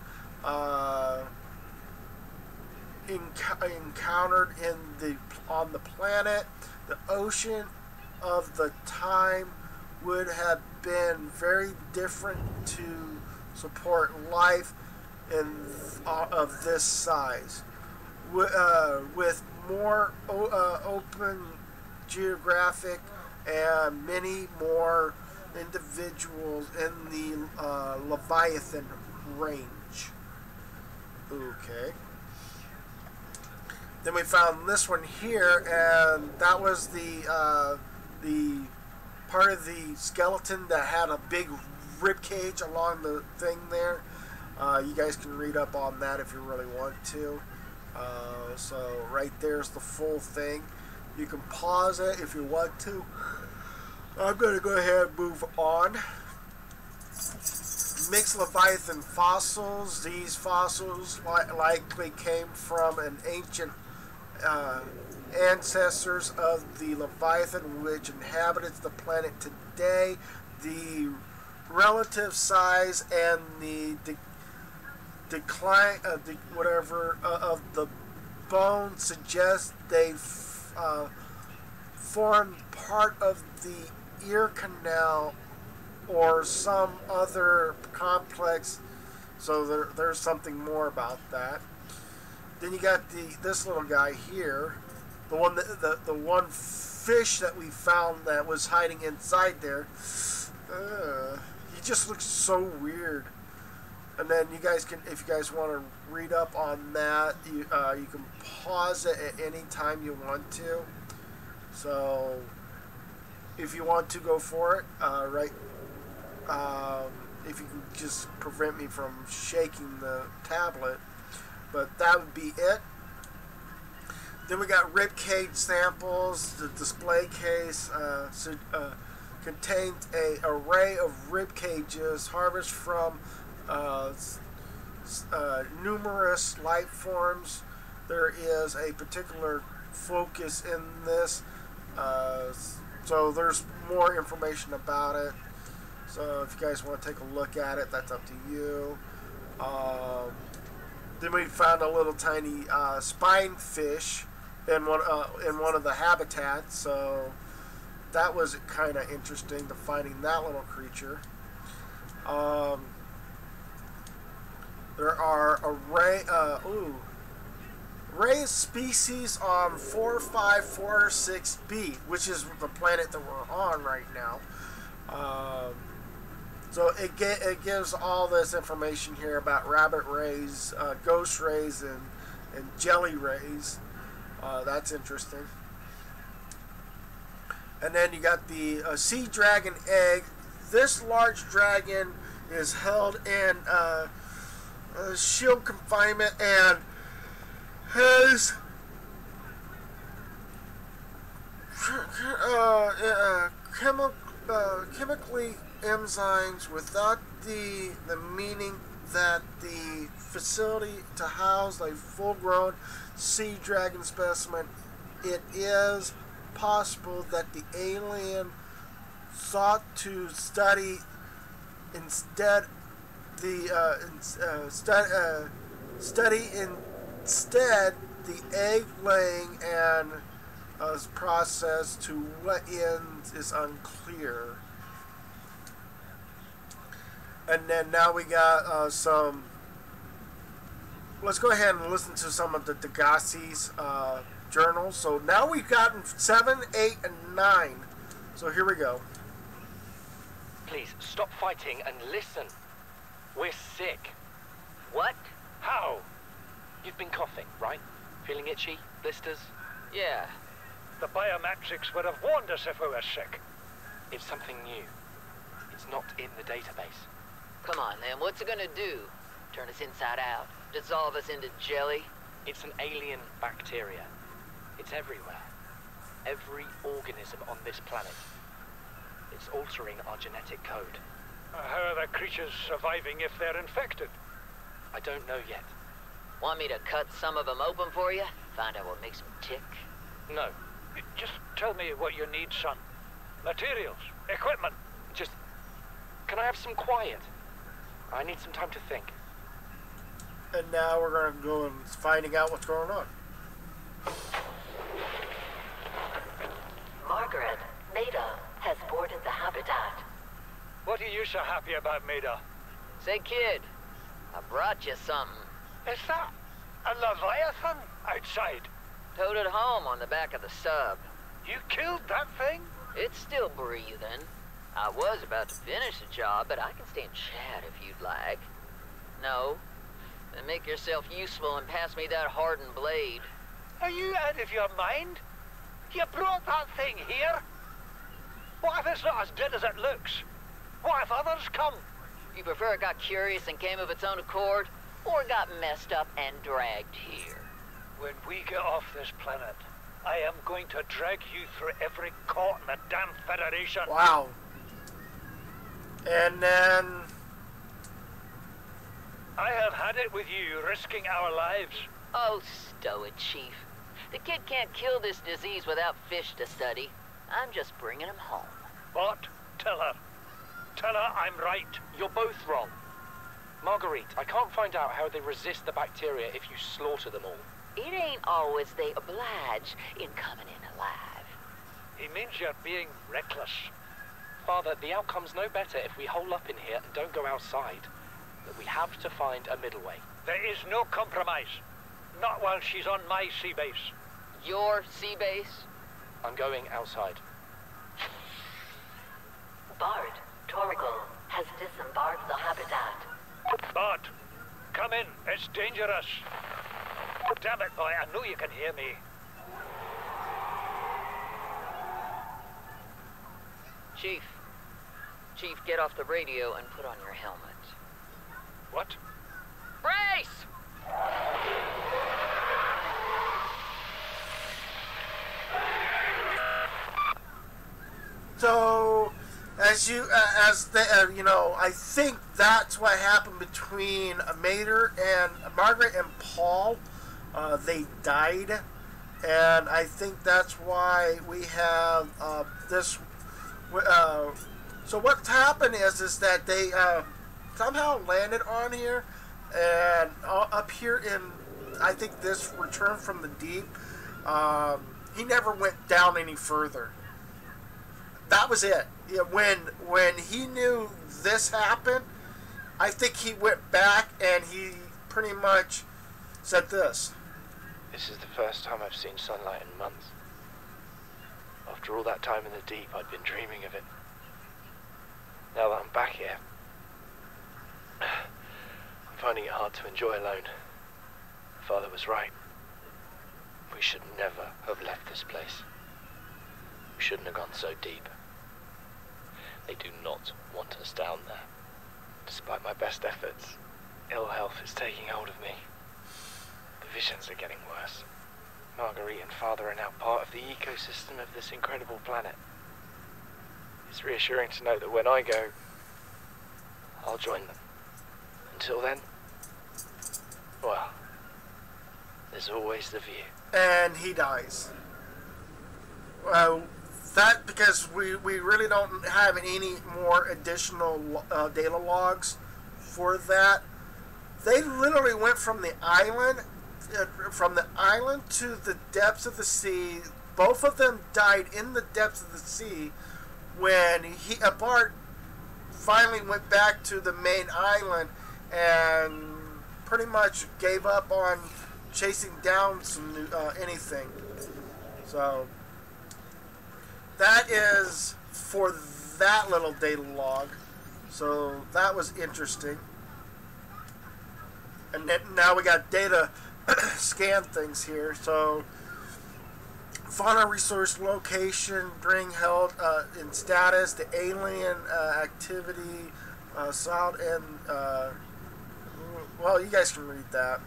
Speaker 1: encountered on the planet. The ocean of the time would have been very different to support life of this size, with more open geographic and many more individuals in the Leviathan range. Okay. Then we found this one here, and that was the part of the skeleton that had a big rib cage along the thing there. You guys can read up on that if you really want to. So right there's the full thing. You can pause it if you want to. I'm going to go ahead and move on. Mixed Leviathan fossils. These fossils likely came from an ancient ancestors of the Leviathan which inhabited the planet today. The relative size and the decline of the of the bone suggests they formed part of the ear canal or some other complex. So there's something more about that. Then you got this little guy here, the one fish that we found that was hiding inside there. He just looks so weird. And then you guys can, if you guys want to read up on that, you can pause it at any time you want to. So if you want to go for it, if you can just prevent me from shaking the tablet. But that would be it. Then we got rib cage samples. The display case contains an array of rib cages harvested from numerous life forms. There is a particular focus in this, so there's more information about it. So if you guys want to take a look at it, that's up to you. Then we found a little tiny spine fish in one of the habitats. So that was kind of interesting, to finding that little creature. There are array species on 4546b, which is the planet that we're on right now. So it gives all this information here about rabbit rays, ghost rays, and jelly rays. That's interesting. And then you got the sea dragon egg. This large dragon is held in shield confinement and has chemically enzymes without the meaning that the facility to house a full-grown sea dragon specimen. It is possible that the alien sought to study instead the egg laying and process. To what end is unclear. And then now we got some. Let's go ahead and listen to some of the Degassi's journals. So now we've gotten 7, 8, and 9. So here we go.
Speaker 6: Please, stop fighting and listen. We're sick.
Speaker 7: What?
Speaker 6: How? You've been coughing, right? Feeling itchy? Blisters?
Speaker 7: Yeah.
Speaker 8: The biometrics would have warned us if we were sick.
Speaker 6: It's something new. It's not in the database.
Speaker 7: Come on, then. What's it gonna do? Turn us inside out? Dissolve us into jelly?
Speaker 6: It's an alien bacteria. It's everywhere. Every organism on this planet. It's altering our genetic code.
Speaker 8: How are the creatures surviving if they're infected?
Speaker 6: I don't know yet.
Speaker 7: Want me to cut some of them open for you? Find out what makes them tick?
Speaker 6: No.
Speaker 8: Just tell me what you need, son. Materials, equipment.
Speaker 6: Just... Can I have some quiet? I need some time to think.
Speaker 1: And now we're going to go and finding out what's going on.
Speaker 2: Margaret, Maida has boarded the habitat.
Speaker 8: What are you so happy about, Maida?
Speaker 7: Say, kid, I brought you something.
Speaker 8: Is that a Leviathan outside?
Speaker 7: Towed it home on the back of the sub.
Speaker 8: You killed that thing?
Speaker 7: It's still breathing. I was about to finish the job, but I can stay and chat if you'd like. No? Then make yourself useful and pass me that hardened blade.
Speaker 8: Are you out of your mind? You brought that thing here? What if it's not as dead as it looks? What if others come?
Speaker 7: You prefer it got curious and came of its own accord, or got messed up and dragged here?
Speaker 8: When we get off this planet, I am going to drag you through every court in the damn Federation.
Speaker 1: Wow. And then...
Speaker 8: I have had it with you, risking our lives.
Speaker 7: Oh, stow it, Chief. The kid can't kill this disease without fish to study. I'm just bringing him home.
Speaker 8: What? Tell her. Tell her I'm right.
Speaker 6: You're both wrong. Marguerite, I can't find out how they resist the bacteria if you slaughter them all.
Speaker 7: It ain't always they oblige in coming in alive.
Speaker 8: He means you're being reckless.
Speaker 6: Father, the outcome's no better if we hole up in here and don't go outside. But we have to find a middle way.
Speaker 8: There is no compromise. Not while she's on my sea base.
Speaker 7: Your sea base?
Speaker 6: I'm going outside.
Speaker 2: Bard, Torgal has disembarked the habitat.
Speaker 8: Bart, come in. It's dangerous. Damn it, boy. I know you can hear me.
Speaker 7: Chief. Chief, get off the radio and put on your helmet.
Speaker 8: What?
Speaker 7: Brace!
Speaker 1: So, you know, I think that's what happened between Mater and Margaret and Paul. They died, and I think that's why we have this. So what's happened is that they somehow landed on here, and up here in, I think this Return from the Deep, he never went down any further. that was it. Yeah, when he knew this happened, I think he went back and he pretty much said this.
Speaker 6: This is the first time I've seen sunlight in months. After all that time in the deep, I'd been dreaming of it. Now that I'm back here, I'm finding it hard to enjoy alone. Father was right. We should never have left this place. We shouldn't have gone so deep. They do not want us down there. Despite my best efforts, ill health is taking hold of me. The visions are getting worse. Marguerite and Father are now part of the ecosystem of this incredible planet. It's reassuring to know that when I go, I'll join them. Until then, well, there's always the view.
Speaker 1: And he dies. That because we really don't have any more additional data logs for that. They literally went from the island to the depths of the sea. Both of them died in the depths of the sea when Bart finally went back to the main island and pretty much gave up on chasing down anything. So that is for that little data log. So that was interesting. And then now we got data scan things here. So fauna resource location being held in status, the alien activity, sound, and well, you guys can read that.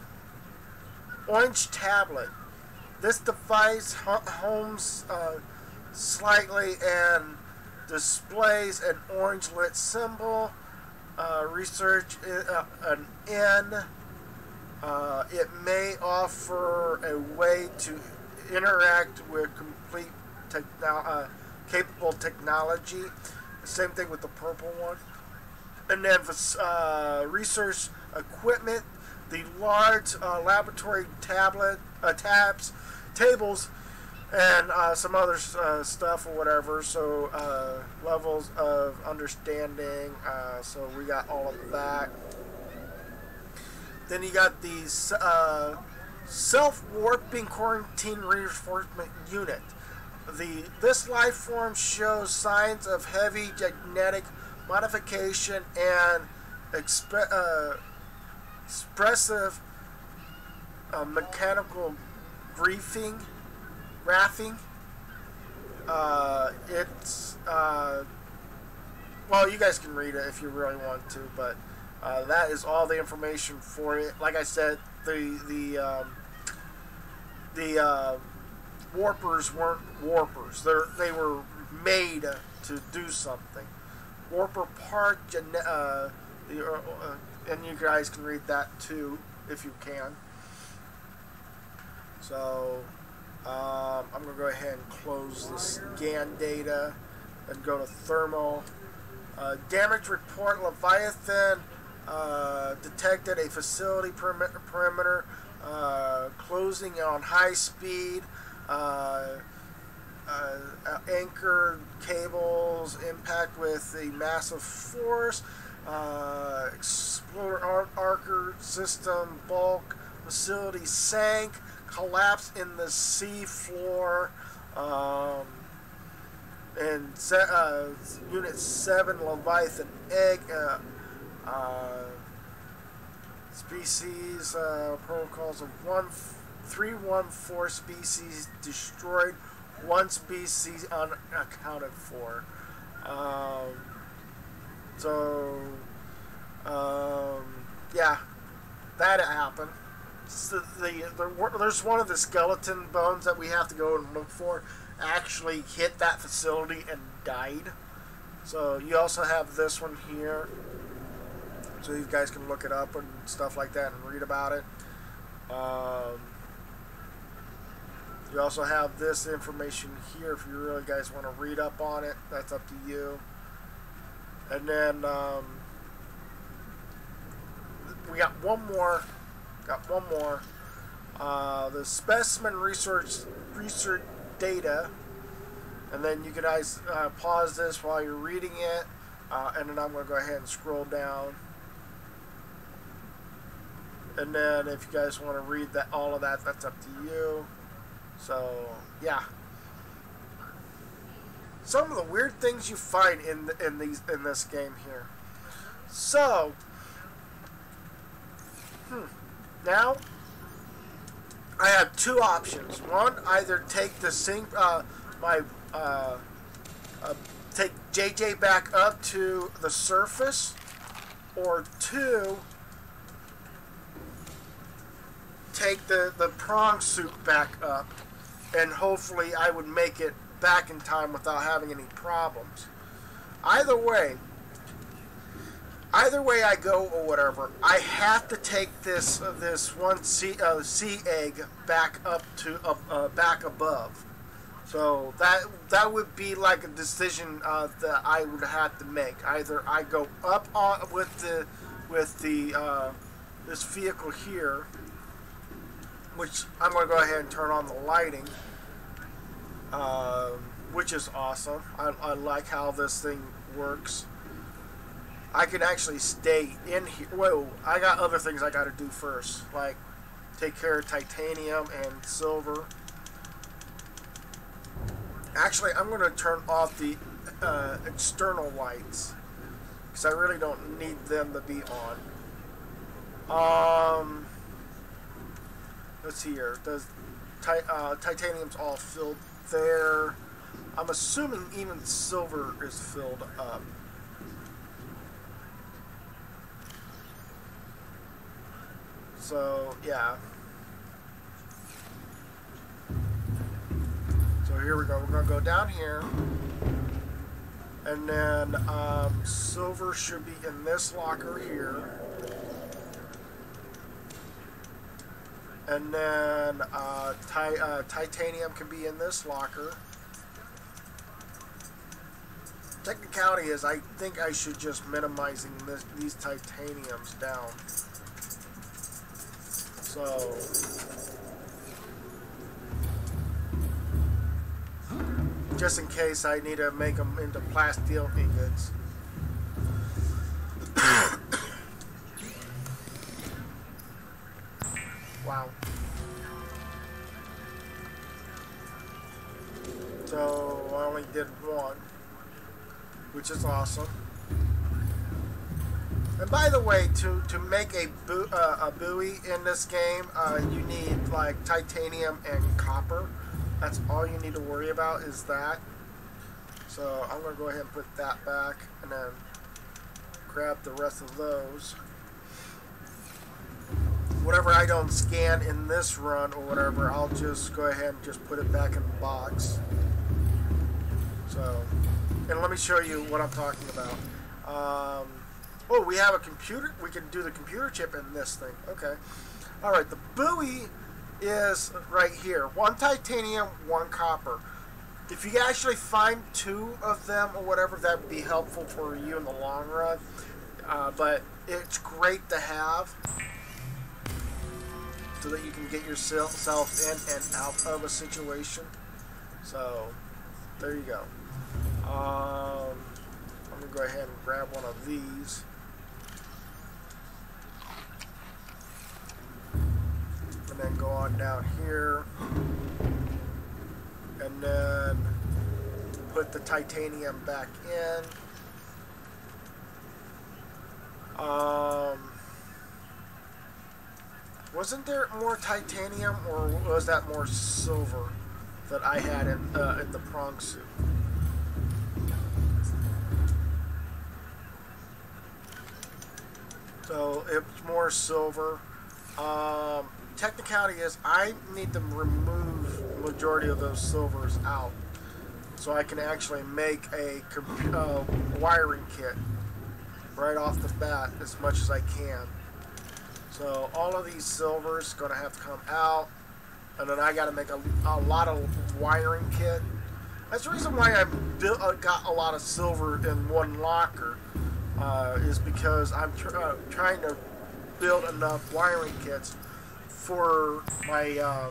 Speaker 1: Orange tablet. This device homes slightly and displays an orange lit symbol. Research an N. It may offer a way to interact with complete capable technology. Same thing with the purple one. And then for research equipment, the large laboratory tabs, tables, and some other stuff or whatever. So levels of understanding. So we got all of that. Then you got these self-warping quarantine reinforcement unit. This life form shows signs of heavy genetic modification and expressive mechanical graphing. It's well, you guys can read it if you really want to, but that is all the information for it. Like I said, the warpers weren't warpers. They were made to do something. Warper part, and you guys can read that too if you can. So I'm going to go ahead and close the scan data and go to thermal. Damage report: Leviathan detected a facility perimeter closing on high speed. Anchor cables impact with a massive force. Explorer Archer system bulk facility sank. Collapse in the sea floor. And Unit 7 Leviathan egg. Species protocols of 314 species destroyed, 1 species unaccounted for. Yeah, that happened. So there's one of the skeleton bones that we have to go and look for actually hit that facility and died. So you also have this one here, so you guys can look it up and stuff like that and read about it. You also have this information here if you really guys want to read up on it. That's up to you. And then we got one more. The specimen research data. And then you can guys pause this while you're reading it, and then I'm going to go ahead and scroll down. And then if you guys want to read that, all of that, that's up to you. So yeah, some of the weird things you find in this game here. So now I have two options. One, either take the take JJ back up to the surface, or two, take the prong suit back up, and hopefully I would make it back in time without having any problems. Either way I go or whatever, I have to take this one sea egg back up to back above. So that would be like a decision that I would have to make. Either I go up on with the this vehicle here, which I'm going to go ahead and turn on the lighting, which is awesome. I like how this thing works. I can actually stay in here. Whoa, I got other things I got to do first, like take care of titanium and silver. Actually, I'm going to turn off the external lights, because I really don't need them to be on. Let's see here. Does titanium's all filled there? I'm assuming even silver is filled up. So yeah. So here we go. We're gonna go down here, and then silver should be in this locker here. And then titanium can be in this locker. Technicality is, I think I should just minimizing these titaniums down. So just in case I need to make them into plastic ingots. Wow. So I only did one, which is awesome. And by the way, to make a buoy in this game, you need like titanium and copper. That's all you need to worry about is that. So I'm going to go ahead and put that back, and then grab the rest of those. Whatever I don't scan in this run or whatever, I'll just go ahead and just put it back in the box. So, and let me show you what I'm talking about. Oh, we have a computer. We can do the computer chip in this thing. Okay. All right. The buoy is right here. One titanium, one copper. If you actually find two of them or whatever, that would be helpful for you in the long run. But it's great to have, so that you can get yourself in and out of a situation. So, there you go. I'm going to go ahead and grab one of these. And then go on down here. And then put the titanium back in. Wasn't there more titanium, or was that more silver that I had in the prong suit? So it's more silver. Technicality is I need to remove the majority of those silvers out, so I can actually make a wiring kit right off the bat as much as I can. So all of these silvers going to have to come out, and then I got to make a lot of wiring kit. That's the reason why I got a lot of silver in one locker, is because I'm trying to build enough wiring kits for my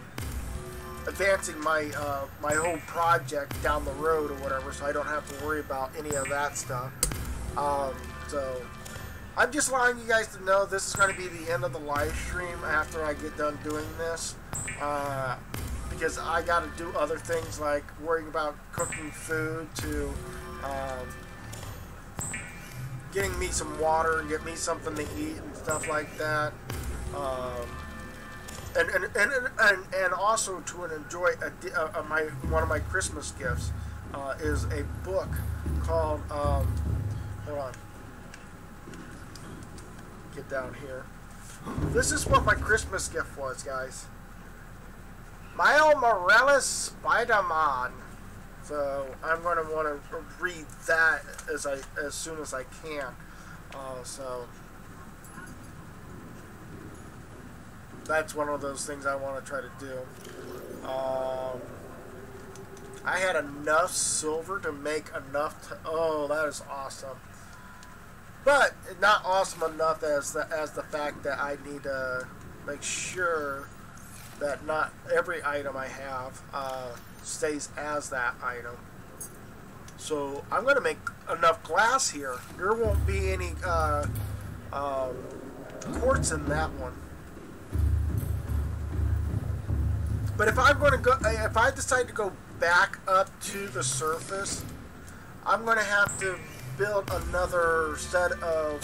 Speaker 1: advancing my my whole project down the road or whatever, so I don't have to worry about any of that stuff. So I'm just allowing you guys to know this is going to be the end of the live stream after I get done doing this, because I got to do other things like worrying about cooking food to getting me some water and get me something to eat and stuff like that. And also to enjoy one of my Christmas gifts is a book called hold on, get down here. This is what my Christmas gift was, guys. Miles Morales Spider-Man. So I'm going to want to read that as soon as I can. So that's one of those things I want to try to do. I had enough silver to make enough to... Oh, that is awesome. But not awesome enough as the fact that I need to make sure that not every item I have stays as that item. So I'm going to make enough glass here. There won't be any quartz in that one. But if I'm going to go, if I decide to go back up to the surface, I'm going to have to build another set of,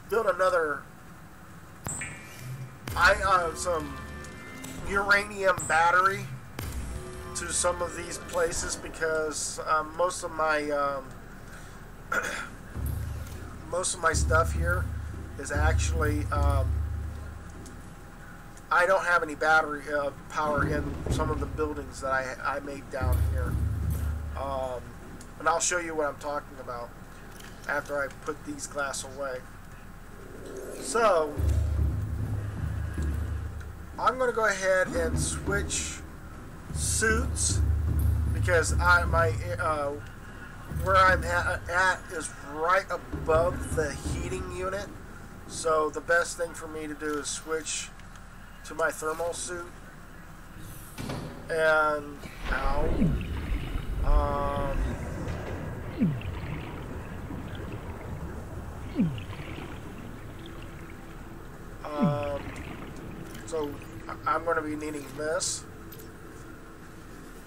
Speaker 1: build another, some uranium battery to some of these places, because most of my stuff here is actually I don't have any battery power in some of the buildings that I made down here, and I'll show you what I'm talking about after I put these glass away. So I'm going to go ahead and switch suits, because where I'm at is right above the heating unit. So the best thing for me to do is switch to my thermal suit. And so I'm going to be needing this.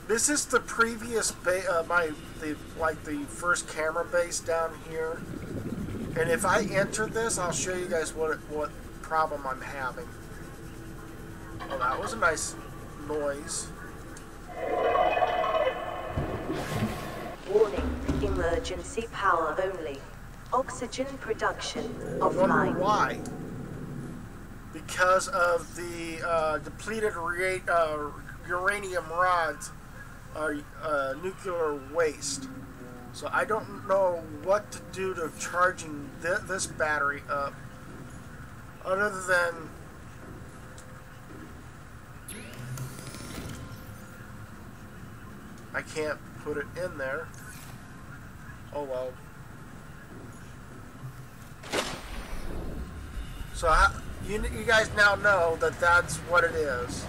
Speaker 1: This is the previous the first camera base down here. And if I enter this, I'll show you guys what problem I'm having. Oh, that was a nice noise.
Speaker 9: Warning, emergency power only. Oxygen production offline.
Speaker 1: I wonder why. Because of the depleted uranium rods, nuclear waste. So I don't know what to do to charging this battery up, other than I can't put it in there. Oh well. So you guys now know that that's what it is.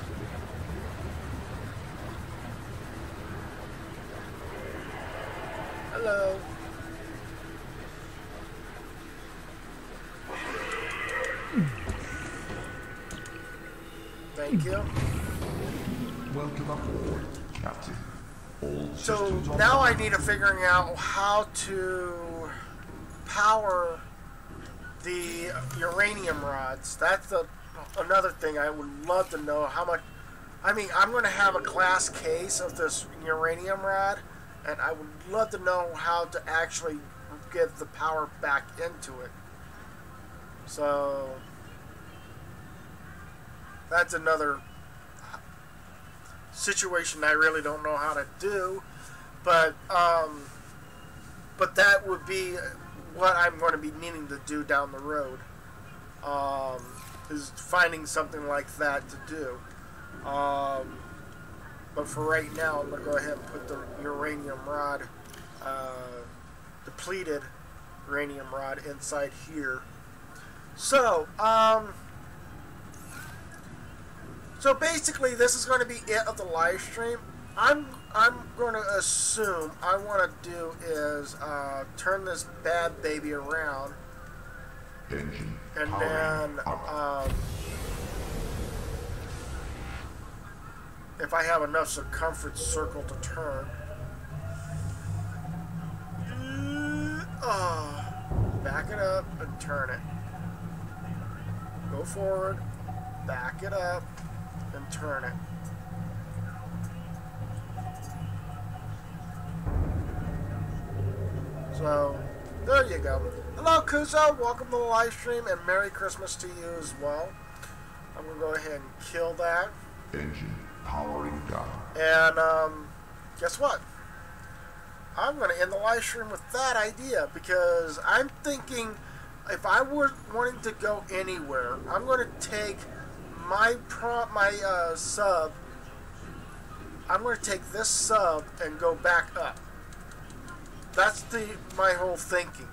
Speaker 1: Hello. Thank you.
Speaker 4: Welcome aboard, Captain. All
Speaker 1: So
Speaker 4: systems
Speaker 1: now I
Speaker 4: online.
Speaker 1: need to figuring out how to power the uranium rods. That's another thing I would love to know how much. I mean, I'm going to have a glass case of this uranium rod, and I would love to know how to actually get the power back into it. So that's another situation I really don't know how to do, but that would be what I'm going to be needing to do down the road, is finding something like that to do. But for right now, I'm going to go ahead and put the uranium rod, depleted uranium rod inside here. So, So basically, this is going to be it of the live stream. I'm going to assume I want to do is turn this bad baby around,
Speaker 4: Engine
Speaker 1: and
Speaker 4: powering
Speaker 1: then
Speaker 4: up.
Speaker 1: if I have enough circumference circle to turn. Back it up and turn it. Go forward, back it up, and turn it. So, there you go. Hello, Kuzo. Welcome to the live stream, and Merry Christmas to you as well. I'm going to go ahead and kill that.
Speaker 4: Engine powering down.
Speaker 1: And, guess what? I'm going to end the live stream with that idea, because I'm thinking if I were wanting to go anywhere, I'm going to take my sub. I'm going to take this sub and go back up. That's my whole thinking.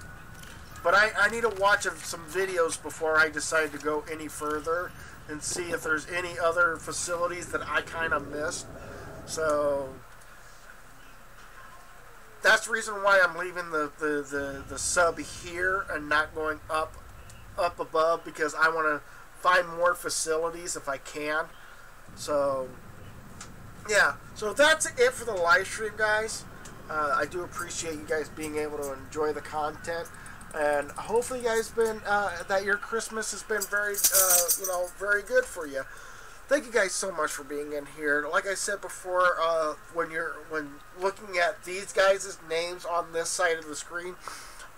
Speaker 1: But I need to watch some videos before I decide to go any further and see if there's any other facilities that I kind of missed. So that's the reason why I'm leaving the sub here and not going up above, because I want to find more facilities if I can. So yeah, so that's it for the live stream, guys. I do appreciate you guys being able to enjoy the content, and hopefully you guys been that your Christmas has been very very good for you. Thank you guys so much for being in here. Like I said before, when looking at these guys' names on this side of the screen,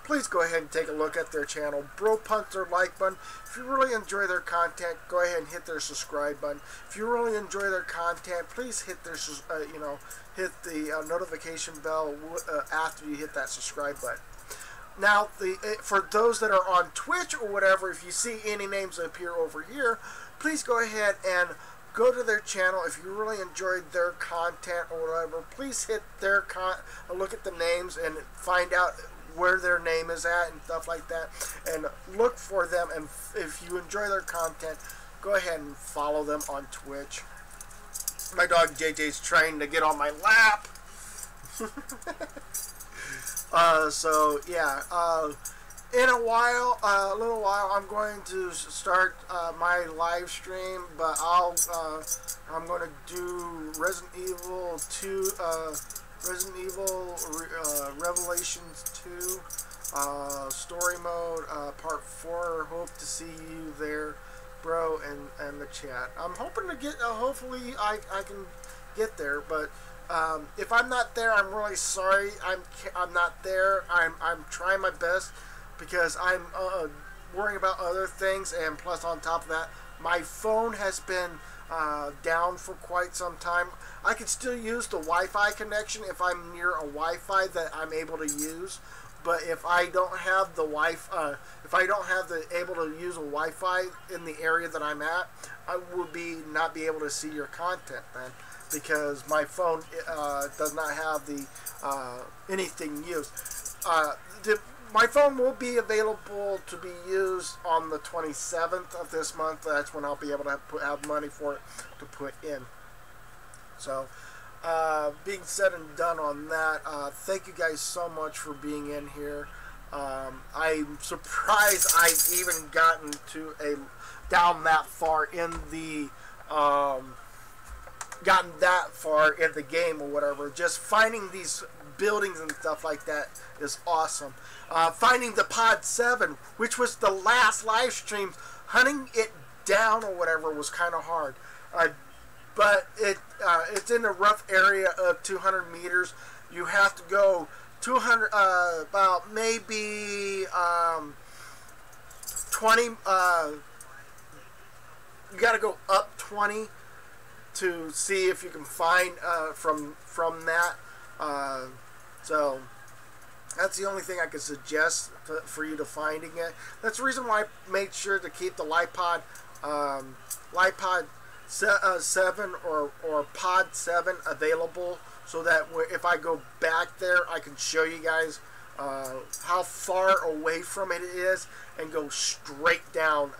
Speaker 1: please go ahead and take a look at their channel. Bro, punch their like button. If you really enjoy their content, go ahead and hit their subscribe button. If you really enjoy their content, please hit their hit the notification bell after you hit that subscribe button. Now, for those that are on Twitch or whatever, if you see any names appear over here, please go ahead and go to their channel. If you really enjoyed their content or whatever, please hit their look at the names and find out where their name is at and stuff like that, and look for them. And if you enjoy their content, go ahead and follow them on Twitch. My dog JJ's trying to get on my lap. So yeah, in a little while, I'm going to start my live stream, but I'm going to do Resident Evil 2, Resident Evil Revelations 2, story mode, part 4. Hope to see you there, bro, and the chat. I'm hoping to get, hopefully I can get there, but if I'm not there, I'm really sorry. I'm not there. I'm trying my best, because I'm worrying about other things, and plus on top of that, my phone has been down for quite some time. I can still use the Wi-Fi connection if I'm near a Wi-Fi that I'm able to use, but if I don't have the able to use a Wi-Fi in the area that I'm at, I will not be able to see your content then, because my phone does not have the anything used. My phone will be available to be used on the 27th of this month. That's when I'll be able to have money for it to put in. So, being said and done on that, thank you guys so much for being in here. I'm surprised I've even gotten to down that far in the game or whatever. Just finding these buildings and stuff like that is awesome. Finding the Pod 7, which was the last live stream, hunting it down or whatever was kind of hard. But it's in a rough area of 200 meters. You have to go 200, about maybe 20. You got to go up 20 to see if you can find from that. So that's the only thing I could suggest for you to finding it. That's the reason why I made sure to keep the LiPod 7 or Pod 7 available, so that if I go back there, I can show you guys how far away from it is and go straight down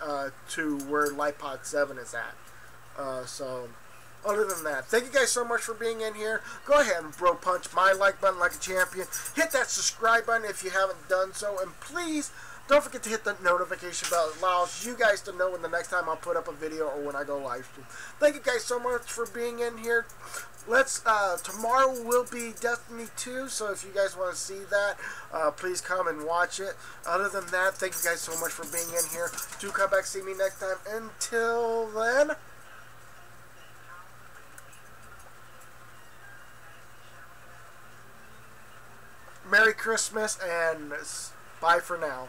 Speaker 1: to where LiPod 7 is at. So, other than that, thank you guys so much for being in here. Go ahead and bro punch my like button like a champion. Hit that subscribe button if you haven't done so. And please, don't forget to hit the notification bell. It allows you guys to know when the next time I'll put up a video or when I go live stream. Thank you guys so much for being in here. Tomorrow will be Destiny 2, so if you guys want to see that, please come and watch it. Other than that, thank you guys so much for being in here. Do come back, see me next time. Until then, Merry Christmas and bye for now.